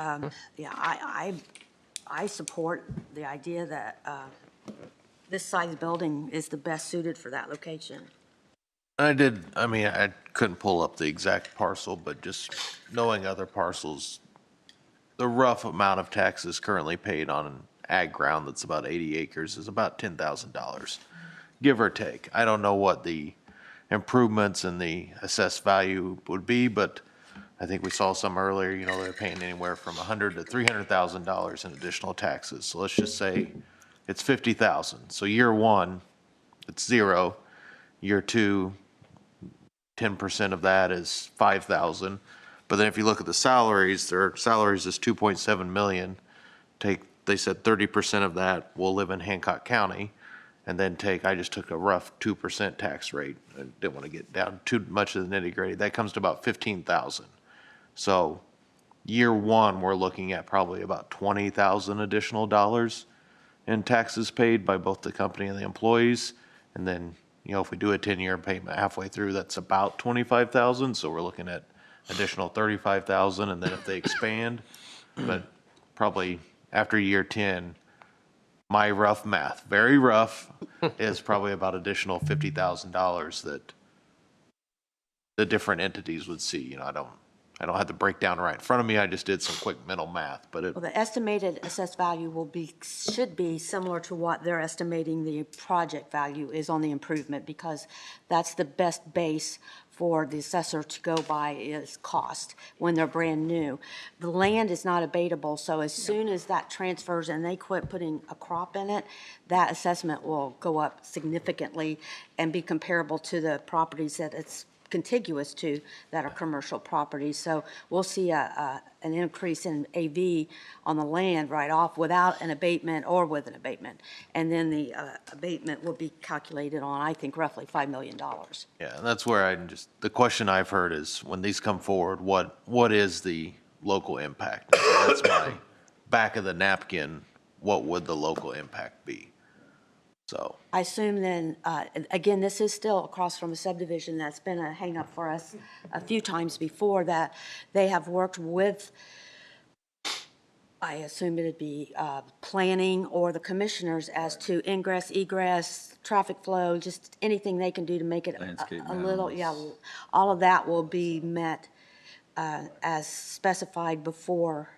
yeah, I support the idea that this size building is the best suited for that location. I couldn't pull up the exact parcel, but just knowing other parcels, the rough amount of taxes currently paid on an ag ground that's about 80 acres is about $10,000, give or take. I don't know what the improvements in the assessed value would be, but I think we saw some earlier, you know, they're paying anywhere from $100,000 to $300,000 in additional taxes. So let's just say it's $50,000. So year one, it's zero. Year two, 10% of that is $5,000. But then if you look at the salaries, their salaries is $2.7 million. They said 30% of that will live in Hancock County, and then I just took a rough 2% tax rate. I didn't want to get down too much of the nitty gritty. That comes to about $15,000. So year one, we're looking at probably about $20,000 additional dollars in taxes paid by both the company and the employees. And then, you know, if we do a 10-year payment halfway through, that's about $25,000. So we're looking at additional $35,000. And then if they expand, but probably after year 10, my rough math, very rough, is probably about additional $50,000 that the different entities would see. You know, I don't have the breakdown right in front of me. I just did some quick mental math, but Well, the estimated assessed value should be similar to what they're estimating the project value is on the improvement, because that's the best base for the assessor to go by is cost when they're brand new. The land is not abatable, so as soon as that transfers and they quit putting a crop in it, that assessment will go up significantly and be comparable to the properties that it's contiguous to that are commercial properties. So we'll see an increase in AV on the land right off without an abatement or with an abatement. And then the abatement will be calculated on, I think, roughly $5 million. yeah, and that's where the question I've heard is when these come forward, what is the local impact? And so that's my back of the napkin. What would the local impact be? So I assume then, again, this is still across from a subdivision that's been a hang-up for us a few times before, that they have worked with, I assume it'd be planning or the commissioners as to ingress, egress, traffic flow, just anything they can do to make it a little, yeah, all of that will be met as specified before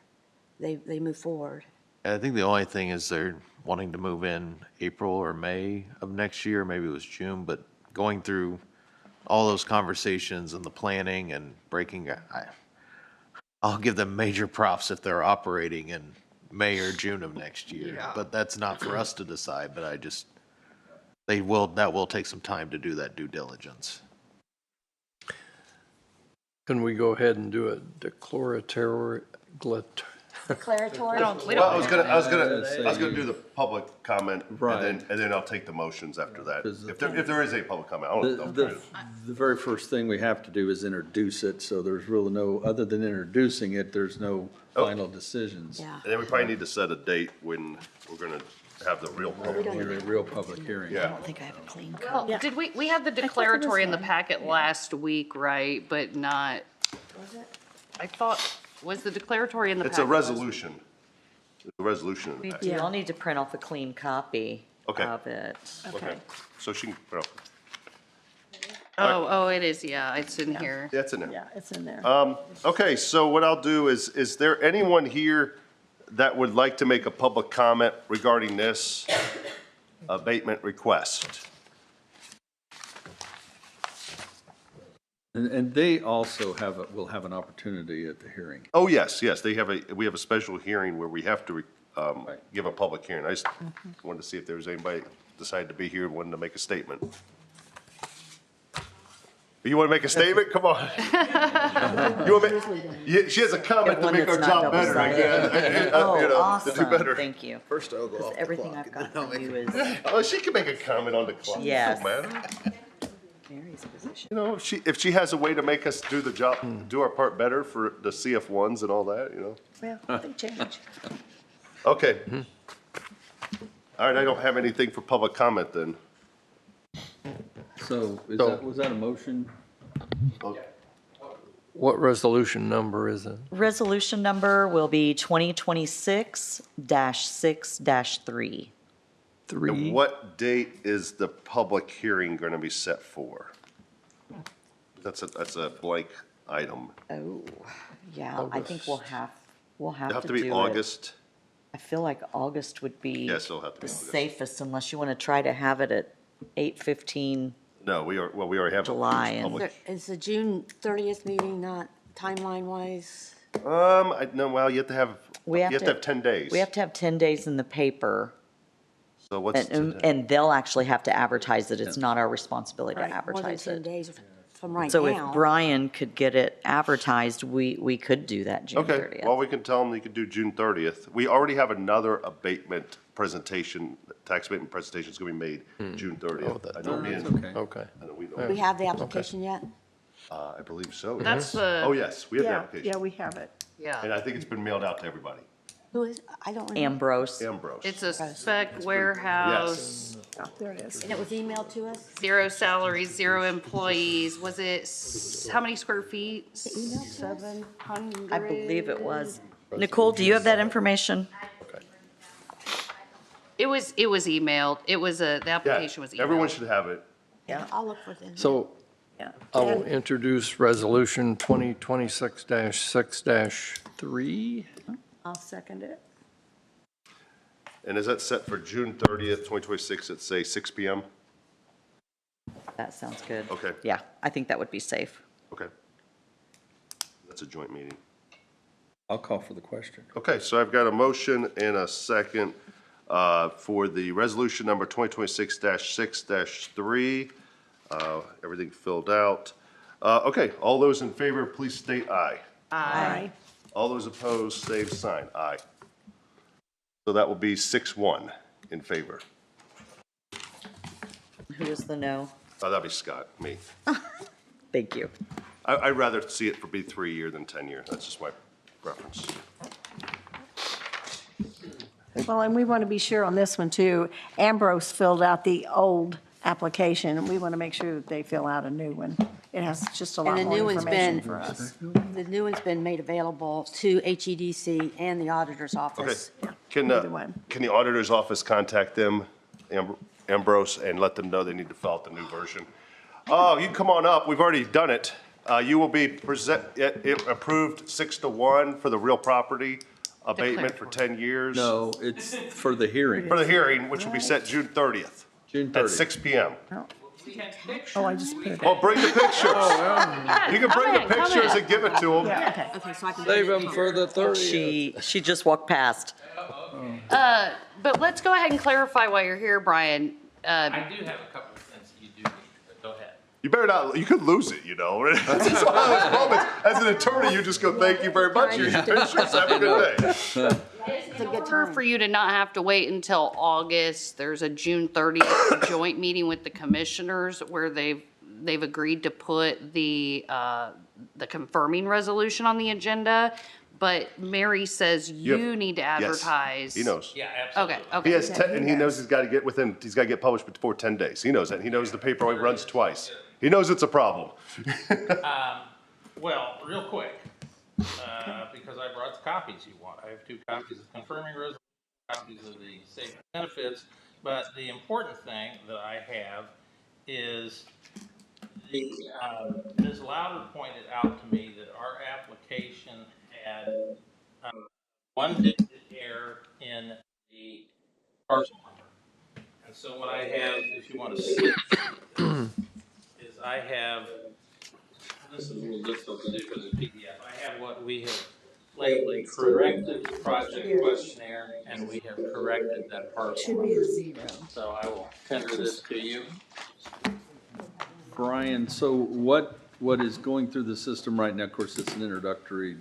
they move forward. I think the only thing is they're wanting to move in April or May of next year, maybe it was June, but going through all those conversations and the planning and breaking, I'll give them major props if they're operating in May or June of next year. But that's not for us to decide, but that will take some time to do that due diligence. Can we go ahead and do a declaratory? Declaratory? Well, I was gonna do the public comment, and then I'll take the motions after that. If there is a public comment, I'll do it. The very first thing we have to do is introduce it, so there's really no, other than introducing it, there's no final decisions. Yeah. And then we probably need to set a date when we're gonna have the real public hearing. Real public hearing. Yeah. I don't think I have a clean Well, copy. did we had the declaratory in the packet last week, right? But not, I thought, was the declaratory in the packet? It's a resolution. It's a resolution in the We packet. do. I'll need to print off a clean copy of it. Okay. So she can, well, Oh, it is, yeah, it's in here. yeah, it's in there. Yeah, it's in there. Okay, so what I'll do is there anyone here that would like to make a public comment regarding this abatement request? And they also will have an opportunity at the hearing. Oh, yes, we have a special hearing where we have to give a public hearing. I just wanted to see if there was anybody decided to be here and wanted to make a statement. You want to make a statement? Come on. She has a comment to make our job better, I guess. Awesome. To do better. Thank you. First I'll go off the Everything clock, I've and then got I'll from make you it. is Oh, she can make a comment on the clock. Yes. Doesn't matter. Mary's position. You know, if she has a way to make us do the job, do our part better for the CF1s and all that, Well, they change. Okay. All right, I don't have anything for public comment then. So was that a motion? What resolution number is it? Resolution number will be 2026-6-3. And what date is the public hearing going to be set for? That's a blank item. Oh, yeah, I think we'll have It'll have to to be do it. August. I feel like August would be Yes, it'll have to be the August. safest unless you want to try to have it at 8:15. No, we already have. July a and- public. Is the June 30th meeting not timeline-wise? No, well, you have to have, you have to have 10 days. We have to have 10 days in the paper. So what's And they'll actually have to advertise it. It's not our responsibility to More than advertise 10 it. days from right So if now. Brian could get it advertised, we could do that June Okay, 30th. well, we can tell them they could do June 30th. We already have another abatement presentation, tax abatement presentation is going to be made June 30th. I know me and- Okay. I know we Do we have the application yet? I believe so. That's the- Oh, yes, we have the Yeah, application. yeah, we have it. Yeah. And I think it's been mailed out to everybody. Who is, I don't remember. Ambrose. Ambrose. It's a spec warehouse, Oh, there it is. And it was emailed to us? 0 salaries, 0 employees. Was it, how many square feet? 700? I believe it was. Nicole, do you have that information? It was emailed. The application was emailed. Everyone should have it. Yeah, I'll look for them. So Yeah. I will introduce resolution 2026-6-3. I'll second it. And is that set for June 30th, 2026 at, say, 6 PM? That sounds good. Okay. Yeah, I think that would be safe. Okay. That's a joint meeting. I'll call for the question. Okay, so I've got a motion and a second for the resolution number 2026-6-3. Everything filled out. Okay, all those in favor, please state aye. Aye. All those opposed, same sign, aye. So that will be 6-1 in favor. Who is the no? Oh, that'd be Scott, me. Thank you. I'd rather see it for be 3-year than 10-year. That's just my preference. Well, and we want to be sure on this one too. Ambrose filled out the old application, and we want to make sure that they fill out a new one. It has just a lot And the more new one's information been, for us. the new one's been made available to HEDC and the auditor's Okay. office. Can Either one. the auditor's office contact them, Ambrose, and let them know they need to fill out the new version? Oh, you can come on up. We've already done it. You will be approved 6-1 for the real property abatement for 10 years. No, it's for the hearing. For the hearing, which will be set June 30th. June At 30th. 6 PM. Oh, I just put it. Well, bring the pictures. You can bring the pictures and give it to them. Okay. Okay, so I can. Save them for the 30th. She just walked past. But let's go ahead and clarify while you're here, Brian. I do have a couple of things that you do need, but go ahead. You better not, you could lose it, you know. That's just one of those moments. As an attorney, you just go, thank you very much. Here's your pictures. Have a good day. It's a good time for you to not have to wait until August. There's a June 30th joint meeting with the commissioners where they've agreed to put the confirming resolution on the agenda. But Mary says you need to advertise. He knows. Yeah, absolutely. Okay. He has 10, and he knows he's got to get published before 10 days. He knows that. He knows the paper only runs twice. He knows it's a problem. Well, real quick, because I brought the copies you want. I have 2 copies of confirming resolution, copies of the safety benefits. But the important thing that I have is Ms. Louder pointed out to me that our application had one digit error in the parcel number. And so what I have, if you want to see, is I have, this is a little difficult to do because it's PDF. I have what we have lately corrected the project questionnaire, and we have corrected that parcel. Should be a 0. So I will tender this to you. Brian, so what is going through the system right now, of course, it's an introductory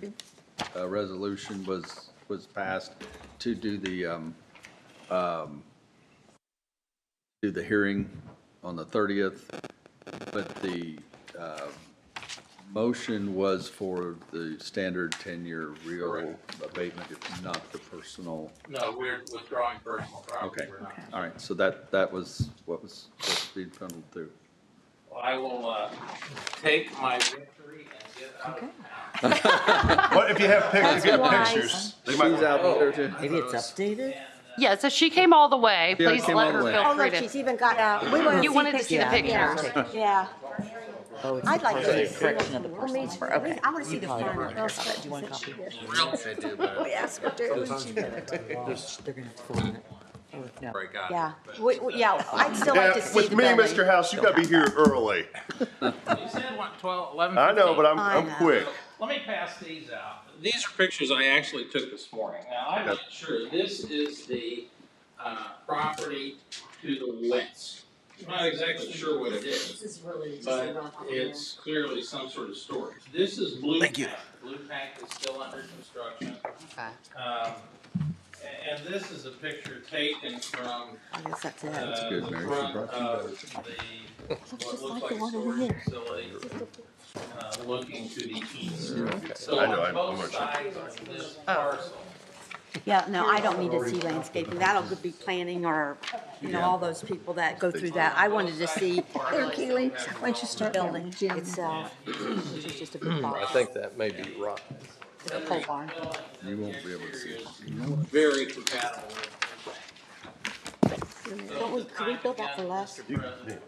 resolution was passed to do the hearing on the 30th, but the motion was for the standard 10-year real abatement, not the personal. No, we're withdrawing personal property. Okay, all right, so that was what was being funneled through. Well, I will take my victory and get out of town. But if you have pictures, they might. She's out there too. Maybe it's updated? Yeah, so she came all the way. Yeah, Please came let all her the way. feel Oh, free look, to. she's even got, we want to see. You wanted to see the Yeah. pictures. Yeah. Oh, it's I'd like to the see correction of the it. personal number. Okay. I want to see the Probably don't front. want to hear about it. Do you want a copy? I do, but Oh, yes, we do. They're going to have to fill in it. Oh, no. break out. Yeah, yeah, I'd still like to see With the me, building. Mr. House, you got to be here early. You said what, 12, 11, I know, 15? but I'm quick. Let me pass these out. These are pictures I actually took this morning. Now, I'm not sure. This is the property to the west. I'm not exactly sure what it is, but it's clearly some sort of storage. This is Blue Tank. Blue Tank is still under construction. Okay. And this is a picture taken from I guess that's it. good, Mary. She front brought you of better. what looks like a storage facility looking to the east. So I know, on I'm both not sure. sides of this parcel, Yeah, no, I don't need to see landscaping. That'll be planning or, all those people that go through that. I wanted to see Here, Keely, why don't you start building? Jim? itself, which is just a big I box. think that may be right. It's a pole barn. You won't be able to see it. very compatible Could we build that for less? with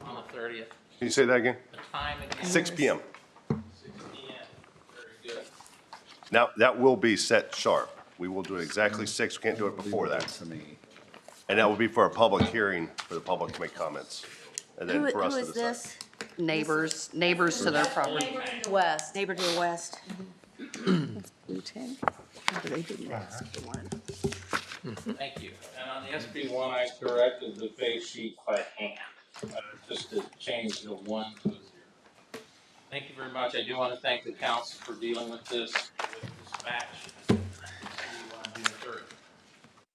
on the 30th. Can you say that again? The time again, 6 p.m. 6 p.m. Very good. Now, that will be set sharp. We will do it exactly 6. We can't do it before that. To me. And that will be for a public hearing for the public to make comments. And then for us Who to is decide. this? Neighbors to their property. West. Neighbor to the west. Blue tank. How do they do that? Thank you. And on the SB1, I corrected the face sheet by hand, just to change the 1 to a 0. Thank you very much. I do want to thank the council for dealing with this dispatch. See you on June 3rd.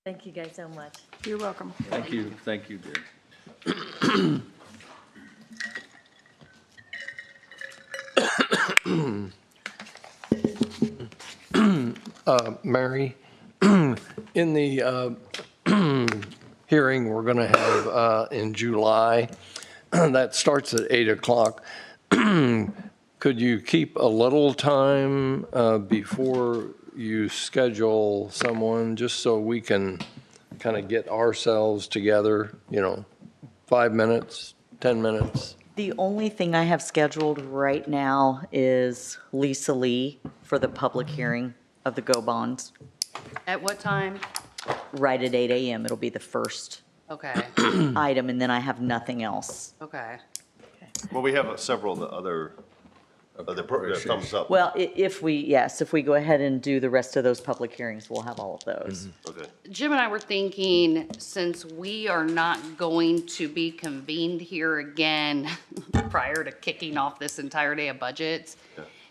Thank you guys so much. You're welcome. Thank you, dear. Mary, in the hearing we're going to have in July, that starts at 8 o'clock. Could you keep a little time before you schedule someone, just so we can kind of get ourselves together, 5 minutes, 10 minutes? The only thing I have scheduled right now is Lisa Lee for the public hearing of the GO bonds, At what time? right at 8 a.m. It'll be the first Okay, item, and then I have nothing else. okay. Well, we have several of the other, thumbs up. Well, if we go ahead and do the rest of those public hearings, we'll have all of those. Okay. Jim and I were thinking, since we are not going to be convened here again prior to kicking off this entire day of budgets,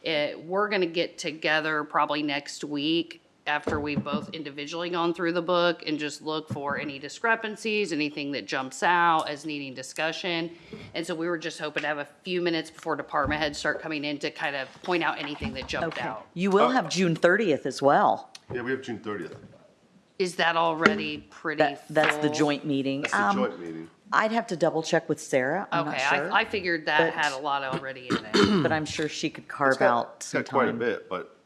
we're gonna get together probably next week after we've both individually gone through the book and just look for any discrepancies, anything that jumps out as needing discussion. And so we were just hoping to have a few minutes before department heads start coming in to kind of point out anything that jumped out. You will have June 30th as well. Yeah, we have June 30th. Is that already pretty That's the full? joint meeting. That's the joint meeting. I'd have to double check with Sarah. I'm not Okay, sure. I figured that had a lot already in there. But I'm sure she could carve out some It's got quite a time. bit, but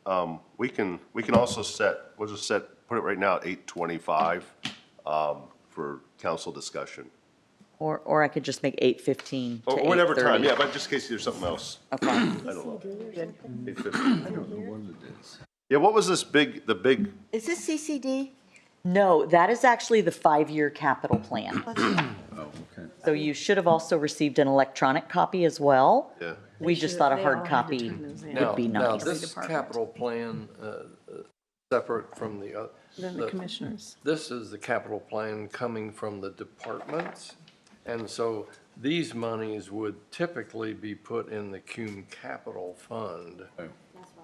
we can also we'll just put it right now at 8:25 for council discussion. Or I could just make 8:15 to Or whatever 8:30. time, yeah, but just in case there's something else. Okay. I don't know. 8:15. Yeah, what was the big, Is this CCD? No, that is actually the 5-year capital plan. Oh, okay. So you should have also received an electronic copy as well. yeah. We just thought a hard copy Now, would be now, nice. this capital plan, separate from the, Then the commissioners. this is the capital plan coming from the departments. And so these monies would typically be put in the CUME capital fund.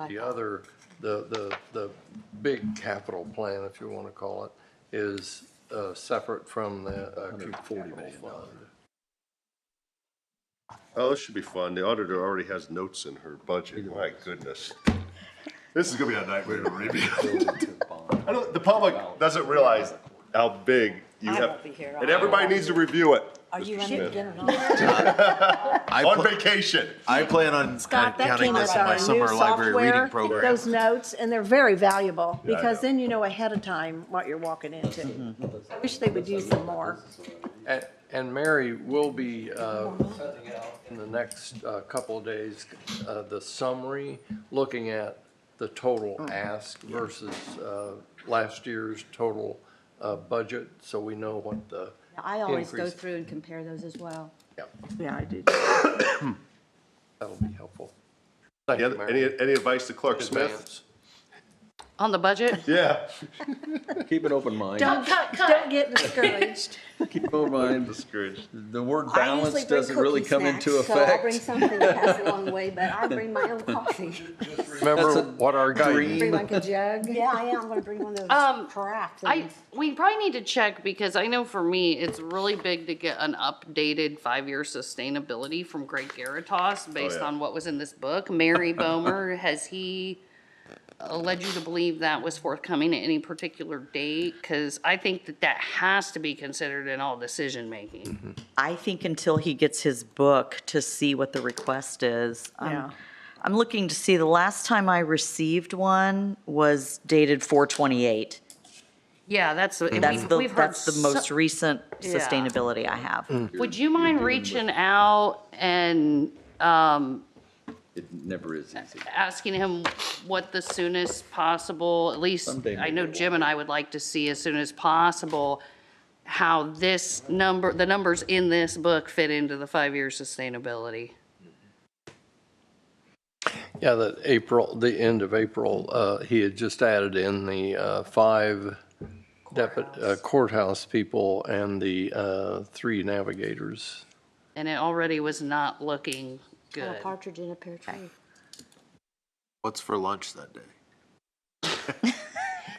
The other, the big capital plan, if you want to call it, is separate from the CUME capital fund. Oh, this should be fun. The auditor already has notes in her budget. My goodness. This is gonna be a nightmare to review. The public doesn't realize how big you I have. won't be here. And everybody needs to review it. Are you Mr. running Smith. again or not? On vacation. I plan on Scott, that counting came this with in my our new summer library reading software, program. those notes, and they're very valuable, Yeah, I because know. then you know ahead of time what you're walking into. I wish they would use them more. And Mary will be sending out in the next couple of days the summary, looking at the total ask versus last year's total budget, so we know what the I always go increase. through and compare those as well. Yeah, I do. That'll be helpful. Thank Yeah, you, Mary. any advice to Clerk Smith? Advance. On the budget? Yeah. Keep an open mind. Don't get discouraged. Keep an open mind. Discouraged. The word I balance usually bring doesn't really cookie come snacks, into so I'll bring effect. something to pass along the way, but I bring my own coffee. Remember what our guidance. Bring like a jug. Yeah, I am. I'm gonna bring one of those carafe things. We probably need to check, because I know for me, it's really big to get an updated 5-year sustainability from Greg Garitas based yeah. on what was in this book. Mary Bomer, has he led you to believe that was forthcoming at any particular date? Because I think that has to be considered in all decision-making. I think until he gets his book to see what the request is. Yeah. I'm looking to see, the last time I received one was dated 4/28. Yeah, that's That's the most recent Yeah. sustainability I have. Would you mind reaching out and It never is easy. asking him what the soonest possible, at least, Someday I know maybe Jim and I would like to see as soon as possible, how this number, the numbers in this book fit into the 5-year sustainability. Yeah, the end of April, he had just added in the 5 courthouse people and the 3 navigators. And it already was not looking Got good. a partridge in a pear tree. What's for lunch that day?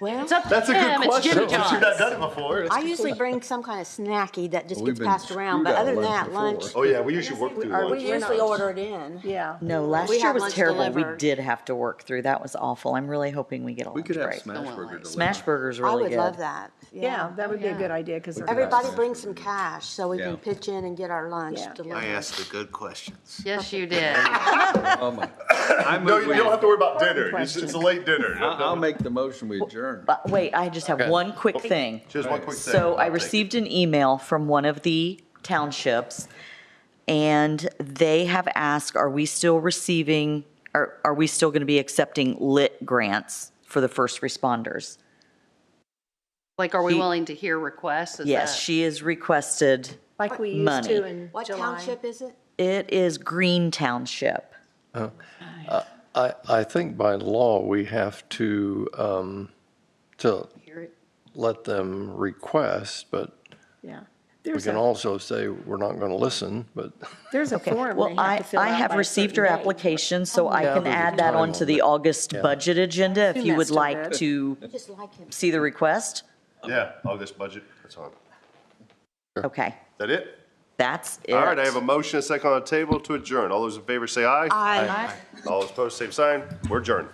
Well, It's up to That's a him, good it's question. Jimmy Since you've not John's. done it before. I usually bring some kind of snacky that just Well, we've gets been passed around, screwed but out other of than lunch that, before. lunch, Oh, yeah, we usually work through Are lunch. we usually order it in. Yeah. No, last We year have was lunch terrible. We delivered. did have to work through. That was awful. I'm really hoping we get a We lunch could have break. smash burger delivered. Smash burger's I really would good. love that. Yeah, that would be a good idea, because Everybody bring some cash so we Yeah. can pitch in and get our lunch Yeah. delivered. I asked the good questions. Yes, you did. Oh, my. No, you don't have to worry about dinner. It's a late dinner. I'll make the motion, we adjourn. But wait, I just have Okay. one quick thing. Just one quick thing. So I I'll take received an email from one of the townships And they have asked, are we still receiving, are we still going to be accepting lit grants for the first responders? Like, are we She- willing to hear requests? Is Yes, that- she has requested Like we used money. to in What July. township is it? It is Green Township. I think by law, we have to let them request, but Yeah. we There's can a, also say, we're not going to listen, but. there's a form Well, they have to fill out I have by a received her certain date. application, so I Yeah, can there's a add that time onto on the it. August budget agenda if Assume you that's would still like good. to Just like him. see the request. Yeah, August budget, that's on. Okay, Is that it? that's it. All right, I have a motion, a second on the table to adjourn. All those in favor say aye. Aye. All those opposed, same sign. We're adjourned.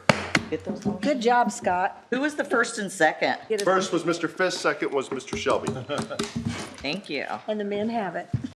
Get those all- Good job, Scott. Who was the first and second? First was Mr. Fisk, second was Mr. Shelby. Thank you. And the men have it.